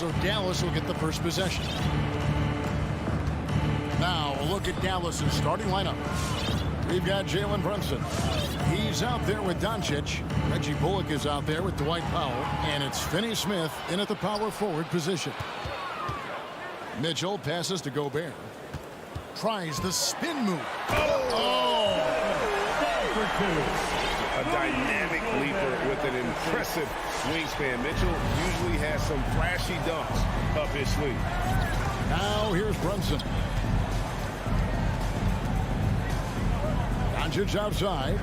So Dallas will get the first possession. Now a look at Dallas's starting lineup. We've got Jalen Brunson. He's out there with Doncic. Reggie Bullock is out there with Dwight Powell. And it's Finney Smith in at the power forward position. Mitchell passes to Gobert. Tries the spin move. Oh! For two. A dynamic leaper with an impressive wingspan. Mitchell usually has some flashy dunks up his sleeve. Now here's Brunson. Doncic outside.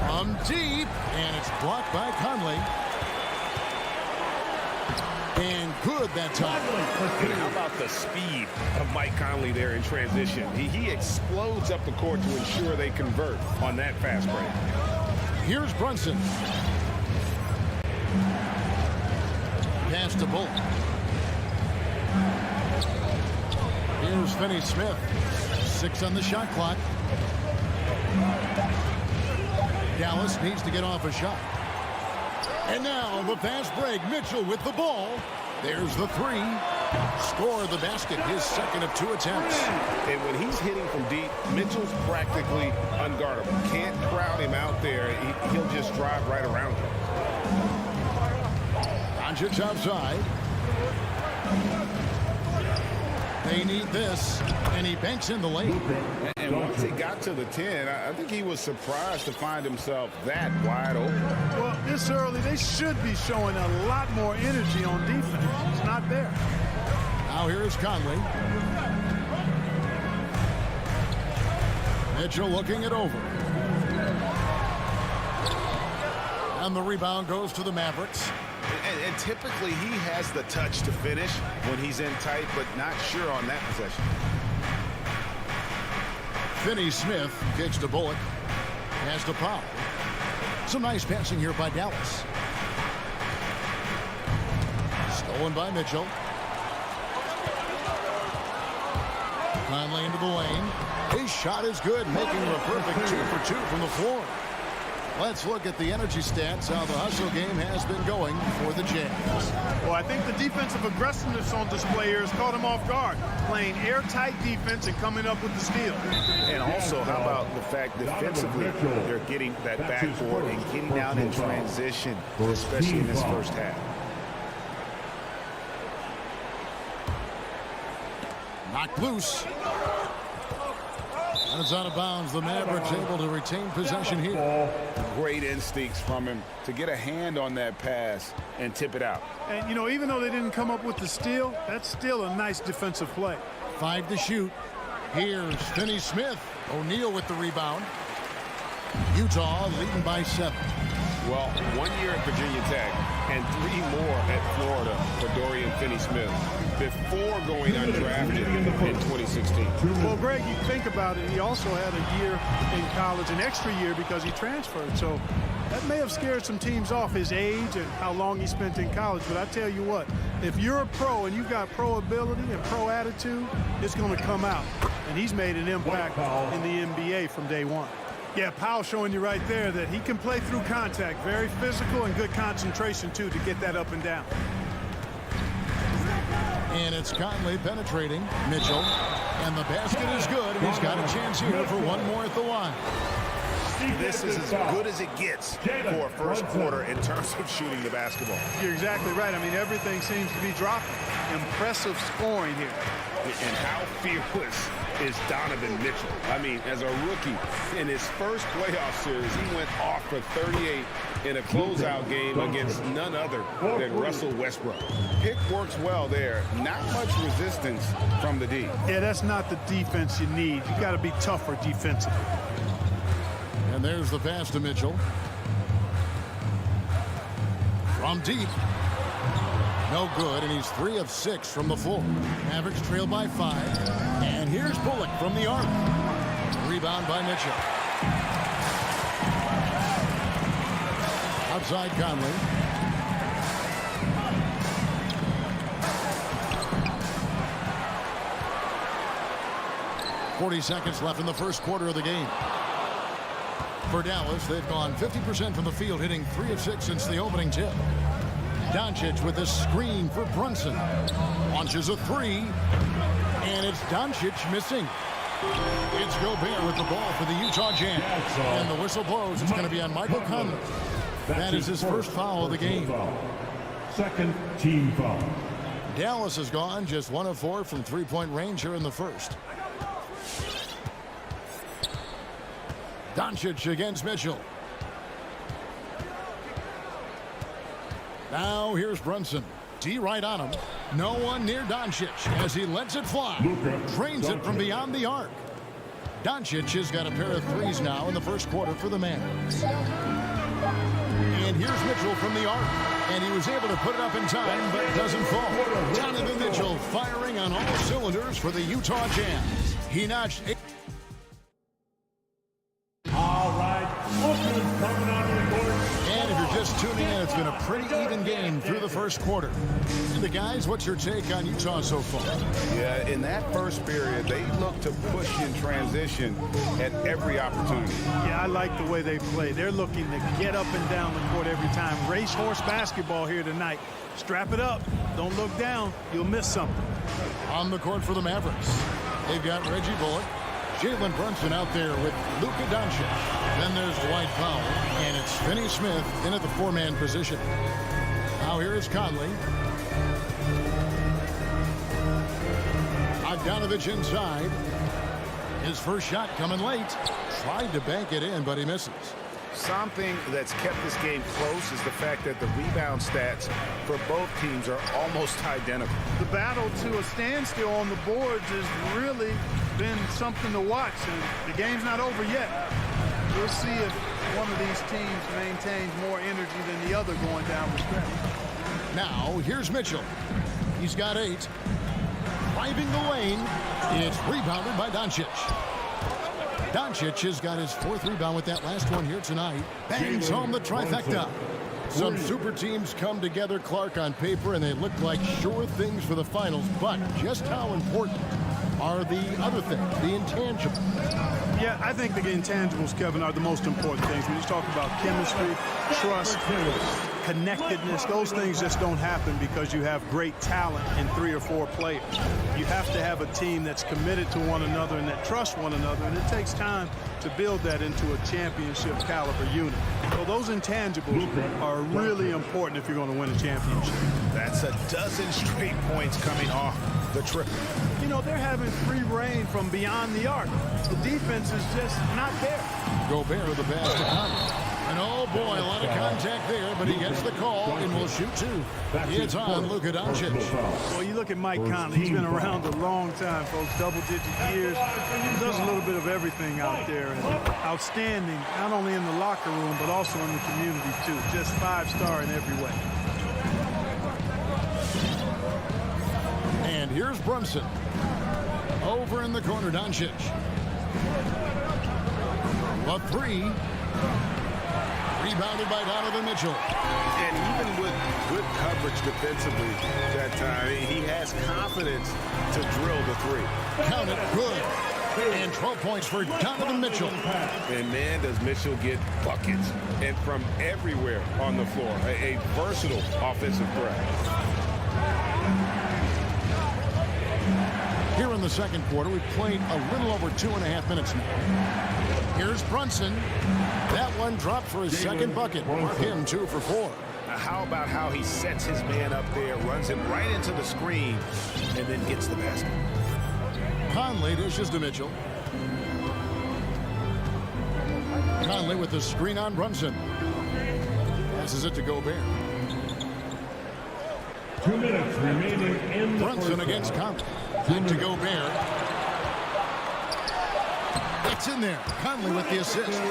From deep. And it's blocked by Conley. And good that time. And how about the speed of Mike Conley there in transition? He explodes up the court to ensure they convert on that fast break. Here's Brunson. Pass to Bullock. Here's Finney Smith. 6 on the shot clock. Dallas needs to get off a shot. And now the fast break. Mitchell with the ball. There's the three. Score the basket. His second of 2 attempts. And when he's hitting from deep, Mitchell's practically unguardable. Can't crowd him out there. He'll just drive right around him. Doncic outside. They need this. And he banks in the lane. And once he got to the 10, I think he was surprised to find himself that wide open. Well, this early, they should be showing a lot more energy on defense. It's not there. Now here's Conley. Mitchell looking it over. And the rebound goes to the Mavericks. And typically he has the touch to finish when he's in tight, but not sure on that possession. Finney Smith kicks to Bullock. Has to Powell. Some nice passing here by Dallas. Stolen by Mitchell. Conley into the lane. His shot is good, making him a perfect 2 for 2 from the floor. Let's look at the energy stats, how the hustle game has been going for the Jazz. Well, I think the defensive aggressiveness on display here has caught him off guard. Playing airtight defense and coming up with the steal. And also, how about the fact defensively they're getting that backboard and getting out in transition, especially in this first half. Knocked loose. And it's out of bounds. The Mavericks able to retain possession here. Great instincts from him to get a hand on that pass and tip it out. And, you know, even though they didn't come up with the steal, that's still a nice defensive play. 5 to shoot. Here's Finney Smith. O'Neal with the rebound. Utah leading by 7. Well, 1 year at Virginia Tech and 3 more at Florida for Dorian Finney-Smith before going undrafted in 2016. Well, Greg, you think about it, he also had a year in college, an extra year because he transferred. So that may have scared some teams off, his age and how long he spent in college. But I tell you what, if you're a pro and you've got pro ability and pro attitude, it's going to come out. And he's made an impact in the NBA from day one. Yeah, Powell showing you right there that he can play through contact. Very physical and good concentration, too, to get that up and down. And it's Conley penetrating Mitchell. And the basket is good. And he's got a chance here for one more at the line. This is as good as it gets for a first quarter in terms of shooting the basketball. You're exactly right. I mean, everything seems to be dropping. Impressive scoring here. And how fearless is Donovan Mitchell? I mean, as a rookie, in his first playoff series, he went off for 38 in a closeout game against none other than Russell Westbrook. Pick works well there. Not much resistance from the D. Yeah, that's not the defense you need. You got to be tougher defensively. And there's the pass to Mitchell. From deep. No good, and he's 3 of 6 from the floor. Mavericks trail by 5. And here's Bullock from the arc. Rebound by Mitchell. Outside Conley. .40 seconds left in the first quarter of the game. For Dallas, they've gone 50% from the field, hitting 3 of 6 since the opening tip. Doncic with a screen for Brunson. Launches a three. And it's Doncic missing. It's Gobert with the ball for the Utah Jazz. And the whistle blows. It's going to be on Michael Conley. That is his first foul of the game. Second team foul. Dallas has gone just 1 of 4 from three-point range here in the first. Doncic against Mitchell. Now here's Brunson. D right on him. No one near Doncic as he lets it fly. Drains it from beyond the arc. Doncic has got a pair of threes now in the first quarter for the man. And here's Mitchell from the arc. And he was able to put it up in time, but it doesn't fall. Donovan Mitchell firing on all cylinders for the Utah Jazz. He notched 8. All right, Brooklyn coming on the board. And if you're just tuning in, it's been a pretty even game through the first quarter. And the guys, what's your take on Utah so far? Yeah, in that first period, they looked to push in transition at every opportunity. Yeah, I like the way they play. They're looking to get up and down the court every time. Racehorse basketball here tonight. Strap it up. Don't look down. You'll miss something. On the court for the Mavericks, they've got Reggie Bullock, Jalen Brunson out there with Luka Doncic. Then there's Dwight Powell, and it's Finney Smith in at the four-man position. Now here is Conley. Bogdanovich inside. His first shot coming late. Tried to bank it in, but he misses. Something that's kept this game close is the fact that the rebound stats for both teams are almost identical. The battle to a standstill on the boards has really been something to watch, and the game's not over yet. We'll see if one of these teams maintains more energy than the other going down the stretch. Now, here's Mitchell. He's got 8. Driving the lane. It's rebounded by Doncic. Doncic has got his 4th rebound with that last one here tonight. Bangs home the trifecta. Some super teams come together, Clark, on paper, and they look like sure things for the finals. But just how important are the other things, the intangibles? Yeah, I think the intangibles, Kevin, are the most important things. When you talk about chemistry, trust, connectedness, those things just don't happen because you have great talent in 3 or 4 players. You have to have a team that's committed to one another and that trusts one another, and it takes time to build that into a championship caliber unit. So those intangibles are really important if you're going to win a championship. That's a dozen straight points coming off the triple. You know, they're having free reign from beyond the arc. The defense is just not there. Gobert with the pass to Conley. And oh boy, a lot of contact there, but he gets the call and will shoot 2. It's on Luka Doncic. Well, you look at Mike Conley. He's been around a long time, folks, double-digit years. He does a little bit of everything out there. And outstanding, not only in the locker room, but also in the community, too. Just 5-star in every way. And here's Brunson. Over in the corner, Doncic. A 3. Rebounded by Donovan Mitchell. And even with good coverage defensively that time, he has confidence to drill the 3. Count it, good. And 12 points for Donovan Mitchell. And man, does Mitchell get buckets. And from everywhere on the floor. A versatile offensive threat. Here in the second quarter, we've played a little over 2.5 minutes now. Here's Brunson. That one dropped for his second bucket. Mark him 2 for 4. Now how about how he sets his man up there, runs him right into the screen, and then gets the basket. Conley dishes to Mitchell. Conley with the screen on Brunson. Passes it to Gobert. 2 minutes remaining in the Brunson against Conley. Back to Gobert. It's in there. Conley with the assist.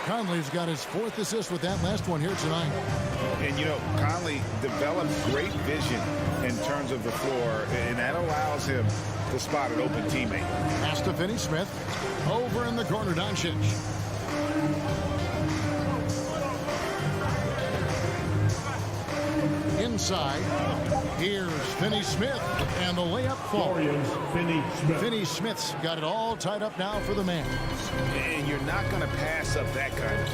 Conley's got his 4th assist with that last one here tonight. And, you know, Conley developed great vision in terms of the floor, and that allows him to spot an open teammate. Pass to Finney Smith. Over in the corner, Doncic. Inside. Here's Finney Smith, and the layup falls. Finney Smith's got it all tied up now for the man. And you're not going to pass up that kind of.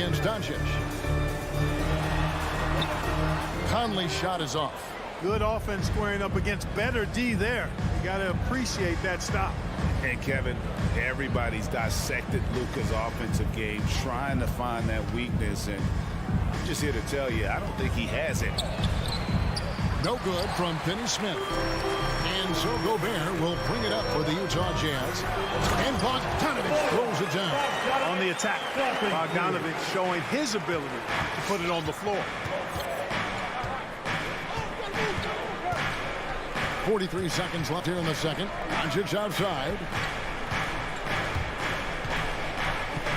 against Doncic. Conley's shot is off. Good offense squaring up against better D there. You got to appreciate that stop. And Kevin, everybody's dissected Luka's offensive game, trying to find that weakness. And I'm just here to tell you, I don't think he has it. No good from Finney Smith. And so Gobert will bring it up for the Utah Jazz. And Bogdanovich throws it down. On the attack, Bogdanovich showing his ability to put it on the floor. 43 seconds left here in the second. Doncic outside.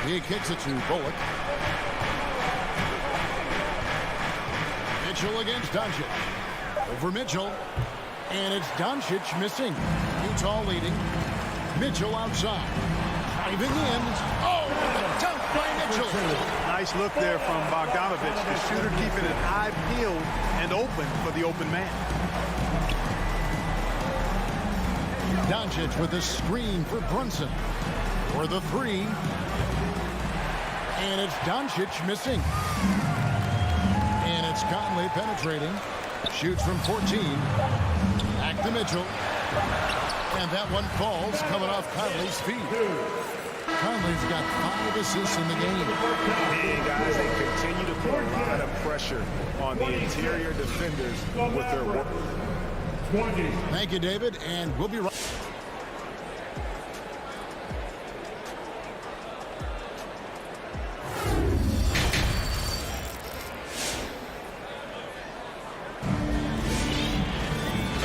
He kicks it to Bullock. Mitchell against Doncic. Over Mitchell. And it's Doncic missing. Utah leading. Mitchell outside. Driving in. Oh, what a dunk by Mitchell. Nice look there from Bogdanovich. The shooter keeping it high peeled and open for the open man. Doncic with a screen for Brunson. For the three. And it's Doncic missing. And it's Conley penetrating. Shoots from 14. Back to Mitchell. And that one falls coming off Conley's feet. Conley's got 5 assists in the game. And guys, they continue to put a lot of pressure on the interior defenders with their work. 20. Thank you, David, and we'll be right.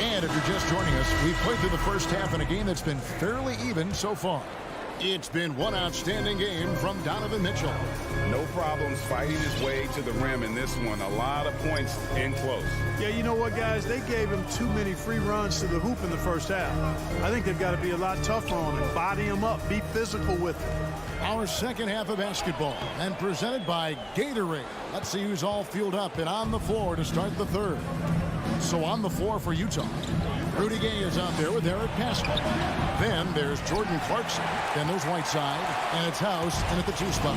And if you're just joining us, we've played through the first half in a game that's been fairly even so far. It's been one outstanding game from Donovan Mitchell. No problems fighting his way to the rim in this one. A lot of points in close. Yeah, you know what, guys? They gave him too many free runs to the hoop in the first half. I think they've got to be a lot tougher on him, body him up, be physical with him. Our second half of basketball, and presented by Gatorade. Let's see who's all fueled up and on the floor to start the third. So on the floor for Utah, Rudy Gay is out there with Eric Pascal. Then there's Jordan Clarkson. Then there's Whiteside, and it's House in at the 2 spot.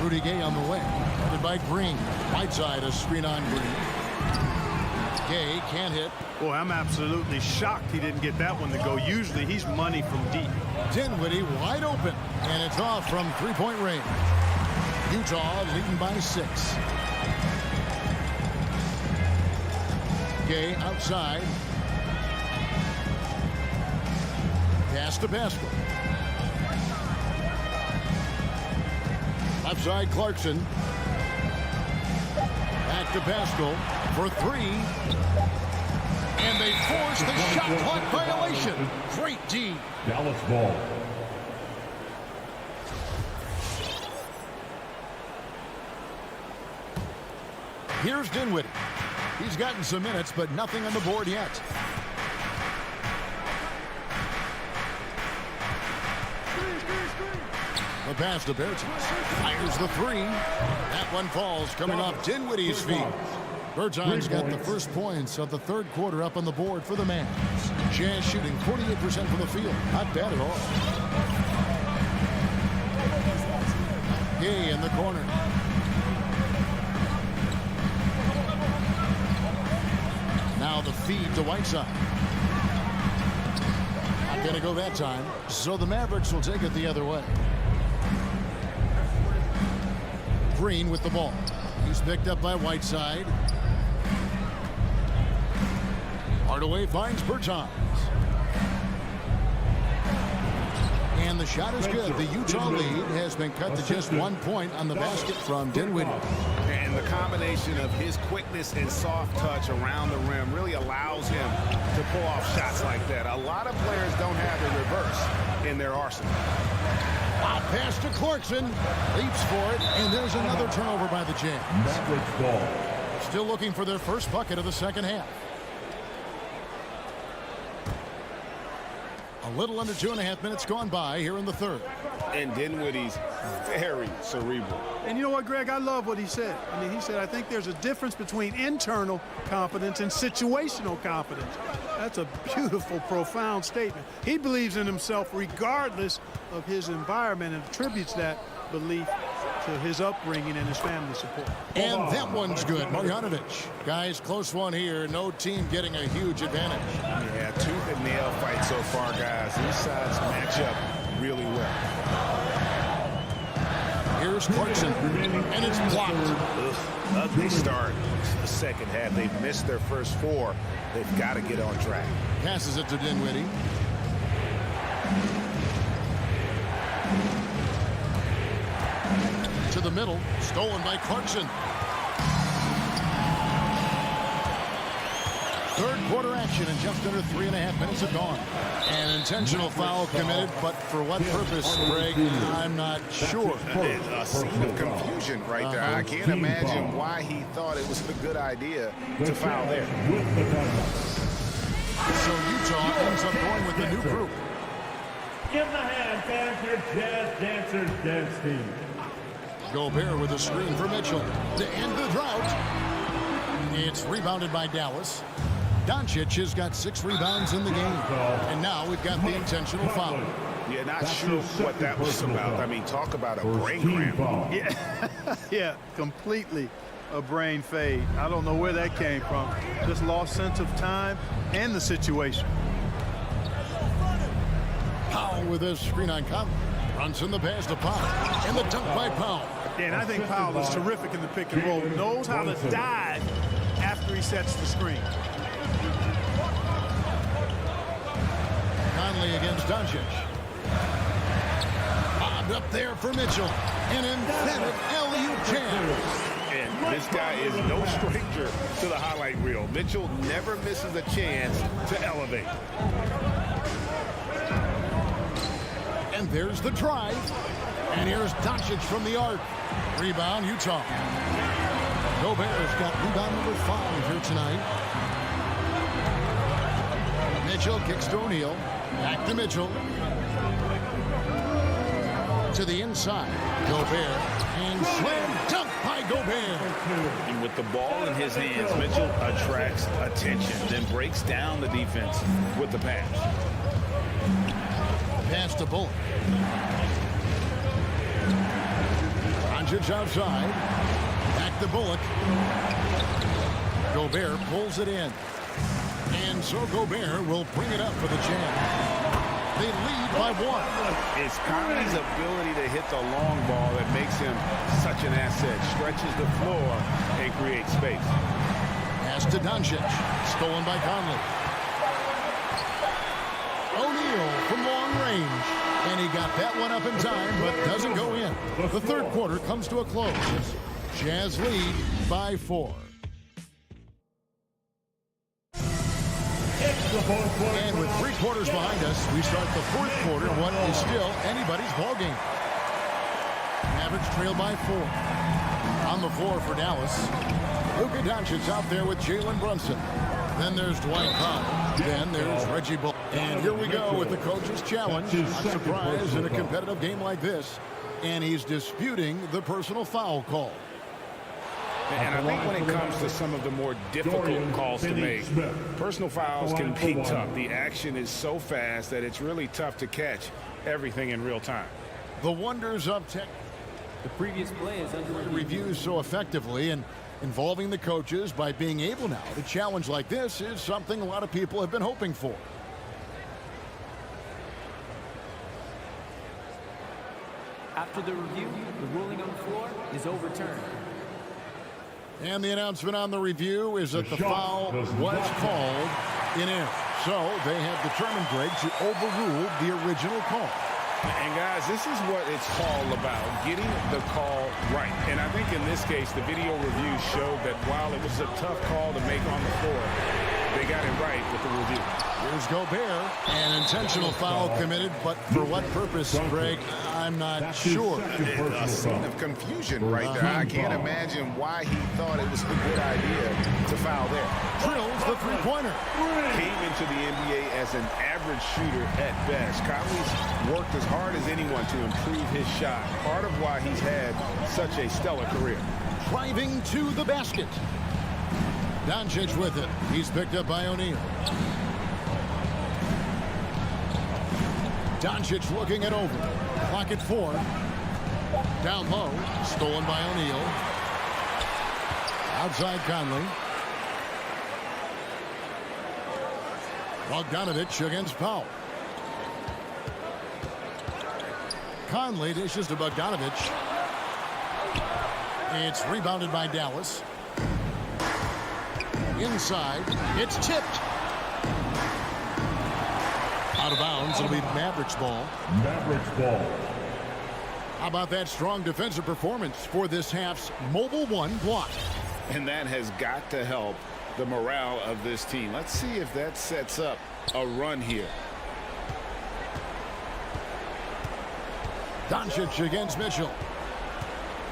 Rudy Gay on the way, headed by Green. Whiteside a screen on Green. Gay can't hit. Boy, I'm absolutely shocked he didn't get that one to go. Usually he's money from deep. Dinwiddie wide open, and it's off from 3-point range. Utah leading by 6. Gay outside. Pass to Pascal. Left side Clarkson. Back to Pascal for 3. And they force the shot clock violation. Great D. Dallas ball. Here's Dinwiddie. He's gotten some minutes, but nothing on the board yet. The pass to Bertans. Fires the 3. That one falls coming off Dinwiddie's feet. Bertans got the first points of the third quarter up on the board for the Mavs. Jazz shooting 48% from the field. Not bad at all. Gay in the corner. Now the feed to Whiteside. Not going to go that time. So the Mavericks will take it the other way. Green with the ball. He's picked up by Whiteside. Hardaway finds Bertans. And the shot is good. The Utah lead has been cut to just 1 point on the basket from Dinwiddie. And the combination of his quickness and soft touch around the rim really allows him to pull off shots like that. A lot of players don't have the reverse in their arsenal. Out pass to Clarkson. Leaps for it. And there's another turnover by the Jazz. Mavericks ball. Still looking for their first bucket of the second half. A little under 2.5 minutes gone by here in the third. And Dinwiddie's very cerebral. And you know what, Greg? I love what he said. I mean, he said, I think there's a difference between internal confidence and situational confidence. That's a beautiful, profound statement. He believes in himself regardless of his environment and attributes that belief to his upbringing and his family support. And that one's good. Marjanovic. Guys, close one here. No team getting a huge advantage. Yeah, tooth and nail fight so far, guys. These sides match up really well. Here's Clarkson, and it's blocked. Ugly start. The second half, they've missed their first four. They've got to get on track. Passes it to Dinwiddie. To the middle, stolen by Clarkson. Third quarter action in just under 3.5 minutes have gone. An intentional foul committed, but for what purpose, Greg, I'm not sure. A scene of confusion right there. I can't imagine why he thought it was a good idea to foul there. So Utah ends up going with the new group. Give the hand, fans, your Jazz Dancers dance team. Gobert with a screen for Mitchell to end the drought. It's rebounded by Dallas. Doncic has got 6 rebounds in the game. And now we've got the intentional foul. Yeah, not sure what that was about. I mean, talk about a brain cramp. Yeah, yeah, completely a brain fade. I don't know where that came from. Just lost sense of time and the situation. Powell with a screen on Conley. Runs in the pass to Powell. And the dunk by Powell. And I think Powell is terrific in the pick and roll. Knows how to dive after he sets the screen. Conley against Doncic. Bobbed up there for Mitchell. An emphatic alley-oop jam. And this guy is no stranger to the highlight reel. Mitchell never misses a chance to elevate. And there's the drive. And here's Doncic from the arc. Rebound, Utah. Gobert's got rebound number 5 here tonight. Mitchell kicks to O'Neal. Back to Mitchell. To the inside. Gobert. And slam dunk by Gobert. And with the ball in his hands, Mitchell attracts attention, then breaks down the defense with the pass. Pass to Bullock. Doncic outside. Back to Bullock. Gobert pulls it in. And so Gobert will bring it up for the jam. They lead by 1. It's Conley's ability to hit the long ball that makes him such an asset. Stretches the floor and creates space. Pass to Doncic. Stolen by Conley. O'Neal from long range. And he got that one up in time, but doesn't go in. The third quarter comes to a close. Jazz lead by 4. And with 3 quarters behind us, we start the fourth quarter, what is still anybody's ballgame. Mavericks trail by 4. On the floor for Dallas, Luka Doncic out there with Jalen Brunson. Then there's Dwight Powell. Then there's Reggie Bullock. And here we go with the coach's challenge. Not surprised in a competitive game like this. And he's disputing the personal foul call. And I think when it comes to some of the more difficult calls to make, personal fouls can be tough. The action is so fast that it's really tough to catch everything in real time. The wonders of tech. The previous play is under reviews so effectively, and involving the coaches by being able now to challenge like this is something a lot of people have been hoping for. After the review, the ruling on the floor is overturned. And the announcement on the review is that the foul was called in error. So they have determined, Greg, to overrule the original call. And guys, this is what it's all about, getting the call right. And I think in this case, the video review showed that while it was a tough call to make on the floor, they got it right with the review. Here's Gobert. An intentional foul committed, but for what purpose, Greg, I'm not sure. A scene of confusion right there. I can't imagine why he thought it was a good idea to foul there. Drills the three-pointer. Came into the NBA as an average average shooter at best. Conley's worked as hard as anyone to improve his shot. Part of why he's had such a stellar career. Driving to the basket. Doncic with it. He's picked up by O'Neal. Doncic looking it over. Clock at 4. Down low. Stolen by O'Neal. Outside Conley. Bogdanovich against Powell. Conley dishes to Bogdanovich. It's rebounded by Dallas. Inside. It's tipped. Out of bounds. It'll be Mavericks ball. Mavericks ball. How about that strong defensive performance for this half's Mobile One block? And that has got to help the morale of this team. Let's see if that sets up a run here. Doncic against Mitchell.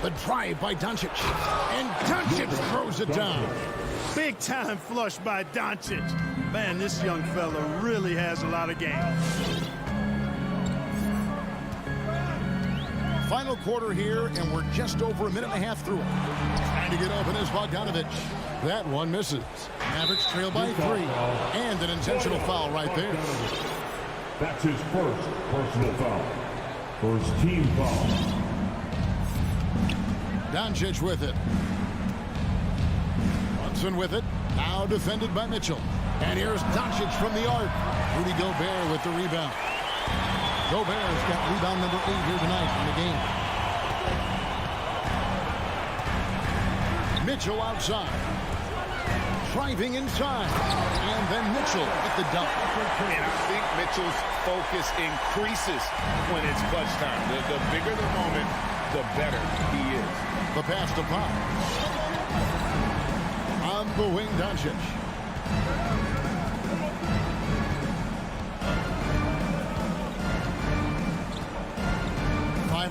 The drive by Doncic. And Doncic throws it down. Big time flush by Doncic. Man, this young fella really has a lot of game. Final quarter here, and we're just over a minute and a half through it. Trying to get open is Bogdanovich. That one misses. Mavericks trail by 3. And an intentional foul right there. That's his first personal foul. First team foul. Doncic with it. Brunson with it. Now defended by Mitchell. And here's Doncic from the arc. Rudy Gobert with the rebound. Gobert's got rebound number 8 here tonight in the game. Mitchell outside. Driving inside. And then Mitchell with the dunk. And I think Mitchell's focus increases when it's clutch time. The bigger the moment, the better he is. The pass to Pop. On the wing, Doncic.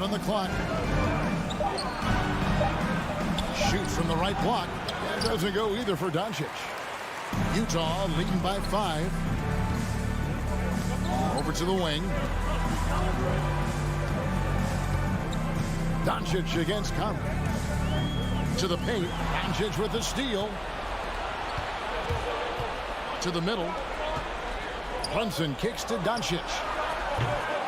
On the clock. Shoots from the right block. That doesn't go either for Doncic. Utah leading by 5. Over to the wing. Doncic against Conley. To the paint. Doncic with the steal. To the middle. Brunson kicks to Doncic.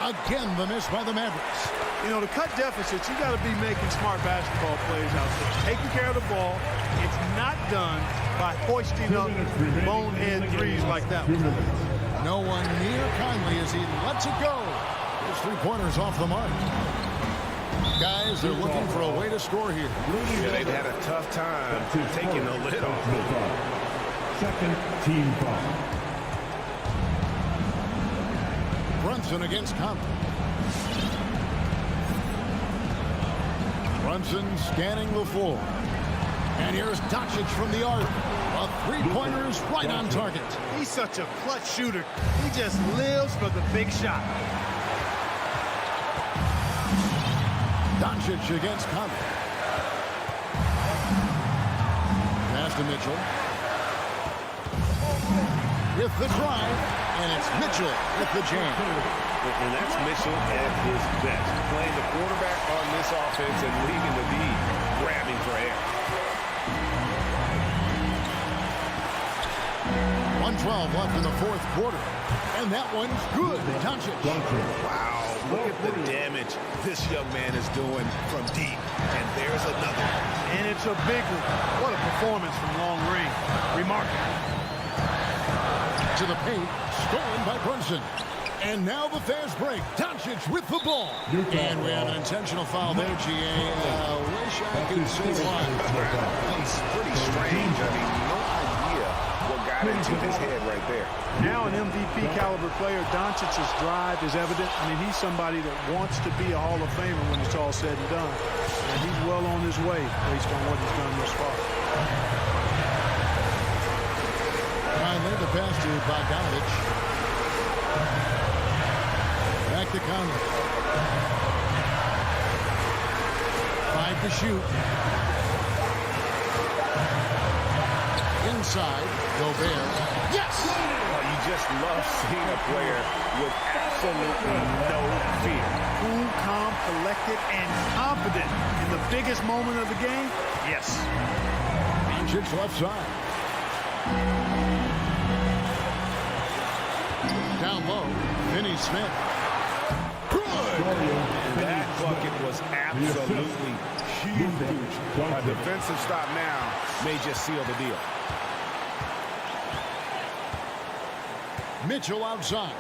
Again, the miss by the Mavericks. You know, to cut deficits, you got to be making smart basketball plays out there. Taking care of the ball. It's not done by hoisting up bonehead threes like that one. No one near Conley as he lets it go. His three-pointers off the mark. Guys, they're looking for a way to score here. Yeah, they've had a tough time taking the lid off. Second team foul. Brunson against Conley. Brunson scanning the floor. And here's Doncic from the arc. A three-pointer is right on target. He's such a clutch shooter. He just lives for the big shot. Doncic against Conley. Pass to Mitchell. With the drive. And it's Mitchell with the jam. And that's Mitchell at his best. Playing the quarterback on this offense and leaving the lead, grabbing for air. 1:12 left in the fourth quarter. And that one's good. Doncic. Wow, look at the damage this young man is doing from deep. And there's another. And it's a big one. What a performance from long range. Remarkable. To the paint. Stolen by Brunson. And now the fast break. Doncic with the ball. And we have an intentional foul there, GA. Wish I could say why. It's pretty strange. I mean, no idea what got into his head right there. Now an MVP caliber player. Doncic's drive is evident. I mean, he's somebody that wants to be a Hall of Famer when it's all said and done. And he's well on his way based on what he's done thus far. Finally, the pass to Bogdanovich. Back to Conley. 5 to shoot. Inside, Gobert. Yes! Oh, you just love seeing a player with absolutely no fear. Cool, calm, collected, and confident in the biggest moment of the game. Yes. Doncic left side. Down low, Finney Smith. That bucket was absolutely huge. A defensive stop now may just seal the deal. Mitchell outside.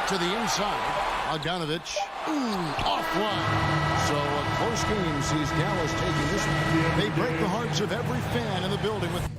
To the inside. Bogdanovich. Offline. So a close game sees Dallas taking this one. They break the hearts of every fan in the building with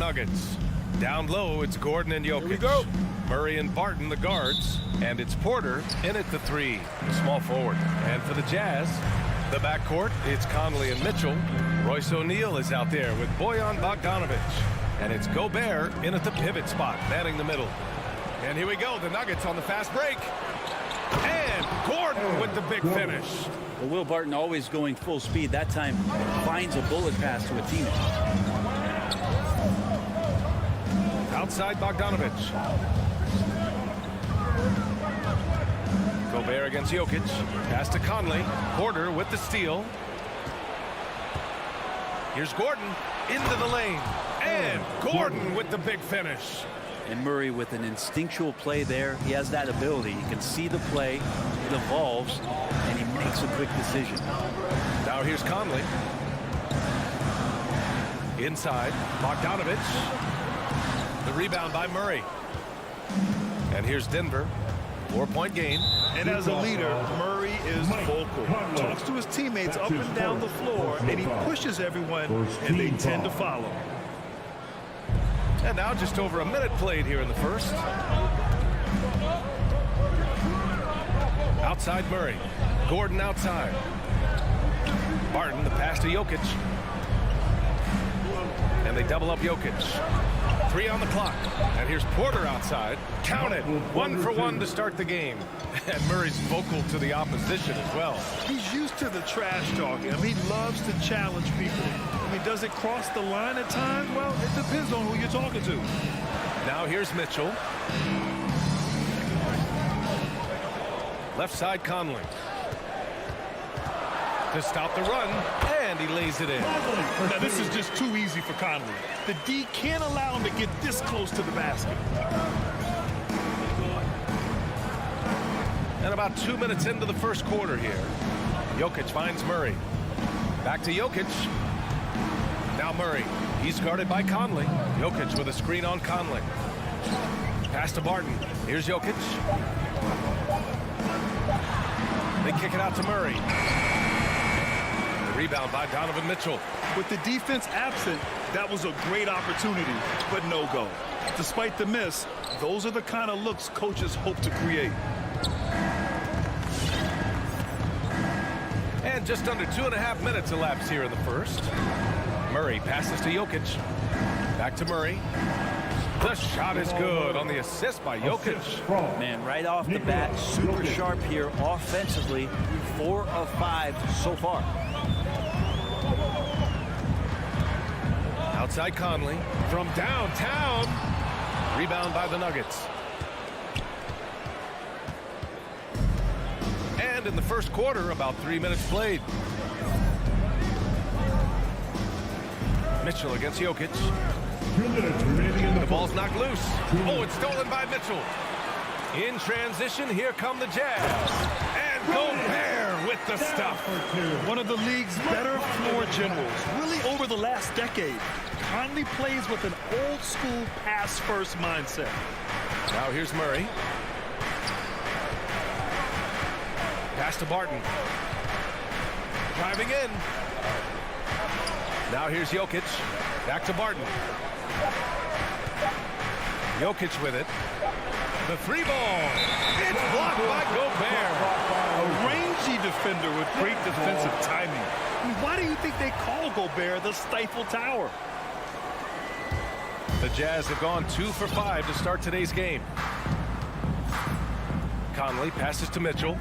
Nuggets. Down low, it's Gordon and Jokic. Here we go. Murray and Barton, the guards. And it's Porter in at the 3, small forward. And for the Jazz, the backcourt, it's Conley and Mitchell. Royce O'Neal is out there with Bojan Bogdanovic. And it's Gobert in at the pivot spot, manning the middle. And here we go, the Nuggets on the fast break. And Gordon with the big finish. Well, Will Barton always going full speed. That time finds a bullet pass to a teammate. Outside Bogdanovic. Gobert against Jokic. Pass to Conley. Porter with the steal. Here's Gordon into the lane. And Gordon with the big finish. And Murray with an instinctual play there. He has that ability. He can see the play. It evolves. And he makes a quick decision. Now here's Conley. Inside. Bogdanovic. The rebound by Murray. And here's Denver. 4-point game. And as a leader, Murray is vocal. Talks to his teammates up and down the floor, and he pushes everyone, and they tend to follow. And now just over a minute played here in the first. Outside Murray. Gordon outside. Barton, the pass to Jokic. And they double up Jokic. 3 on the clock. And here's Porter outside. Count it. 1 for 1 to start the game. And Murray's vocal to the opposition as well. He's used to the trash talking. I mean, he loves to challenge people. I mean, does it cross the line at times? Well, it depends on who you're talking to. Now here's Mitchell. Left side Conley. To stop the run, and he lays it in. Now, this is just too easy for Conley. The D can't allow him to get this close to the basket. And about 2 minutes into the first quarter here. Jokic finds Murray. Back to Jokic. Now Murray. He's guarded by Conley. Jokic with a screen on Conley. Pass to Barton. Here's Jokic. They kick it out to Murray. The rebound by Donovan Mitchell. With the defense absent, that was a great opportunity, but no go. Despite the miss, those are the kind of looks coaches hope to create. And just under 2.5 minutes elapsed here in the first. Murray passes to Jokic. Back to Murray. The shot is good on the assist by Jokic. Man, right off the bat, super sharp here offensively. 4 of 5 so far. Outside Conley from downtown. Rebound by the Nuggets. And in the first quarter, about 3 minutes played. Mitchell against Jokic. 2 minutes remaining in The ball's knocked loose. Oh, it's stolen by Mitchell. In transition, here come the Jazz. And Gobert with the stuff. One of the league's better floor generals, really over the last decade. Conley plays with an old-school pass-first mindset. Now here's Murray. Pass to Barton. Driving in. Now here's Jokic. Back to Barton. Jokic with it. The 3-ball. It's blocked by Gobert. A rangy defender with great defensive timing. I mean, why do you think they call Gobert the Stifle Tower? The Jazz have gone 2 for 5 to start today's game. Conley passes to Mitchell.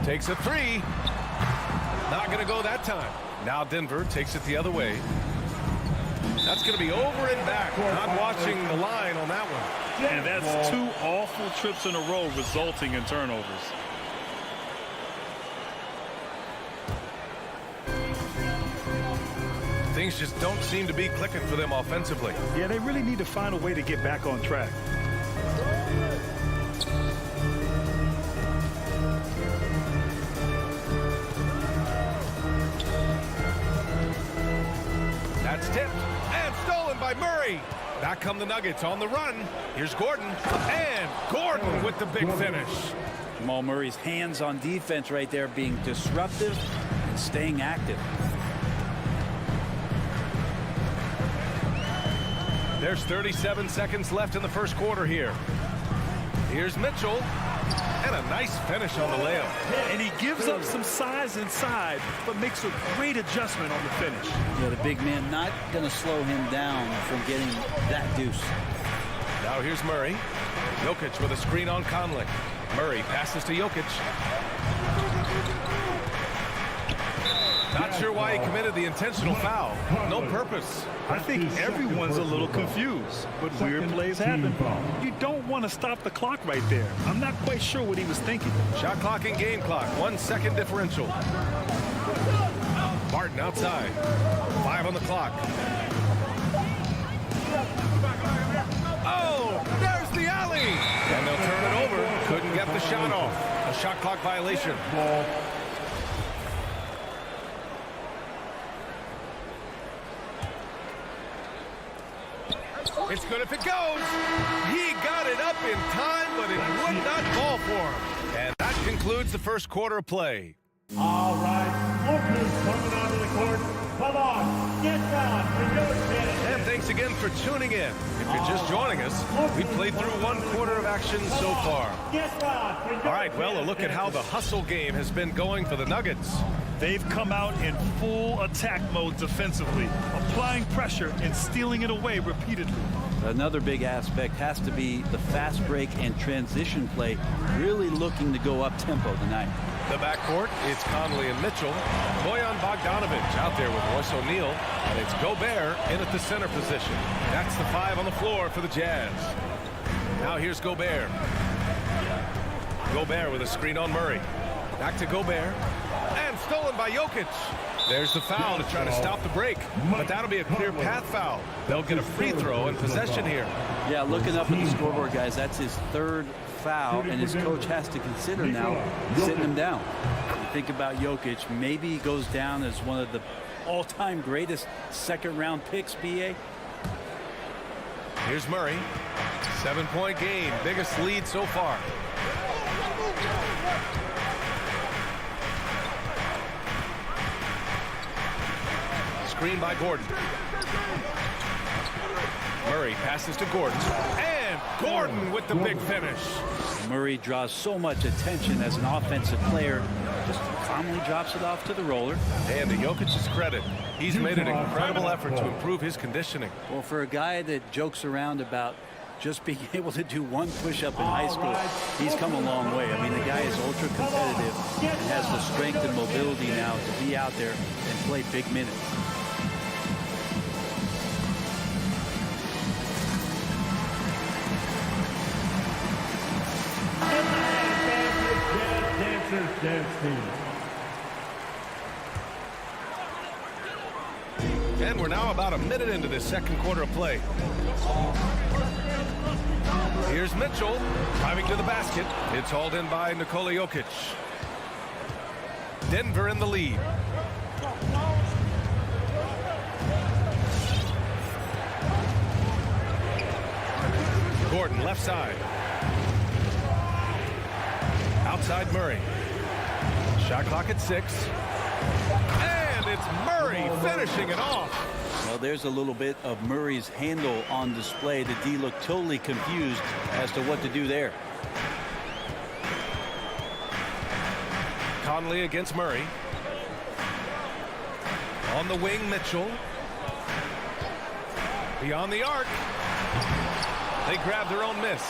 Takes a 3. Not going to go that time. Now Denver takes it the other way. That's going to be over and back. Not watching the line on that one. And that's 2 awful trips in a row resulting in turnovers. Things just don't seem to be clicking for them offensively. Yeah, they really need to find a way to get back on track. That's tipped and stolen by Murray. Back come the Nuggets on the run. Here's Gordon. And Gordon with the big finish. Jamal Murray's hands on defense right there, being disruptive and staying active. There's 37 seconds left in the first quarter here. Here's Mitchell, and a nice finish on the layup. And he gives up some size inside, but makes a great adjustment on the finish. Yeah, the big man not going to slow him down from getting that deuce. Now here's Murray. Jokic with a screen on Conley. Murray passes to Jokic. Not sure why he committed the intentional foul. No purpose. I think everyone's a little confused, but weird plays happen. You don't want to stop the clock right there. I'm not quite sure what he was thinking. Shot clock and game clock. 1 second differential. Martin outside. 5 on the clock. Oh, there's the alley. And they'll turn it over. Couldn't get the shot off. A shot clock violation. It's good if it goes. He got it up in time, but it would not fall for him. And that concludes the first quarter of play. All right, Lucas coming onto the court. Come on, get down for your chance. And thanks again for tuning in. If you're just joining us, we played through 1 quarter of action so far. All right, well, a look at how the hustle game has been going for the Nuggets. They've come out in full attack mode defensively, applying pressure and stealing it away repeatedly. Another big aspect has to be the fast break and transition play, really looking to go up tempo tonight. The backcourt, it's Conley and Mitchell. Bojan Bogdanovic out there with Royce O'Neal. And it's Gobert in at the center position. That's the 5 on the floor for the Jazz. Now here's Gobert. Gobert with a screen on Murray. Back to Gobert. And stolen by Jokic. There's the foul to try to stop the break. But that'll be a clear path foul. They'll get a free throw in possession here. Yeah, looking up at the scoreboard, guys, that's his 3rd foul, and his coach has to consider now sitting him down. You think about Jokic, maybe he goes down as one of the all-time greatest second-round picks, BA. Here's Murray. 7-point game, biggest lead so far. Screen by Gordon. Murray passes to Gordon. And Gordon with the big finish. Murray draws so much attention as an offensive player. Just calmly drops it off to the roller. And to Jokic's credit, he's made an incredible effort to improve his conditioning. Well, for a guy that jokes around about just being able to do 1 push-up in high school, he's come a long way. I mean, the guy is ultra competitive and has the strength and mobility now to be out there and play big minutes. And we're now about a minute into this second quarter of play. Here's Mitchell driving to the basket. It's hauled in by Nikola Jokic. Denver in the lead. Gordon left side. Outside Murray. Shot clock at 6. And it's Murray finishing it off. Well, there's a little bit of Murray's handle on display. The D looked totally confused as to what to do there. Conley against Murray. On the wing, Mitchell. Beyond the arc. They grab their own miss.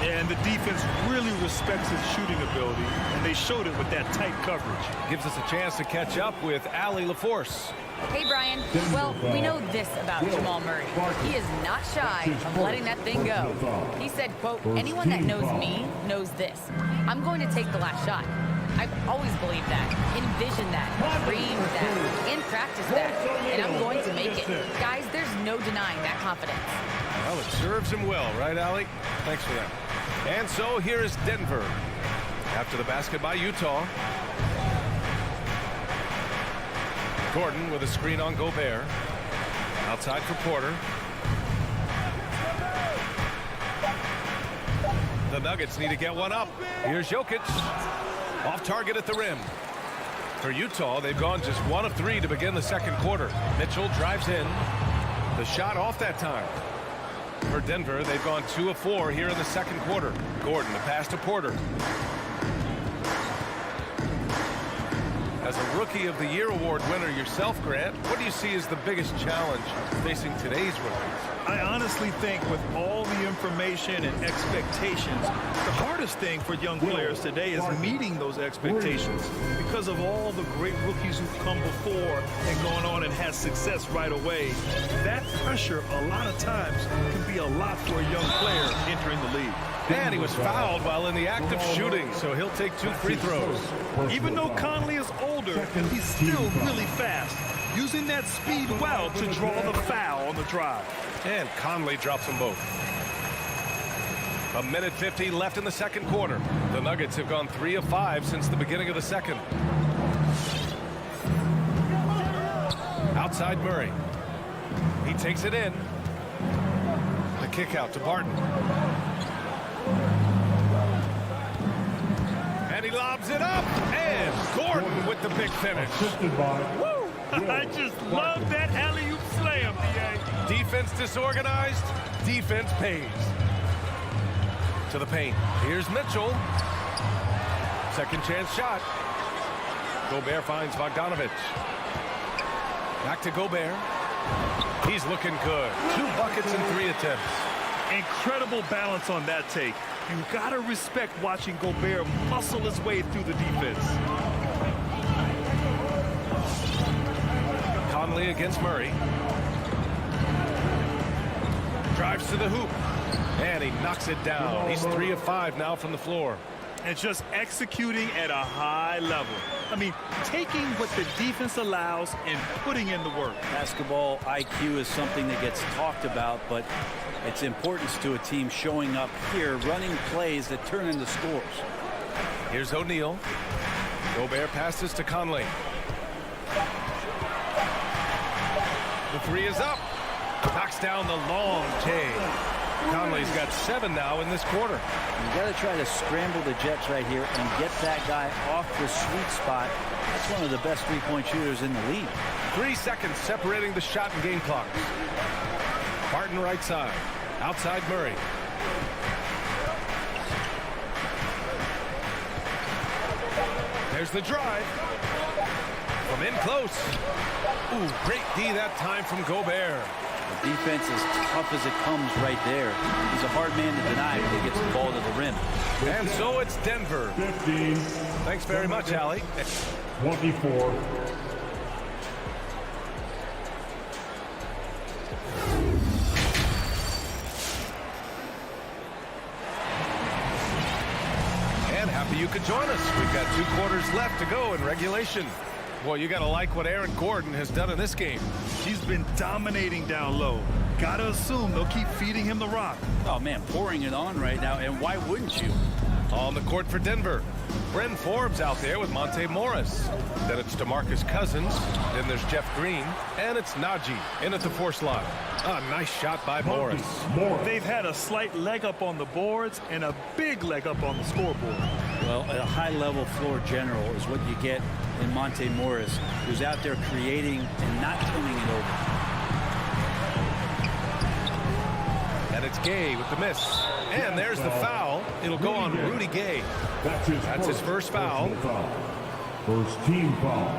And the defense really respects his shooting ability, and they showed it with that tight coverage. Gives us a chance to catch up with Allie LaForce. Hey, Brian. Well, we know this about Jamal Murray. He is not shy of letting that thing go. He said, quote, anyone that knows me knows this. I'm going to take the last shot. I've always believed that, envisioned that, dreamed that, and practiced that, and I'm going to make it. Guys, there's no denying that confidence. Well, it serves him well, right, Allie? Thanks for that. And so here is Denver. After the basket by Utah. Gordon with a screen on Gobert. Outside for Porter. The Nuggets need to get one up. Here's Jokic. Off target at the rim. For Utah, they've gone just 1 of 3 to begin the second quarter. Mitchell drives in. The shot off that time. For Denver, they've gone 2 of 4 here in the second quarter. Gordon, the pass to Porter. As a Rookie of the Year award winner yourself, Grant, what do you see as the biggest challenge facing today's rookies? I honestly think with all the information and expectations, the hardest thing for young players today is meeting those expectations because of all the great rookies who've come before and gone on and had success right away. That pressure a lot of times can be a lot for a young player entering the league. And he was fouled while in the act of shooting, so he'll take 2 free throws. Even though Conley is older, he's still really fast, using that speed well to draw the foul on the drive. And Conley drops them both. 1:50 left in the second quarter. The Nuggets have gone 3 of 5 since the beginning of the second. Outside Murray. He takes it in. The kick out to Barton. And he lobs it up. And Gordon with the big finish. Woo! I just love that alley-oop slam, D.A. Defense disorganized. Defense pays. To the paint. Here's Mitchell. Second chance shot. Gobert finds Bogdanovich. Back to Gobert. He's looking good. 2 buckets and 3 attempts. Incredible balance on that take. You gotta respect watching Gobert muscle his way through the defense. Conley against Murray. Drives to the hoop. And he knocks it down. He's 3 of 5 now from the floor. And just executing at a high level. I mean, taking what the defense allows and putting in the work. Basketball IQ is something that gets talked about, but its importance to a team showing up here, running plays that turn into scores. Here's O'Neal. Gobert passes to Conley. The 3 is up. Knocks down the long take. Conley's got 7 now in this quarter. You got to try to scramble the Jets right here and get that guy off the sweet spot. That's one of the best three-point shooters in the league. 3 seconds separating the shot and game clock. Barton right side. Outside Murray. There's the drive. From in close. Ooh, great D that time from Gobert. The defense is tough as it comes right there. He's a hard man to deny when he gets the ball to the rim. And so it's Denver. 15. Thanks very much, Allie. 24. And happy you could join us. We've got 2 quarters left to go in regulation. Boy, you got to like what Aaron Gordon has done in this game. He's been dominating down low. Gotta assume they'll keep feeding him the rock. Oh, man, pouring it on right now, and why wouldn't you? On the court for Denver. Bryn Forbes out there with Monte Morris. Then it's DeMarcus Cousins. Then there's Jeff Green. And it's Najee in at the force line. A nice shot by Morris. They've had a slight leg up on the boards and a big leg up on the scoreboard. Well, a high-level floor general is what you get in Monte Morris, who's out there creating and not turning it over. And it's Gay with the miss. And there's the foul. It'll go on Rudy Gay. That's his first foul. First team foul.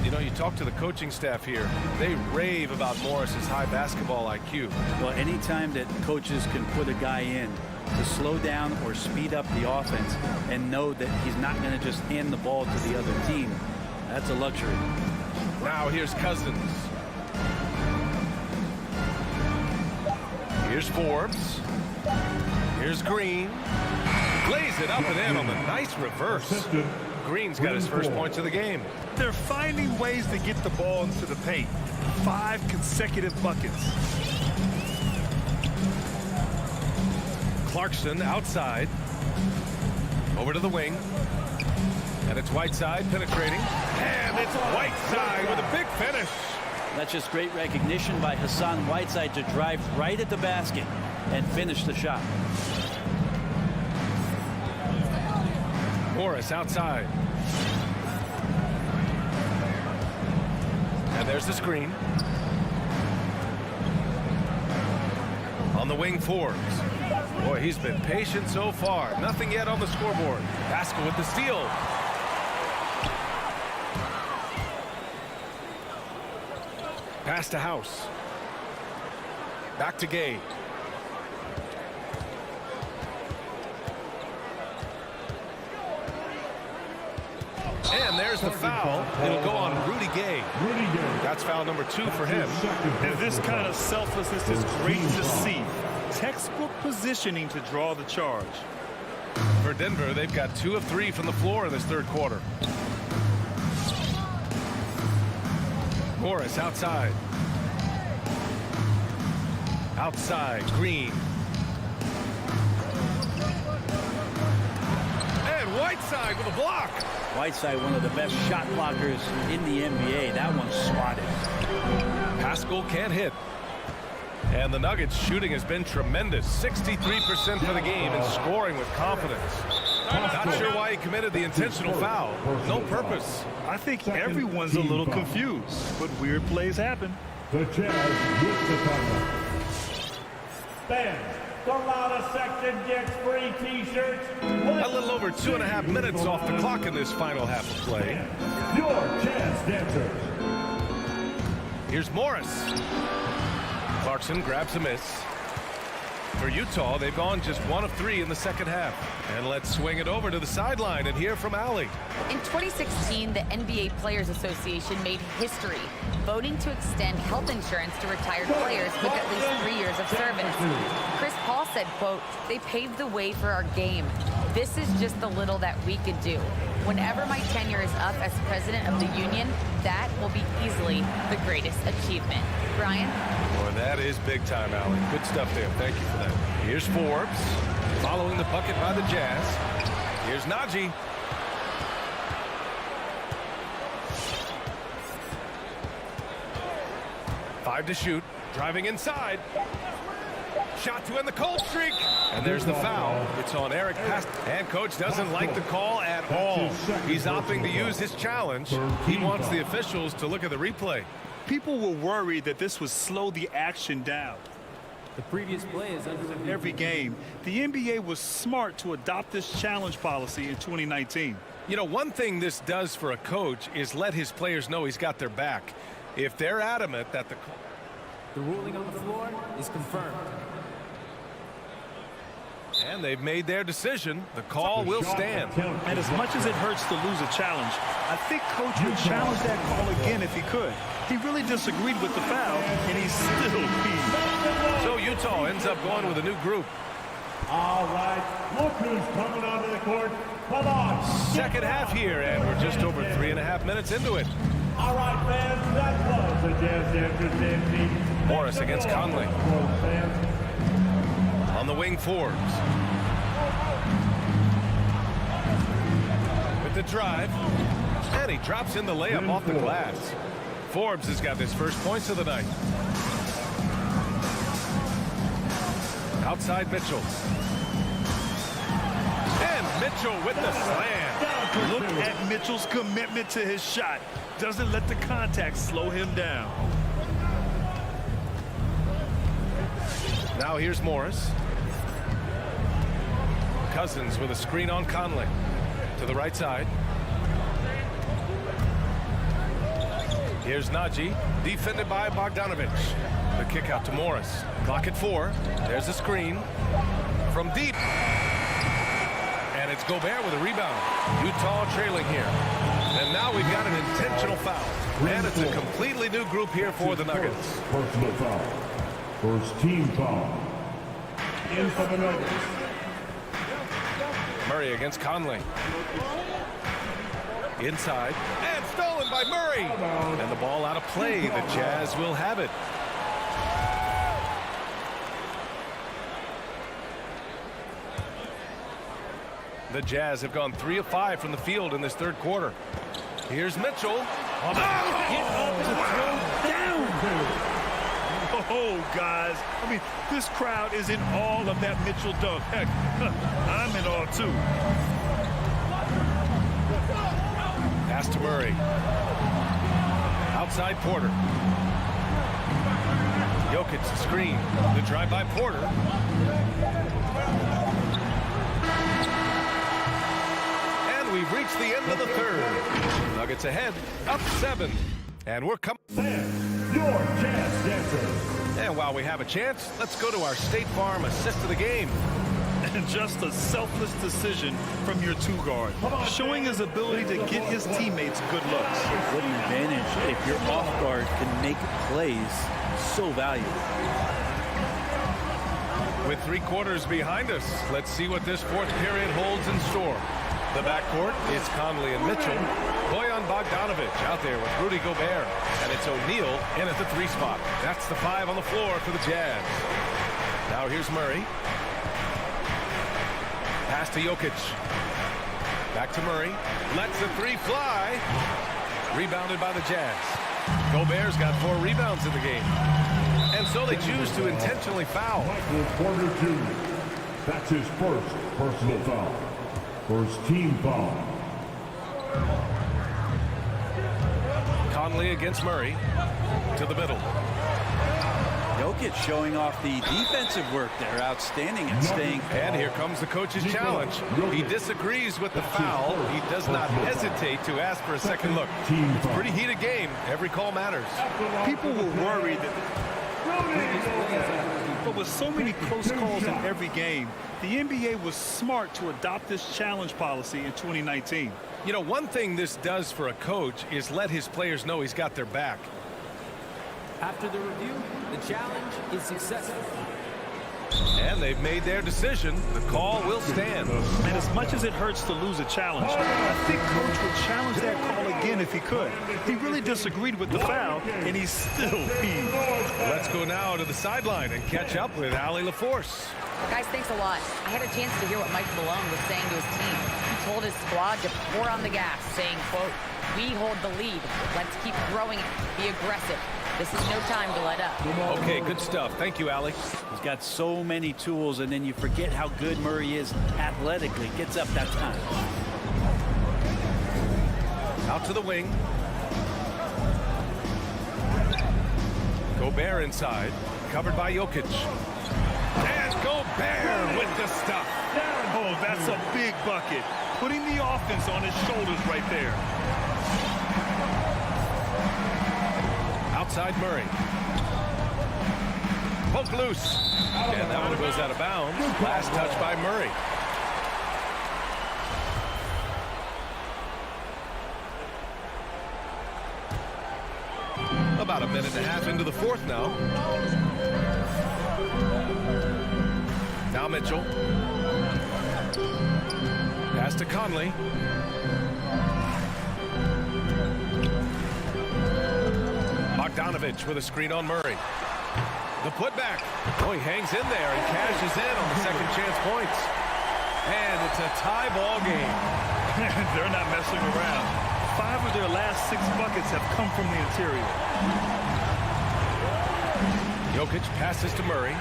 You know, you talk to the coaching staff here. They rave about Morris's high basketball IQ. Well, anytime that coaches can put a guy in to slow down or speed up the offense and know that he's not going to just hand the ball to the other team, that's a luxury. Now here's Cousins. Here's Forbes. Here's Green. Lays it up and in on the nice reverse. Green's got his first points of the game. They're finding ways to get the ball into the paint. 5 consecutive buckets. Clarkson outside. Over to the wing. And it's Whiteside penetrating. And it's Whiteside with a big finish. That's just great recognition by Hassan Whiteside to drive right at the basket and finish the shot. Morris outside. And there's the screen. On the wing, Forbes. Boy, he's been patient so far. Nothing yet on the scoreboard. Pascal with the steal. Pass to House. Back to Gay. And there's the foul. It'll go on Rudy Gay. That's foul number 2 for him. And this kind of selflessness is great to see. Textbook positioning to draw the charge. For Denver, they've got 2 of 3 from the floor in this third quarter. Morris outside. Outside, Green. And Whiteside with a block. Whiteside, one of the best shot blockers in the NBA. That one's swatted. Pascal can't hit. And the Nuggets shooting has been tremendous. 63% for the game and scoring with confidence. Not sure why he committed the intentional foul. No purpose. I think everyone's a little confused, but weird plays happen. The Jazz with the timeout. Fans, the loudest section gets free T-shirts. A little over 2.5 minutes off the clock in this final half of play. Your Jazz dancers. Here's Morris. Clarkson grabs a miss. For Utah, they've gone just 1 of 3 in the second half. And let's swing it over to the sideline and hear from Allie. In 2016, the NBA Players Association made history, voting to extend health insurance to retired players with at least 3 years of service. Chris Paul said, quote, "They paved the way for our game. This is just the little that we could do. Whenever my tenure is up as president of the union, that will be easily the greatest achievement." Brian? Boy, that is big time, Allie. Good stuff there. Thank you for that. Here's Forbes following the bucket by the Jazz. Here's Najee. Five to shoot. Driving inside. Shot to end the cold streak. And there's the foul. It's on Eric Pascal. And coach doesn't like the call at all. He's opting to use his challenge. He wants the officials to look at the replay. People were worried that this would slow the action down. The previous play is under review. Every game, the NBA was smart to adopt this challenge policy in 2019. You know, one thing this does for a coach is let his players know he's got their back. If they're adamant that The ruling on the floor is confirmed. and they've made their decision, the call will stand. And as much as it hurts to lose a challenge, I think coach would challenge that call again if he could. He really disagreed with the foul, and he's still peeved. So Utah ends up going with a new group. All right, look who's coming onto the court. Come on. Second half here, and we're just over 3.5 minutes into it. All right, fans, that was the Jazz Dancers dance team. Morris against Conley. On the wing, Forbes. With the drive, and he drops in the layup off the glass. Forbes has got his first points of the night. Outside Mitchell. And Mitchell with the slam. Look at Mitchell's commitment to his shot. Doesn't let the contact slow him down. Now here's Morris. Cousins with a screen on Conley. To the right side. Here's Najee, defended by Bogdanovich. The kick out to Morris. Clock at 4. There's a screen. From deep. And it's Gobert with a rebound. Utah trailing here. And now we've got an intentional foul. And it's a completely new group here for the Nuggets. Personal foul. First team foul. In for the Nuggets. Murray against Conley. Inside. And stolen by Murray. And the ball out of play. The Jazz will have it. The Jazz have gone 3 of 5 from the field in this third quarter. Here's Mitchell. Get up to throw down. Oh, guys. I mean, this crowd is in awe of that Mitchell dunk. Heck, I'm in awe, too. Pass to Murray. Outside Porter. Jokic screen. The drive by Porter. And we've reached the end of the third. Nuggets ahead, up 7. And we're coming. Your Jazz Dancer. And while we have a chance, let's go to our State Farm assist of the game. And just a selfless decision from your two guard, showing his ability to get his teammates good looks. What an advantage if your off guard can make plays so valuable. With 3 quarters behind us, let's see what this fourth period holds in store. The backcourt is Conley and Mitchell. Bojan Bogdanovic out there with Rudy Gobert. And it's O'Neal in at the 3 spot. That's the 5 on the floor for the Jazz. Now here's Murray. Pass to Jokic. Back to Murray. Lets the 3 fly. Rebounded by the Jazz. Gobert's got 4 rebounds in the game. And so they choose to intentionally foul. Michael Porter Jr. That's his first personal foul. First team foul. Conley against Murray. To the middle. Jokic showing off the defensive work there. Outstanding at staying. And here comes the coach's challenge. He disagrees with the foul. He does not hesitate to ask for a second look. It's a pretty heated game. Every call matters. People were worried but with so many close calls in every game, the NBA was smart to adopt this challenge policy in 2019. You know, one thing this does for a coach is let his players know he's got their back. After the review, the challenge is successful. And they've made their decision. The call will stand. And as much as it hurts to lose a challenge, I think Coach would challenge that call again if he could. He really disagreed with the foul, and he's still peeved. Let's go now to the sideline and catch up with Allie LaForce. Guys, thanks a lot. I had a chance to hear what Mike Malone was saying to his team. He told his squad to pour on the gas, saying, quote, "We hold the lead. Let's keep throwing it. Be aggressive. This is no time to let up." Okay, good stuff. Thank you, Allie. He's got so many tools, and then you forget how good Murray is athletically. Gets up that time. Out to the wing. Gobert inside. Covered by Jokic. And Gobert with the stuff. Oh, that's a big bucket. Putting the offense on his shoulders right there. Outside Murray. Poke loose. And that one goes out of bounds. Last touch by Murray. About a minute and a half into the fourth now. Now Mitchell. Pass to Conley. Bogdanovic with a screen on Murray. The putback. Oh, he hangs in there and cashes in on the second chance points. And it's a tie ball game. They're not messing around. 5 of their last 6 buckets have come from the interior. Jokic passes to Murray.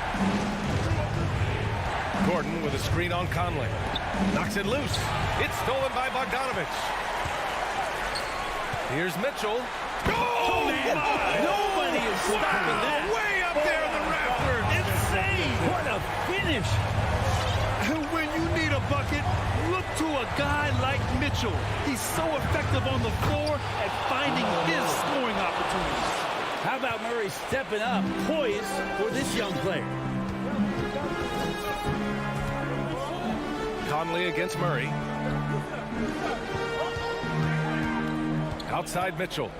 Gordon with a screen on Conley. Knocks it loose. It's stolen by Bogdanovic. Here's Mitchell. Oh, man. Nobody is stopping that. Way up there in the rafters. Insane. What a finish. When you need a bucket, look to a guy like Mitchell. He's so effective on the floor at finding his scoring opportunities. How about Murray stepping up, poised for this young player? Conley against Murray. Outside Mitchell.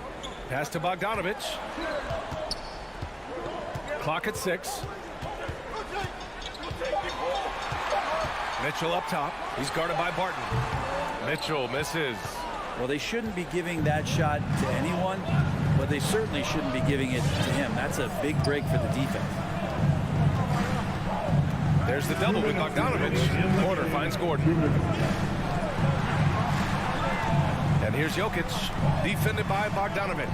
Pass to Bogdanovic. Clock at 6. Mitchell up top. He's guarded by Barton. Mitchell misses. Well, they shouldn't be giving that shot to anyone, but they certainly shouldn't be giving it to him. That's a big break for the defense. There's the double with Bogdanovic. Porter finds Gordon. And here's Jokic, defended by Bogdanovic.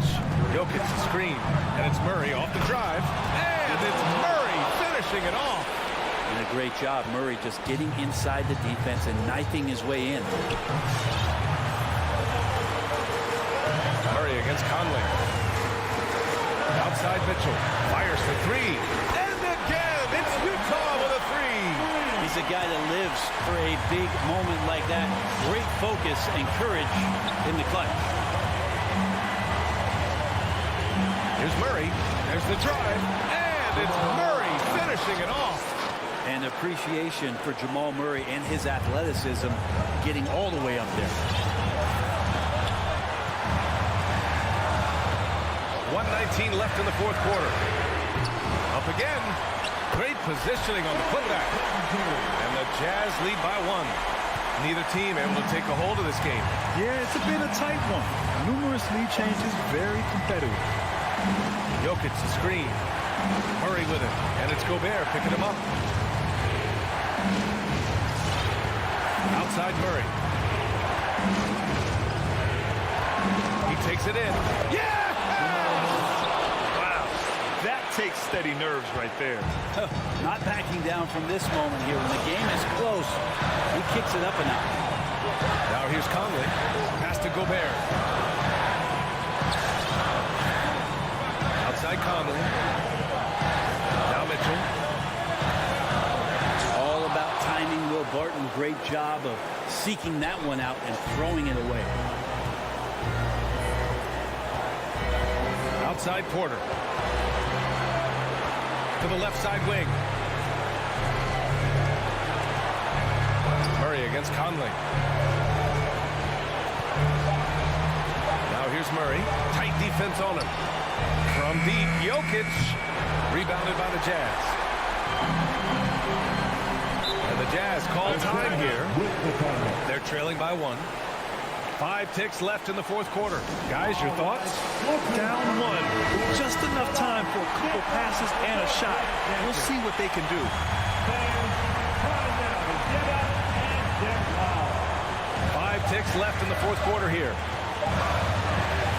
Jokic screen, and it's Murray off the drive. And it's Murray finishing it off. And a great job, Murray just getting inside the defense and knifing his way in. Murray against Conley. Outside Mitchell. Fires for three. And again, it's Utah with a three. He's a guy that lives for a big moment like that. Great focus and courage in the clutch. Here's Murray. There's the drive. And it's Murray finishing it off. And appreciation for Jamal Murray and his athleticism getting all the way up there. 1:19 left in the fourth quarter. Up again. Great positioning on the putback. And the Jazz lead by one. Neither team able to take a hold of this game. Yeah, it's a bit a tight one. Numerous lead changes, very competitive. Jokic the screen. Murray with it. And it's Gobert picking him up. Outside Murray. He takes it in. Yeah! Wow. That takes steady nerves right there. Not backing down from this moment here. When the game is close, he kicks it up a notch. Now here's Conley. Pass to Gobert. Outside Conley. Now Mitchell. All about timing. Will Barton, great job of seeking that one out and throwing it away. Outside Porter. To the left side wing. Murray against Conley. Now here's Murray. Tight defense on him. From deep, Jokic. Rebounded by the Jazz. And the Jazz call time here. They're trailing by one. 5 ticks left in the fourth quarter. Guys, your thoughts? Down one. Just enough time for a couple passes and a shot. We'll see what they can do. Fans, time now to get up and get loud. 5 ticks left in the fourth quarter here.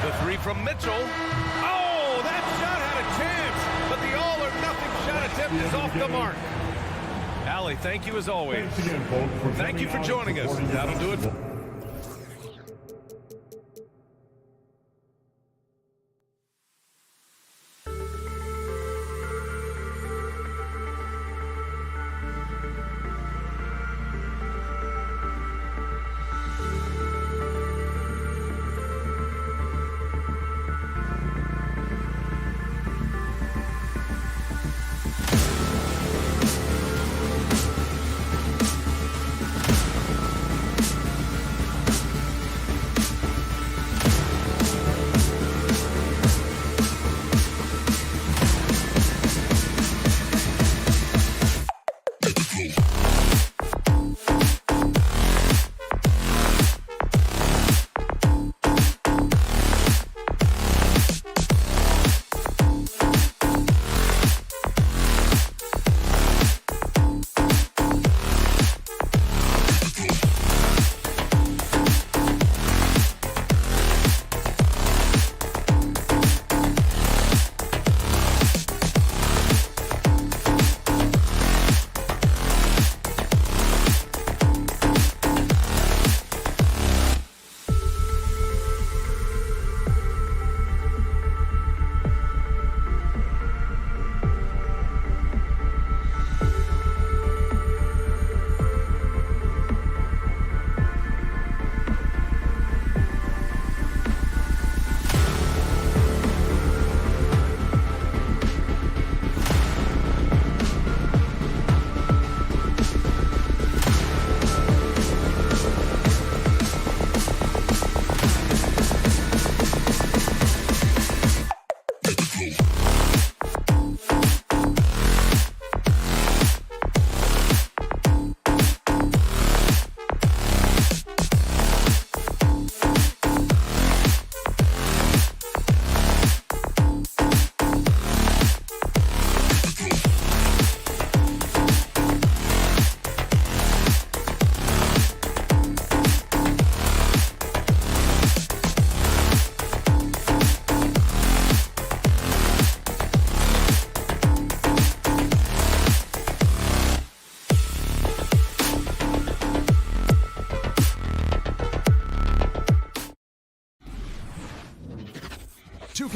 The three from Mitchell. Oh, that shot had a chance, but the all-or-nothing shot attempt is off the mark. Allie, thank you as always. Thanks again, folks, for Thank you for joining us. That'll do it.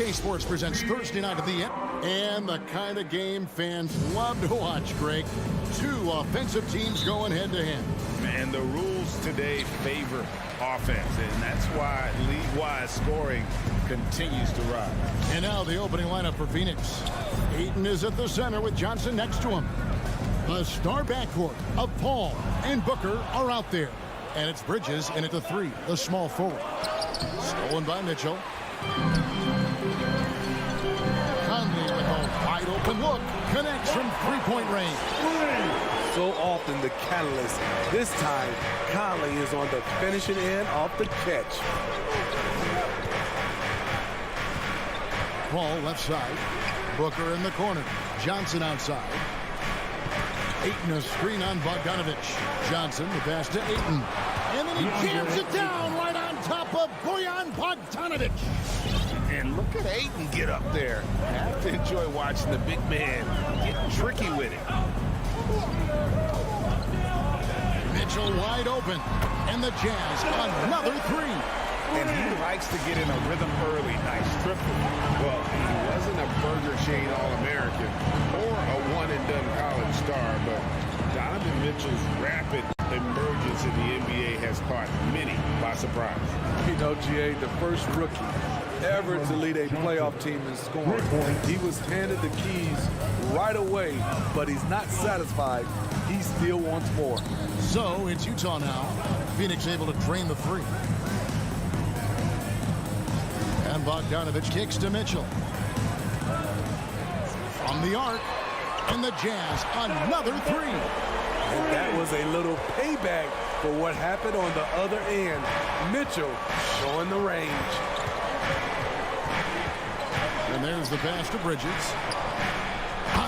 EA Sports presents Thursday Night at the End. And the kind of game fans love to watch, Greg. Two offensive teams going head-to-head. And the rules today favor offense, and that's why league-wide scoring continues to rise. And now the opening lineup for Phoenix. Ayton is at the center with Johnson next to him. The star backcourt of Paul and Booker are out there. And it's Bridges in at the 3, the small forward. Stolen by Mitchell. Conley with a wide open look. Connects from three-point range. So often the catalyst. This time, Conley is on the finishing end of the catch. Paul left side. Booker in the corner. Johnson outside. Ayton a screen on Bogdanovich. Johnson the pass to Ayton. And then he jams it down right on top of Bojan Bogdanovich. And look at Ayton get up there. I have to enjoy watching the big man get tricky with it. Mitchell wide open. And the Jazz another 3. And he likes to get in a rhythm early. Nice triple. Well, he wasn't a Burger Chain All-American or a one-and-done college star, but Donovan Mitchell's rapid emergence in the NBA has caught many by surprise. You know, GA, the first rookie ever to lead a playoff team in scoring. He was handed the keys right away, but he's not satisfied. He still wants more. So it's Utah now. Phoenix able to drain the 3. And Bogdanovich kicks to Mitchell. From the arc. And the Jazz another 3. And that was a little payback for what happened on the other end. Mitchell showing the range. And there's the pass to Bridges.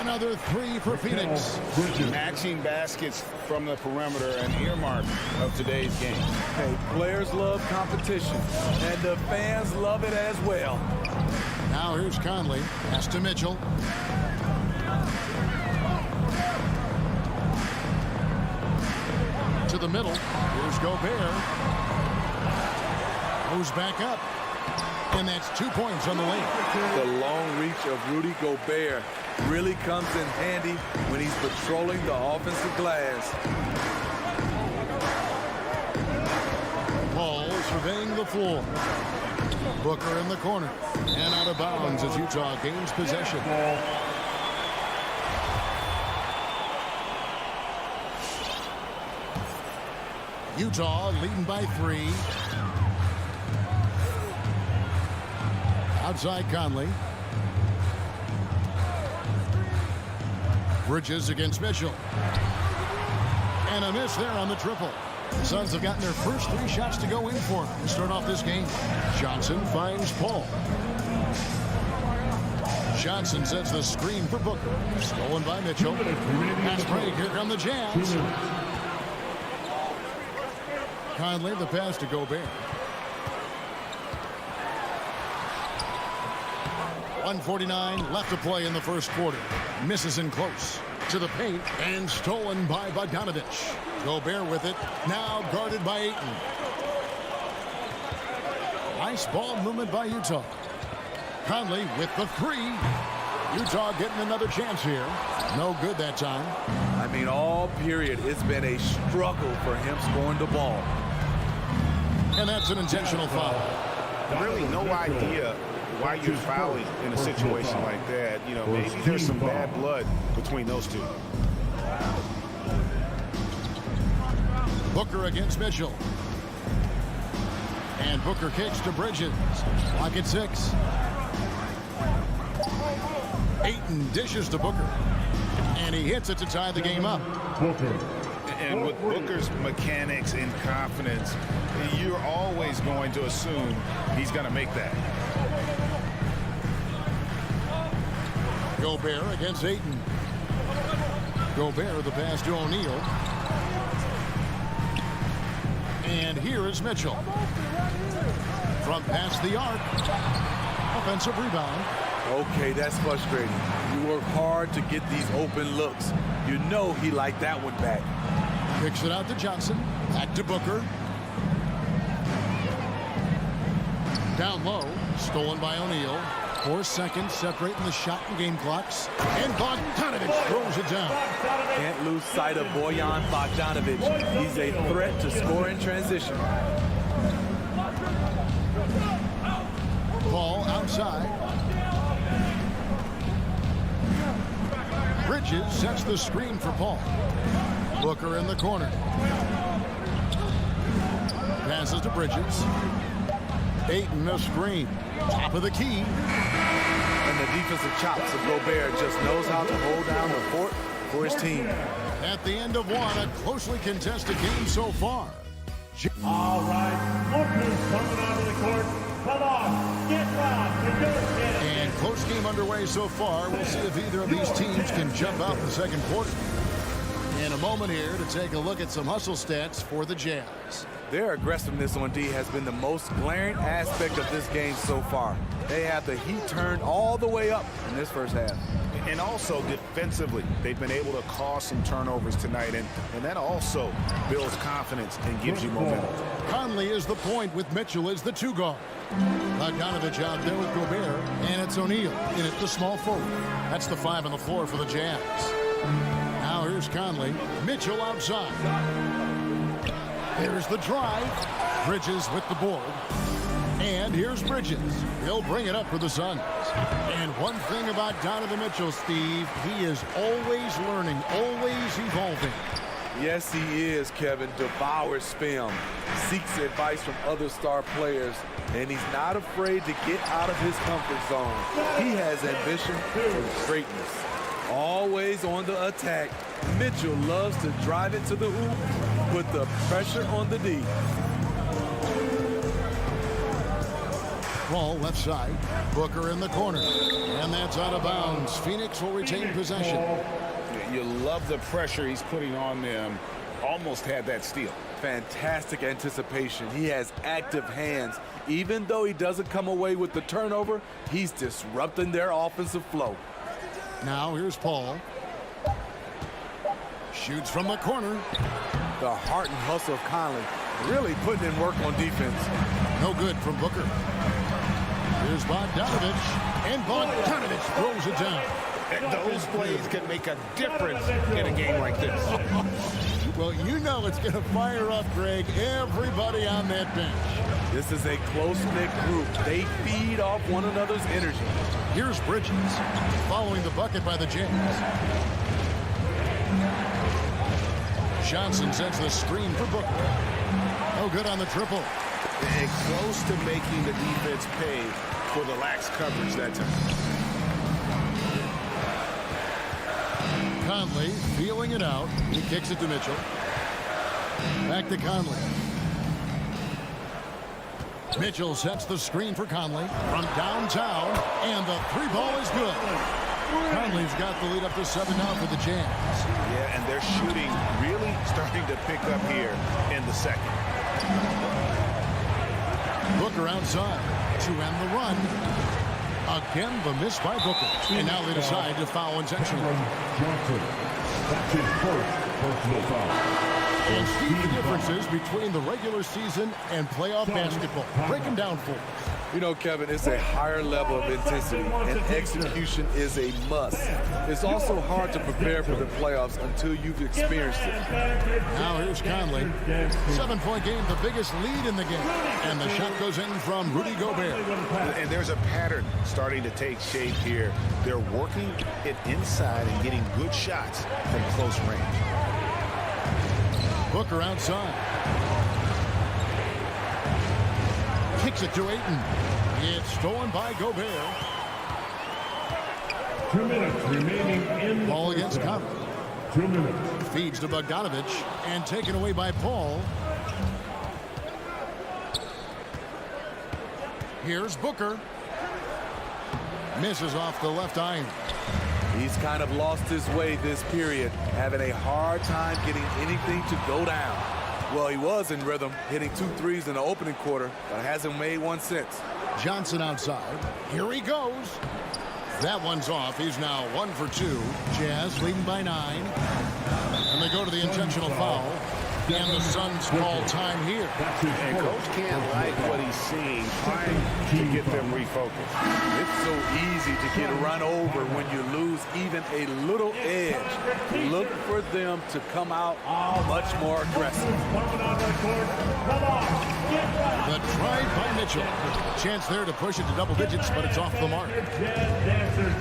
Another 3 for Phoenix. Matching baskets from the perimeter, an earmark of today's game. Hey, players love competition, and the fans love it as well. Now here's Conley. Pass to Mitchell. To the middle. Here's Gobert. Goes back up. And that's 2 points on the lane. The long reach of Rudy Gobert really comes in handy when he's patrolling the offensive glass. Paul surveying the floor. Booker in the corner. And out of bounds as Utah gains possession. Utah leading by 3. Outside Conley. Bridges against Mitchell. And a miss there on the triple. The Suns have gotten their first 3 shots to go in for them to start off this game. Johnson finds Paul. Johnson sets the screen for Booker. Stolen by Mitchell. Pass break. Here come the Jazz. Conley the pass to Gobert. 1:49 left to play in the first quarter. Misses in close. To the paint and stolen by Bogdanovich. Gobert with it. Now guarded by Ayton. Nice ball movement by Utah. Conley with the 3. Utah getting another chance here. No good that time. I mean, all period, it's been a struggle for him scoring the ball. And that's an intentional foul. Really no idea why you're fouling in a situation like that. You know, maybe there's some bad blood between those two. Booker against Mitchell. And Booker kicks to Bridges. Clock at 6. Ayton dishes to Booker. And he hits it to tie the game up. And with Booker's mechanics and confidence, you're always going to assume he's going to make that. Gobert against Ayton. Gobert the pass to O'Neal. And here is Mitchell. From past the arc. Offensive rebound. Okay, that's frustrating. You work hard to get these open looks. You know he liked that one back. Kicks it out to Johnson. Back to Booker. Down low. Stolen by O'Neal. 4 seconds separating the shot and game clocks. And Bogdanovich throws it down. Can't lose sight of Bojan Bogdanovich. He's a threat to score in transition. Ball outside. Bridges sets the screen for Paul. Booker in the corner. Passes to Bridges. Ayton a screen. Top of the key. And the defensive chops of Gobert just knows how to hold down the fort for his team. At the end of one, a closely contested game so far. All right, look who's coming onto the court. Come on, get loud. And close game underway so far. We'll see if either of these teams can jump out in the second quarter. In a moment here to take a look at some hustle stats for the Jazz. Their aggressiveness on D has been the most glaring aspect of this game so far. They have the heat turned all the way up in this first half. And also defensively, they've been able to cause some turnovers tonight, and that also builds confidence and gives you momentum. Conley is the point with Mitchell as the 2 guard. Bogdanovich out there with Gobert, and it's O'Neal in at the small forward. That's the 5 on the floor for the Jazz. Now here's Conley. Mitchell outside. Here's the drive. Bridges with the board. And here's Bridges. He'll bring it up for the Suns. And one thing about Donovan Mitchell, Steve, he is always learning, always evolving. Yes, he is, Kevin. Devours film, seeks advice from other star players, and he's not afraid to get out of his comfort zone. He has ambition for greatness. Always on the attack, Mitchell loves to drive it to the hoop, put the pressure on the D. Ball left side. Booker in the corner. And that's out of bounds. Phoenix will retain possession. You love the pressure he's putting on them. Almost had that steal. Fantastic anticipation. He has active hands. Even though he doesn't come away with the turnover, he's disrupting their offensive flow. Now here's Paul. Shoots from the corner. The heart and hustle of Conley really putting in work on defense. No good from Booker. Here's Bogdanovich. And Bogdanovich throws it down. Those plays can make a difference in a game like this. Well, you know it's going to fire up, Greg, everybody on that bench. This is a close-knit group. They feed off one another's energy. Here's Bridges, following the bucket by the Jazz. Johnson sets the screen for Booker. No good on the triple. And close to making the defense pay for the lax coverage that time. Conley feeling it out. He kicks it to Mitchell. Back to Conley. Mitchell sets the screen for Conley from downtown, and the 3-ball is good. Conley's got the lead up to 7 now for the Jazz. Yeah, and their shooting really starting to pick up here in the second. Booker outside to end the run. Again, the miss by Booker. And now they decide to foul intentionally. That's his first personal foul. And Steve, the differences between the regular season and playoff basketball. Break them down for us. You know, Kevin, it's a higher level of intensity, and execution is a must. It's also hard to prepare for the playoffs until you've experienced it. Now here's Conley. 7-point game, the biggest lead in the game. And the shot goes in from Rudy Gobert. And there's a pattern starting to take shape here. They're working it inside and getting good shots from close range. Booker outside. Kicks it to Ayton. It's stolen by Gobert. 2 minutes remaining in the Ball against Conley. 2 minutes. Feeds to Bogdanovich and taken away by Paul. Here's Booker. Misses off the left iron. He's kind of lost his way this period, having a hard time getting anything to go down. Well, he was in rhythm, hitting 2 threes in the opening quarter, but hasn't made one since. Johnson outside. Here he goes. That one's off. He's now 1 for 2. Jazz leading by 9. And they go to the intentional foul. And the Suns call time here. And coach can't like what he's seeing, trying to get them refocused. It's so easy to get run over when you lose even a little edge. Look for them to come out much more aggressive. The drive by Mitchell. Chance there to push it to double digits, but it's off the mark.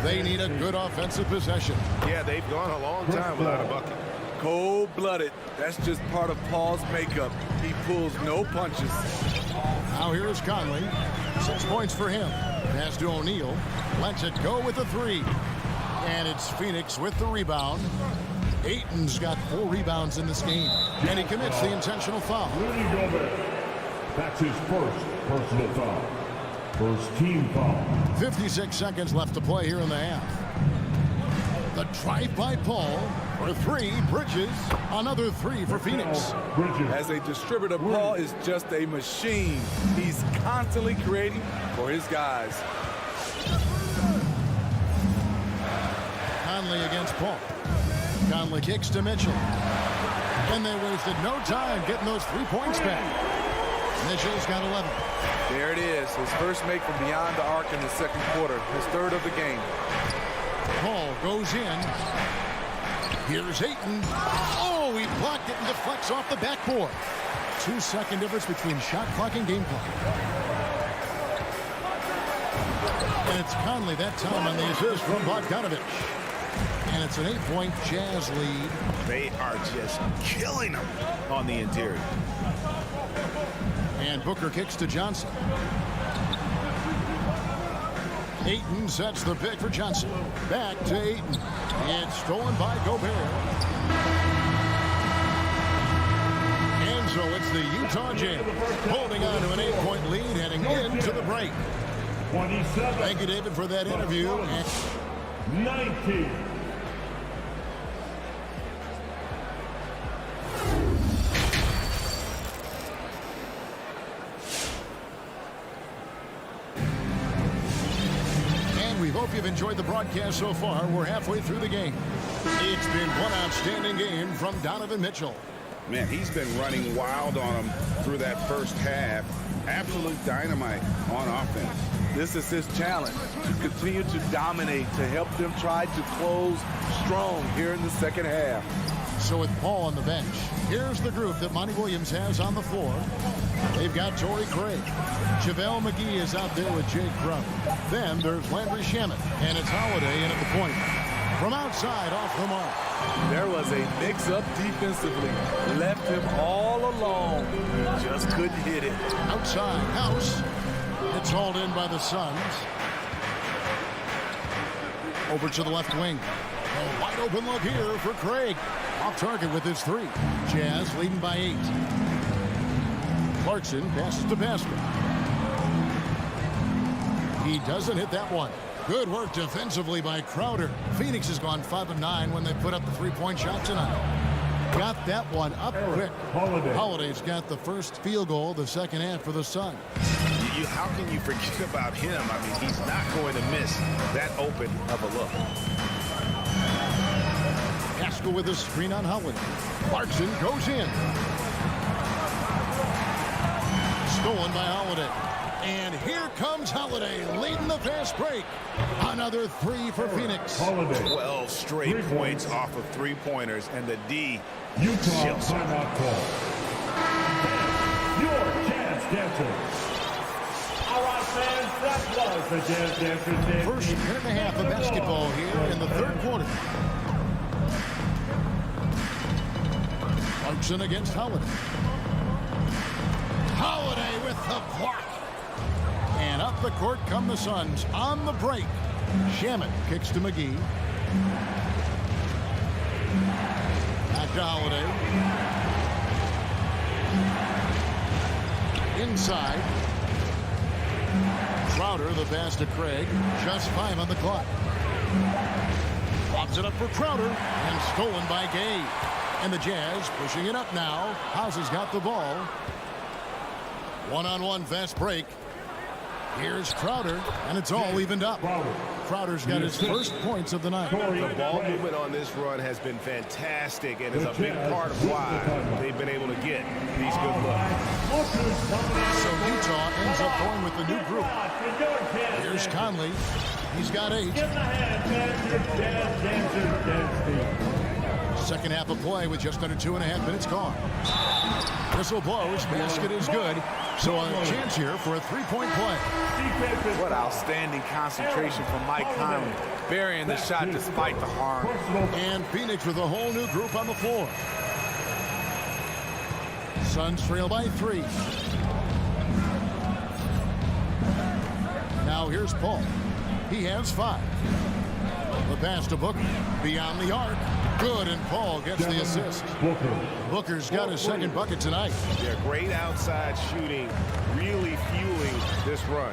They need a good offensive possession. Yeah, they've gone a long time without a bucket. Cold-blooded. That's just part of Paul's makeup. He pulls no punches. Now here is Conley. 6 points for him. Pass to O'Neal. Lets it go with the three. And it's Phoenix with the rebound. Ayton's got 4 rebounds in this game. And he commits the intentional foul. That's his first personal foul. First team foul. 56 seconds left to play here in the half. The drive by Paul for 3. Bridges. Another 3 for Phoenix. As a distributor, Paul is just a machine. He's constantly creating for his guys. Conley against Paul. Conley kicks to Mitchell. And they wasted no time getting those 3 points back. Mitchell's got 11. There it is. His first make from beyond the arc in the second quarter. His third of the game. Paul goes in. Here's Ayton. Oh, he blocked it and deflects off the backboard. 2-second difference between shot clock and game clock. And it's Conley that time on the assist from Bogdanovich. And it's an 8-point Jazz lead. They are just killing them on the interior. And Booker kicks to Johnson. Ayton sets the pick for Johnson. Back to Ayton. It's stolen by Gobert. And so it's the Utah Jazz holding on to an 8-point lead heading into the break. 27. Thank you, David, for that interview. 19. We hope you've enjoyed the broadcast so far. We're halfway through the game. It's been one outstanding game from Donovan Mitchell. Man, he's been running wild on them through that first half. Absolute dynamite on offense. This is his challenge, to continue to dominate, to help them try to close strong here in the second half. So with Paul on the bench, here's the group that Monty Williams has on the floor. They've got Torrey Craig. JaVale McGee is out there with Jake Crumb. Then there's Landry Shamet, and it's Holiday in at the point. From outside, off the mark. There was a mix-up defensively. Left him all alone. He just couldn't hit it. Outside, House. It's hauled in by the Suns. Over to the left wing. A wide open look here for Craig. Off target with his 3. Jazz leading by 8. Clarkson passes to Pascal. He doesn't hit that one. Good work defensively by Crowder. Phoenix has gone 5 of 9 when they put up the 3-point shot tonight. Got that one up quick. Holiday's got the first field goal of the second half for the Suns. How can you forget about him? I mean, he's not going to miss that open of a look. Pascal with a screen on Holiday. Clarkson goes in. Stolen by Holiday. And here comes Holiday leading the fast break. Another 3 for Phoenix. 12 straight points off of 3-pointers, and the D. Utah timeout call. Your Jazz Dancers. All right, fans, that was the Jazz Dancers. First minute and a half of basketball here in the third quarter. Clarkson against Holiday. Holiday with the block. And up the court come the Suns on the break. Shamet kicks to McGee. Back to Holiday. Inside. Crowder, the pass to Craig. Just 5 on the clock. Lobs it up for Crowder. And stolen by Gay. And the Jazz pushing it up now. House has got the ball. One-on-one fast break. Here's Crowder, and it's all evened up. Crowder's got his first points of the night. The ball movement on this run has been fantastic and is a big part of why they've been able to get these good looks. So Utah ends up going with the new group. Here's Conley. He's got 8. Second half of play with just under 2.5 minutes gone. Whistle blows. Basket is good. So a chance here for a three-point play. What outstanding concentration from Mike Conley. Burying the shot despite the harm. And Phoenix with a whole new group on the floor. Suns trail by 3. Now here's Paul. He has 5. The pass to Booker. Beyond the arc. Good, and Paul gets the assist. Booker's got his second bucket tonight. Yeah, great outside shooting, really fueling this run.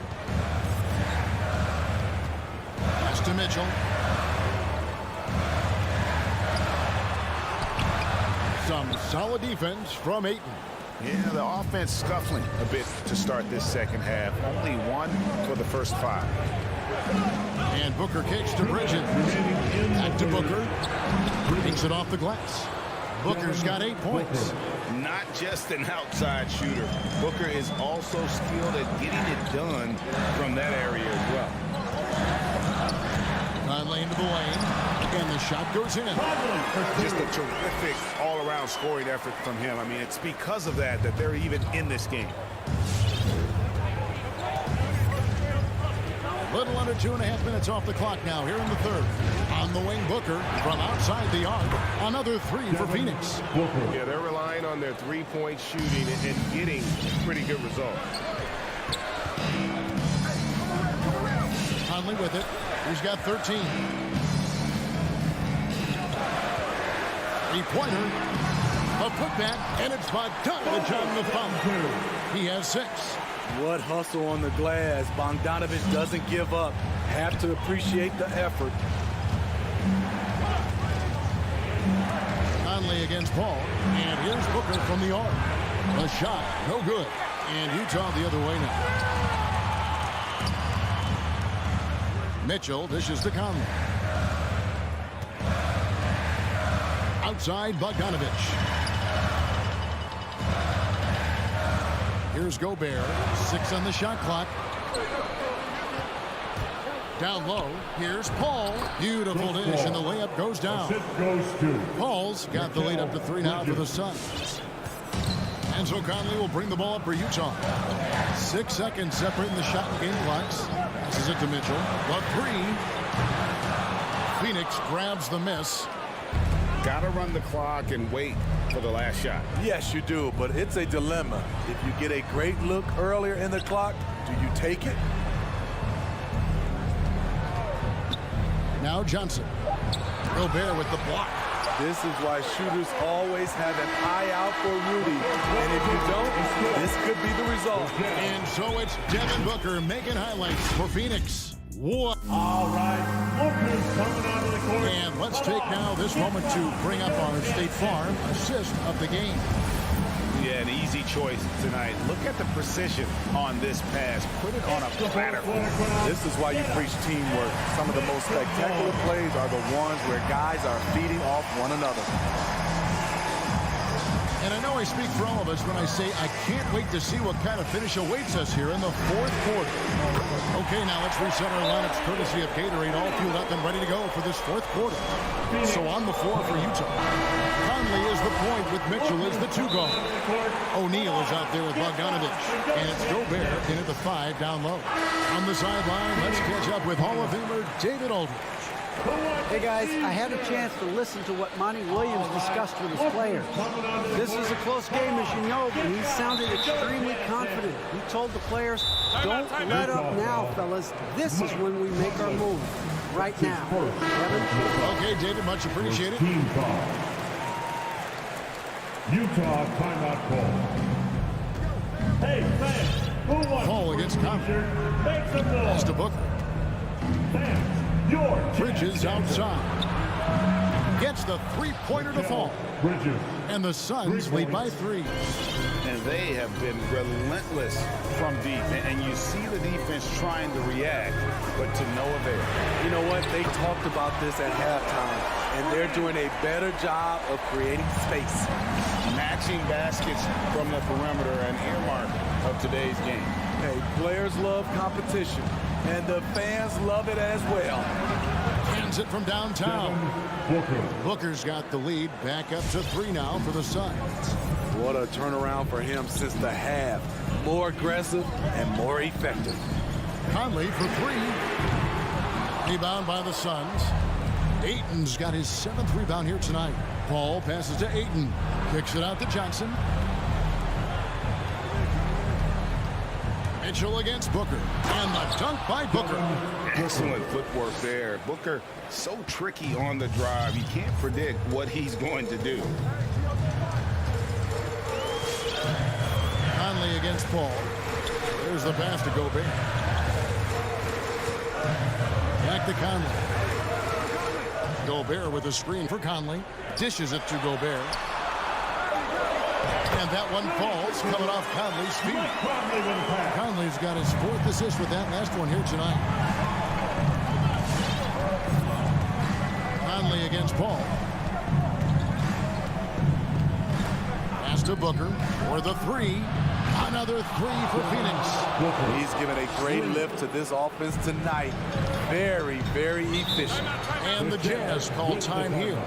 Pass to Mitchell. Some solid defense from Ayton. Yeah, the offense scuffling a bit to start this second half. Only 1 for the first 5. And Booker kicks to Bridget. Back to Booker. Takes it off the glass. Booker's got 8 points. Not just an outside shooter. Booker is also skilled at getting it done from that area as well. Conley into the lane. And the shot goes in. Just a terrific all-around scoring effort from him. I mean, it's because of that they're even in this game. Little under 2.5 minutes off the clock now here in the third. On the wing, Booker from outside the arc. Another 3 for Phoenix. Yeah, they're relying on their three-point shooting and getting pretty good results. Conley with it. He's got 13. 3-pointer. A putback, and it's Bogdanovich on the foul. He has 6. What hustle on the glass. Bogdanovich doesn't give up. Have to appreciate the effort. Conley against Paul. And here's Booker from the arc. A shot, no good. And Utah the other way now. Mitchell dishes to Conley. Outside Bogdanovich. Here's Gobert. 6 on the shot clock. Down low. Here's Paul. Beautiful dish, and the layup goes down. Paul's got the lead up to 3 now for the Suns. And so Conley will bring the ball up for Utah. 6 seconds separating the shot and game clocks. Passes it to Mitchell. The 3. Phoenix grabs the miss. Got to run the clock and wait for the last shot. Yes, you do, but it's a dilemma. If you get a great look earlier in the clock, do you take it? Now Johnson. Gobert with the block. This is why shooters always have an eye out for Rudy. And if you don't, this could be the result. And so it's Devin Booker making highlights for Phoenix. What? All right, Booker's coming onto the court. And let's take now this moment to bring up our State Farm assist of the game. Yeah, an easy choice tonight. Look at the precision on this pass. Put it on a platter. This is why you preach teamwork. Some of the most spectacular plays are the ones where guys are feeding off one another. And I know I speak for all of us when I say I can't wait to see what kind of finish awaits us here in the fourth quarter. Okay, now let's reset our lineups courtesy of Gatorade, all fueled up and ready to go for this fourth quarter. So on the floor for Utah. Conley is the point with Mitchell as the 2 guard. O'Neal is out there with Bogdanovich. And it's Gobert in at the 5 down low. On the sideline, let's catch up with Hall of Famer David Aldridge. Hey guys, I had a chance to listen to what Monty Williams discussed with his players. This is a close game, as you know, but he sounded extremely confident. He told the players, don't let up now, fellas. This is when we make our move. Right now. Kevin? Okay, David, much appreciated. Utah timeout call. Hey, fans, who wants Paul against Conley. Make some noise. Pass to Booker. Fans, your Bridges outside. gets the three-pointer to fall. And the Suns lead by 3. And they have been relentless from deep. And you see the defense trying to react, but to no avail. You know what? They talked about this at halftime, and they're doing a better job of creating space. Matching baskets from the perimeter, an earmark of today's game. Hey, players love competition, and the fans love it as well. Hands it from downtown. Booker's got the lead, back up to 3 now for the Suns. What a turnaround for him since the half. More aggressive and more effective. Conley for 3. Rebound by the Suns. Ayton's got his 7th rebound here tonight. Ball passes to Ayton. Kicks it out to Johnson. Mitchell against Booker. And the dunk by Booker. Excellent footwork there. Booker so tricky on the drive. You can't predict what he's going to do. Conley against Paul. There's the pass to Gobert. Back to Conley. Gobert with a screen for Conley. Dishes it to Gobert. And that one falls, coming off Conley's feet. Conley's got his 4th assist with that last one here tonight. Conley against Paul. Pass to Booker for the 3. Another 3 for Phoenix. He's given a great lift to this offense tonight. Very, very efficient. And the Jazz call time here.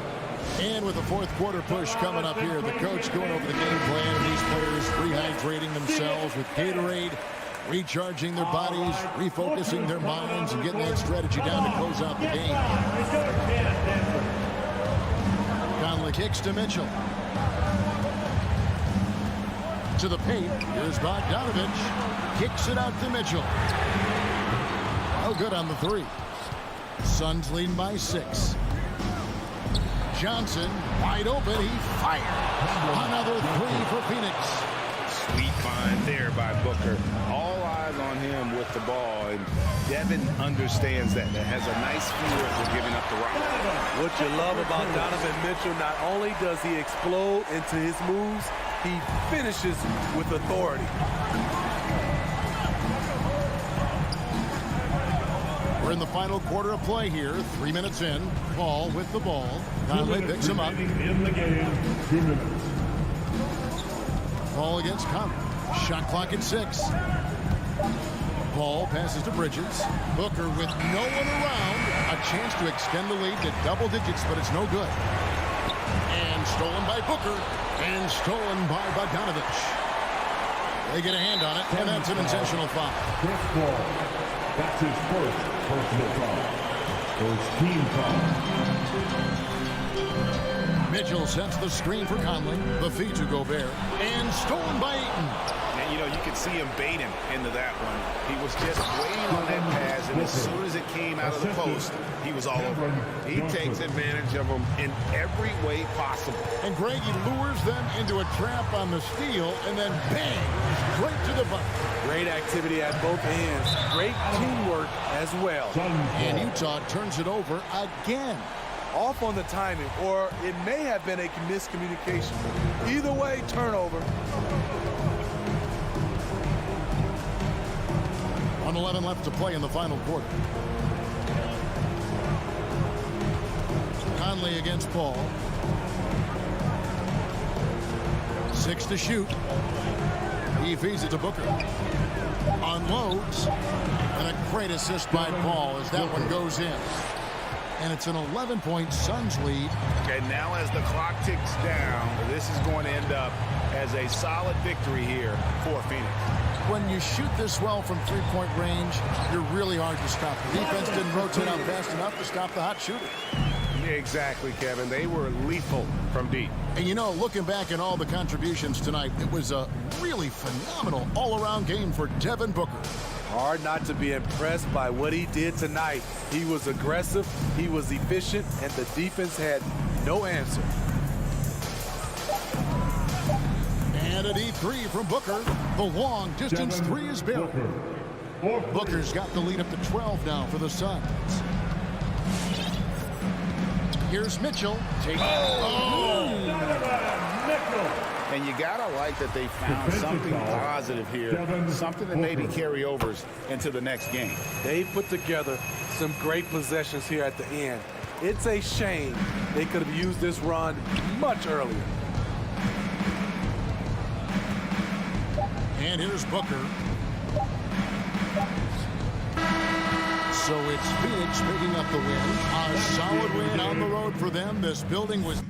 And with the 4th quarter push coming up here, the coach going over the game plan. These players rehydrating themselves with Gatorade, recharging their bodies, refocusing their minds, and getting that strategy down to close out the game. Conley kicks to Mitchell. To the paint. Here's Bogdanovich. Kicks it out to Mitchell. Oh, good on the 3. Suns leading by 6. Johnson wide open. He fired. Another 3 for Phoenix. Sweet find there by Booker. All eyes on him with the ball. And Devin understands that. That has a nice feel for giving up the rock. What you love about Donovan Mitchell, not only does he explode into his moves, he finishes with authority. We're in the final quarter of play here. 3 minutes in. Paul with the ball. Conley picks him up. In the game, 2 minutes. Paul against Conley. Shot clock at 6. Paul passes to Bridges. Booker with no one around. A chance to extend the lead to double digits, but it's no good. And stolen by Booker. And stolen by Bogdanovich. They get a hand on it, and that's an intentional foul. Chris Paul. That's his first personal foul. First team foul. Mitchell sets the screen for Conley. The feed to Gobert. And stolen by Ayton. And, you know, you could see him bait him into that one. He was just waiting on that pass, and as soon as it came out of the post, he was all over him. He takes advantage of him in every way possible. And Greg, he lures them into a trap on the steal, and then bang, straight to the bucket. Great activity at both ends. Great teamwork as well. And Utah turns it over again. Off on the timing, or it may have been a miscommunication. Either way, turnover. 1:11 left to play in the final quarter. Conley against Paul. 6 to shoot. He feeds it to Booker. Unloads. And a great assist by Paul as that one goes in. And it's an 11-point Suns lead. And now as the clock ticks down, this is going to end up as a solid victory here for Phoenix. When you shoot this well from three-point range, you're really hard to stop. The defense didn't rotate out fast enough to stop the hot shooter. Exactly, Kevin. They were lethal from deep. And you know, looking back at all the contributions tonight, it was a really phenomenal all-around game for Devin Booker. Hard not to be impressed by what he did tonight. He was aggressive, he was efficient, and the defense had no answer. And a deep 3 from Booker. The long-distance 3 is built. Booker's got the lead up to 12 now for the Suns. Here's Mitchell. And you got to like that they found something positive here, something that maybe carry overs into the next game. They put together some great possessions here at the end. It's a shame they could have used this run much earlier. And here's Booker. So it's Phoenix picking up the win. A solid win on the road for them. This building was...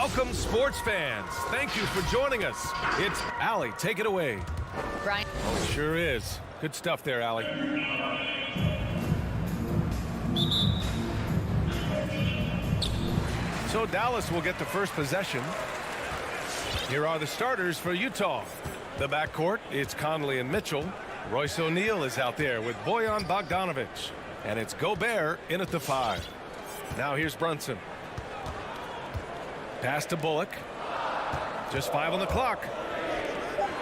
Welcome, sports fans. Thank you for joining us. It's Allie. Take it away. Brian. Oh, it sure is. Good stuff there, Allie. So Dallas will get the first possession. Here are the starters for Utah. The backcourt, it's Conley and Mitchell. Royce O'Neal is out there with Bojan Bogdanovic. And it's Gobert in at the 5. Now here's Brunson. Pass to Bullock. Just 5 on the clock.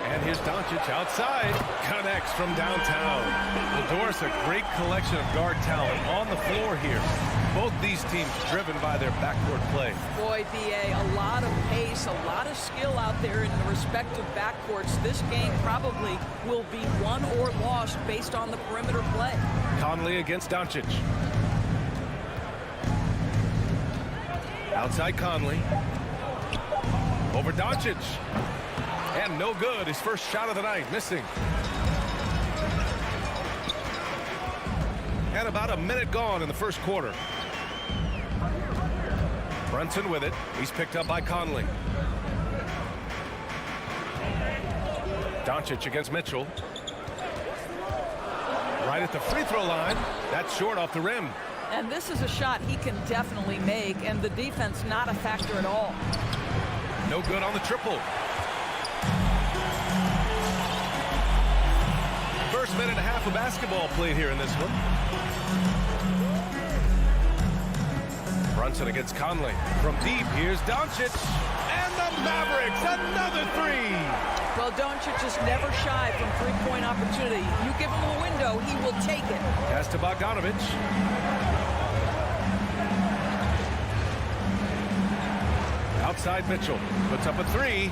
And here's Doncic outside. Connects from downtown. Well, Doris, a great collection of guard talent on the floor here. Both these teams driven by their backcourt play. Boy, B.A., a lot of pace, a lot of skill out there in the respective backcourts. This game probably will be won or lost based on the perimeter play. Conley against Doncic. Outside Conley. Over Doncic. And no good. His first shot of the night, missing. And about a minute gone in the first quarter. Brunson with it. He's picked up by Conley. Doncic against Mitchell. Right at the free throw line. That's short off the rim. And this is a shot he can definitely make, and the defense not a factor at all. No good on the triple. First minute and a half of basketball played here in this one. Brunson against Conley. From deep, here's Doncic. And the Mavericks, another 3. Well, Doncic is never shy from three-point opportunity. You give him a window, he will take it. Pass to Bogdanovic. Outside Mitchell. Puts up a 3.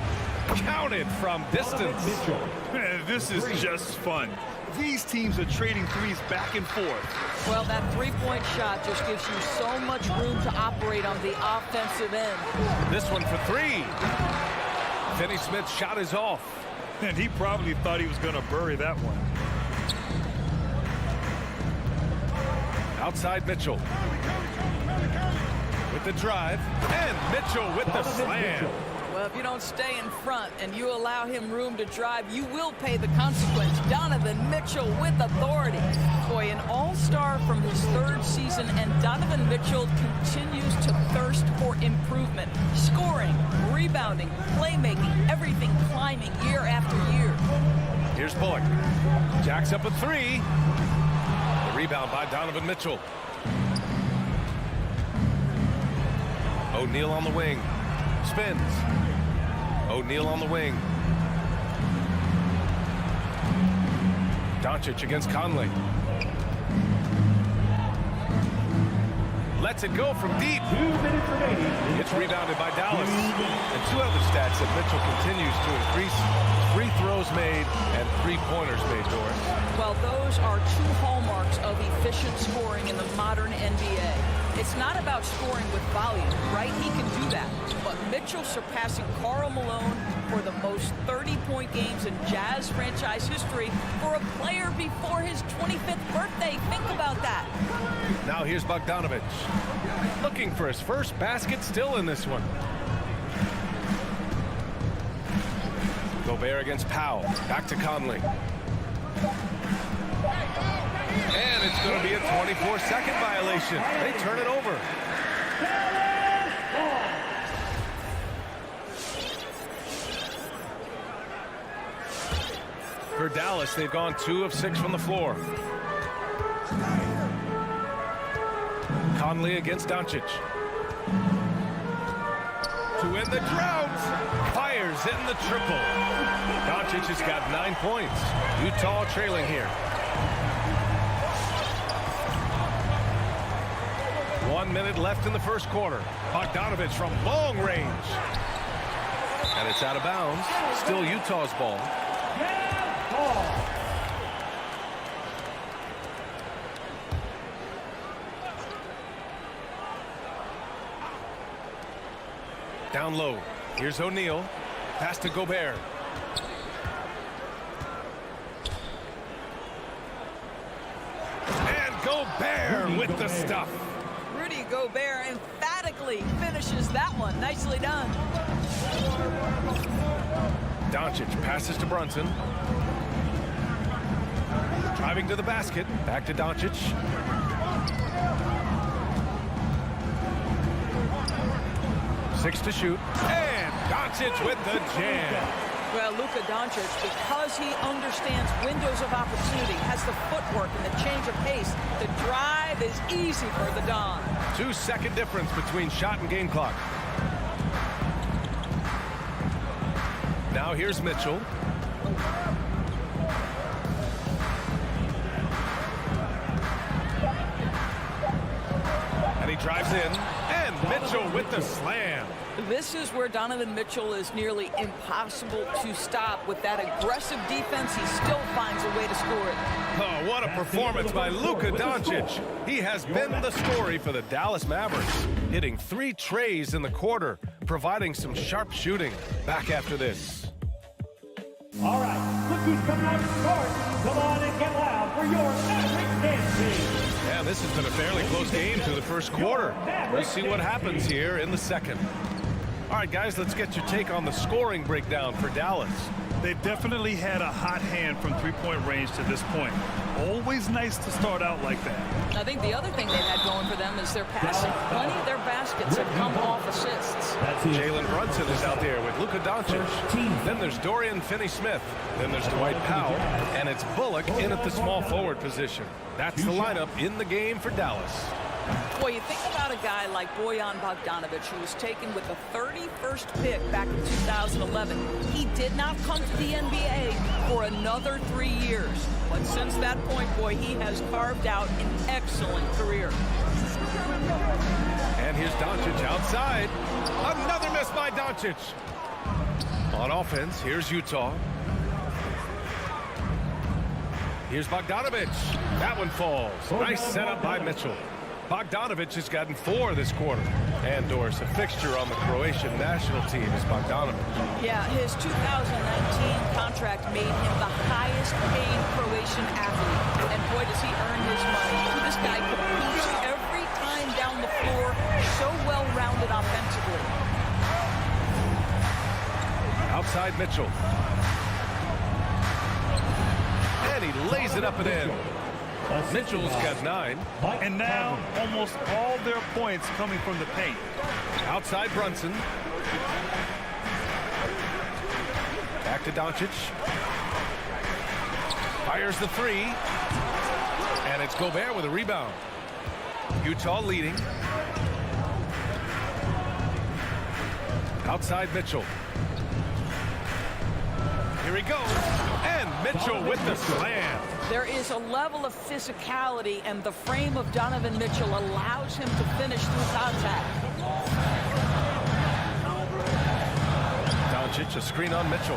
Counted from distance. This is just fun. These teams are trading threes back and forth. Well, that three-point shot just gives you so much room to operate on the offensive end. This one for 3. Finney Smith's shot is off. And he probably thought he was going to bury that one. Outside Mitchell. With the drive. And Mitchell with the slam. Well, if you don't stay in front and you allow him room to drive, you will pay the consequence. Donovan Mitchell with authority. Boy, an all-star from his 3rd season, and Donovan Mitchell continues to thirst for improvement. Scoring, rebounding, playmaking, everything climbing year after year. Here's Bullock. Jacks up a 3. The rebound by Donovan Mitchell. O'Neal on the wing. Spins. O'Neal on the wing. Doncic against Conley. Lets it go from deep. 2 minutes remaining. It's rebounded by Dallas. And 2 other stats that Mitchell continues to increase. Free throws made and 3-pointers made, Doris. Well, those are 2 hallmarks of efficient scoring in the modern NBA. It's not about scoring with volume, right? He can do that. But Mitchell surpassing Karl Malone for the most 30-point games in Jazz franchise history for a player before his 25th birthday. Think about that. Now here's Bogdanovic. Looking for his first basket still in this one. Gobert against Powell. Back to Conley. And it's going to be a 24-second violation. They turn it over. For Dallas, they've gone 2 of 6 from the floor. Conley against Doncic. To win the drought. Fires in the triple. Doncic has got 9 points. Utah trailing here. 1 minute left in the first quarter. Bogdanovic from long range. And it's out of bounds. Still Utah's ball. Down low. Here's O'Neal. Pass to Gobert. And Gobert with the stuff. Rudy Gobert emphatic emphatically finishes that one. Nicely done. Doncic passes to Brunson. Driving to the basket. Back to Doncic. Six to shoot. And Doncic with the jam. Well, Luka Doncic, because he understands windows of opportunity, has the footwork and the change of pace, the drive is easy for the Don. 2-second difference between shot and game clock. Now here's Mitchell. And he drives in. And Mitchell with the slam. This is where Donovan Mitchell is nearly impossible to stop. With that aggressive defense, he still finds a way to score it. Oh, what a performance by Luka Doncic. He has been the story for the Dallas Mavericks, hitting 3 trays in the quarter, providing some sharp shooting. Back after this. All right, look who's coming out to start. Come on and get loud for your Maverick dance team. Yeah, this has been a fairly close game through the first quarter. We'll see what happens here in the second. All right, guys, let's get your take on the scoring breakdown for Dallas. They've definitely had a hot hand from three-point range to this point. Always nice to start out like that. I think the other thing they've had going for them is their passing. Plenty of their baskets have come off assists. Jalen Brunson is out there with Luka Doncic. Then there's Dorian Finney-Smith. Then there's Dwight Powell. And it's Bullock in at the small forward position. That's the lineup in the game for Dallas. Boy, you think about a guy like Bojan Bogdanovic, who was taken with the 31st pick back in 2011. He did not come to the NBA for another 3 years. But since that point, boy, he has carved out an excellent career. And here's Doncic outside. Another miss by Doncic. On offense, here's Utah. Here's Bogdanovic. That one falls. Nice setup by Mitchell. Bogdanovic has gotten 4 this quarter. And Doris, a fixture on the Croatian national team is Bogdanovic. Yeah, his 2019 contract made him the highest paid Croatian athlete. And boy, does he earn his money. This guy competes every time down the floor, so well-rounded offensively. Outside Mitchell. And he lays it up and in. Mitchell's got 9. And now almost all their points coming from the paint. Outside Brunson. Back to Doncic. Fires the 3. And it's Gobert with a rebound. Utah leading. Outside Mitchell. Here he goes. And Mitchell with the slam. There is a level of physicality, and the frame of Donovan Mitchell allows him to finish through contact. Doncic, a screen on Mitchell.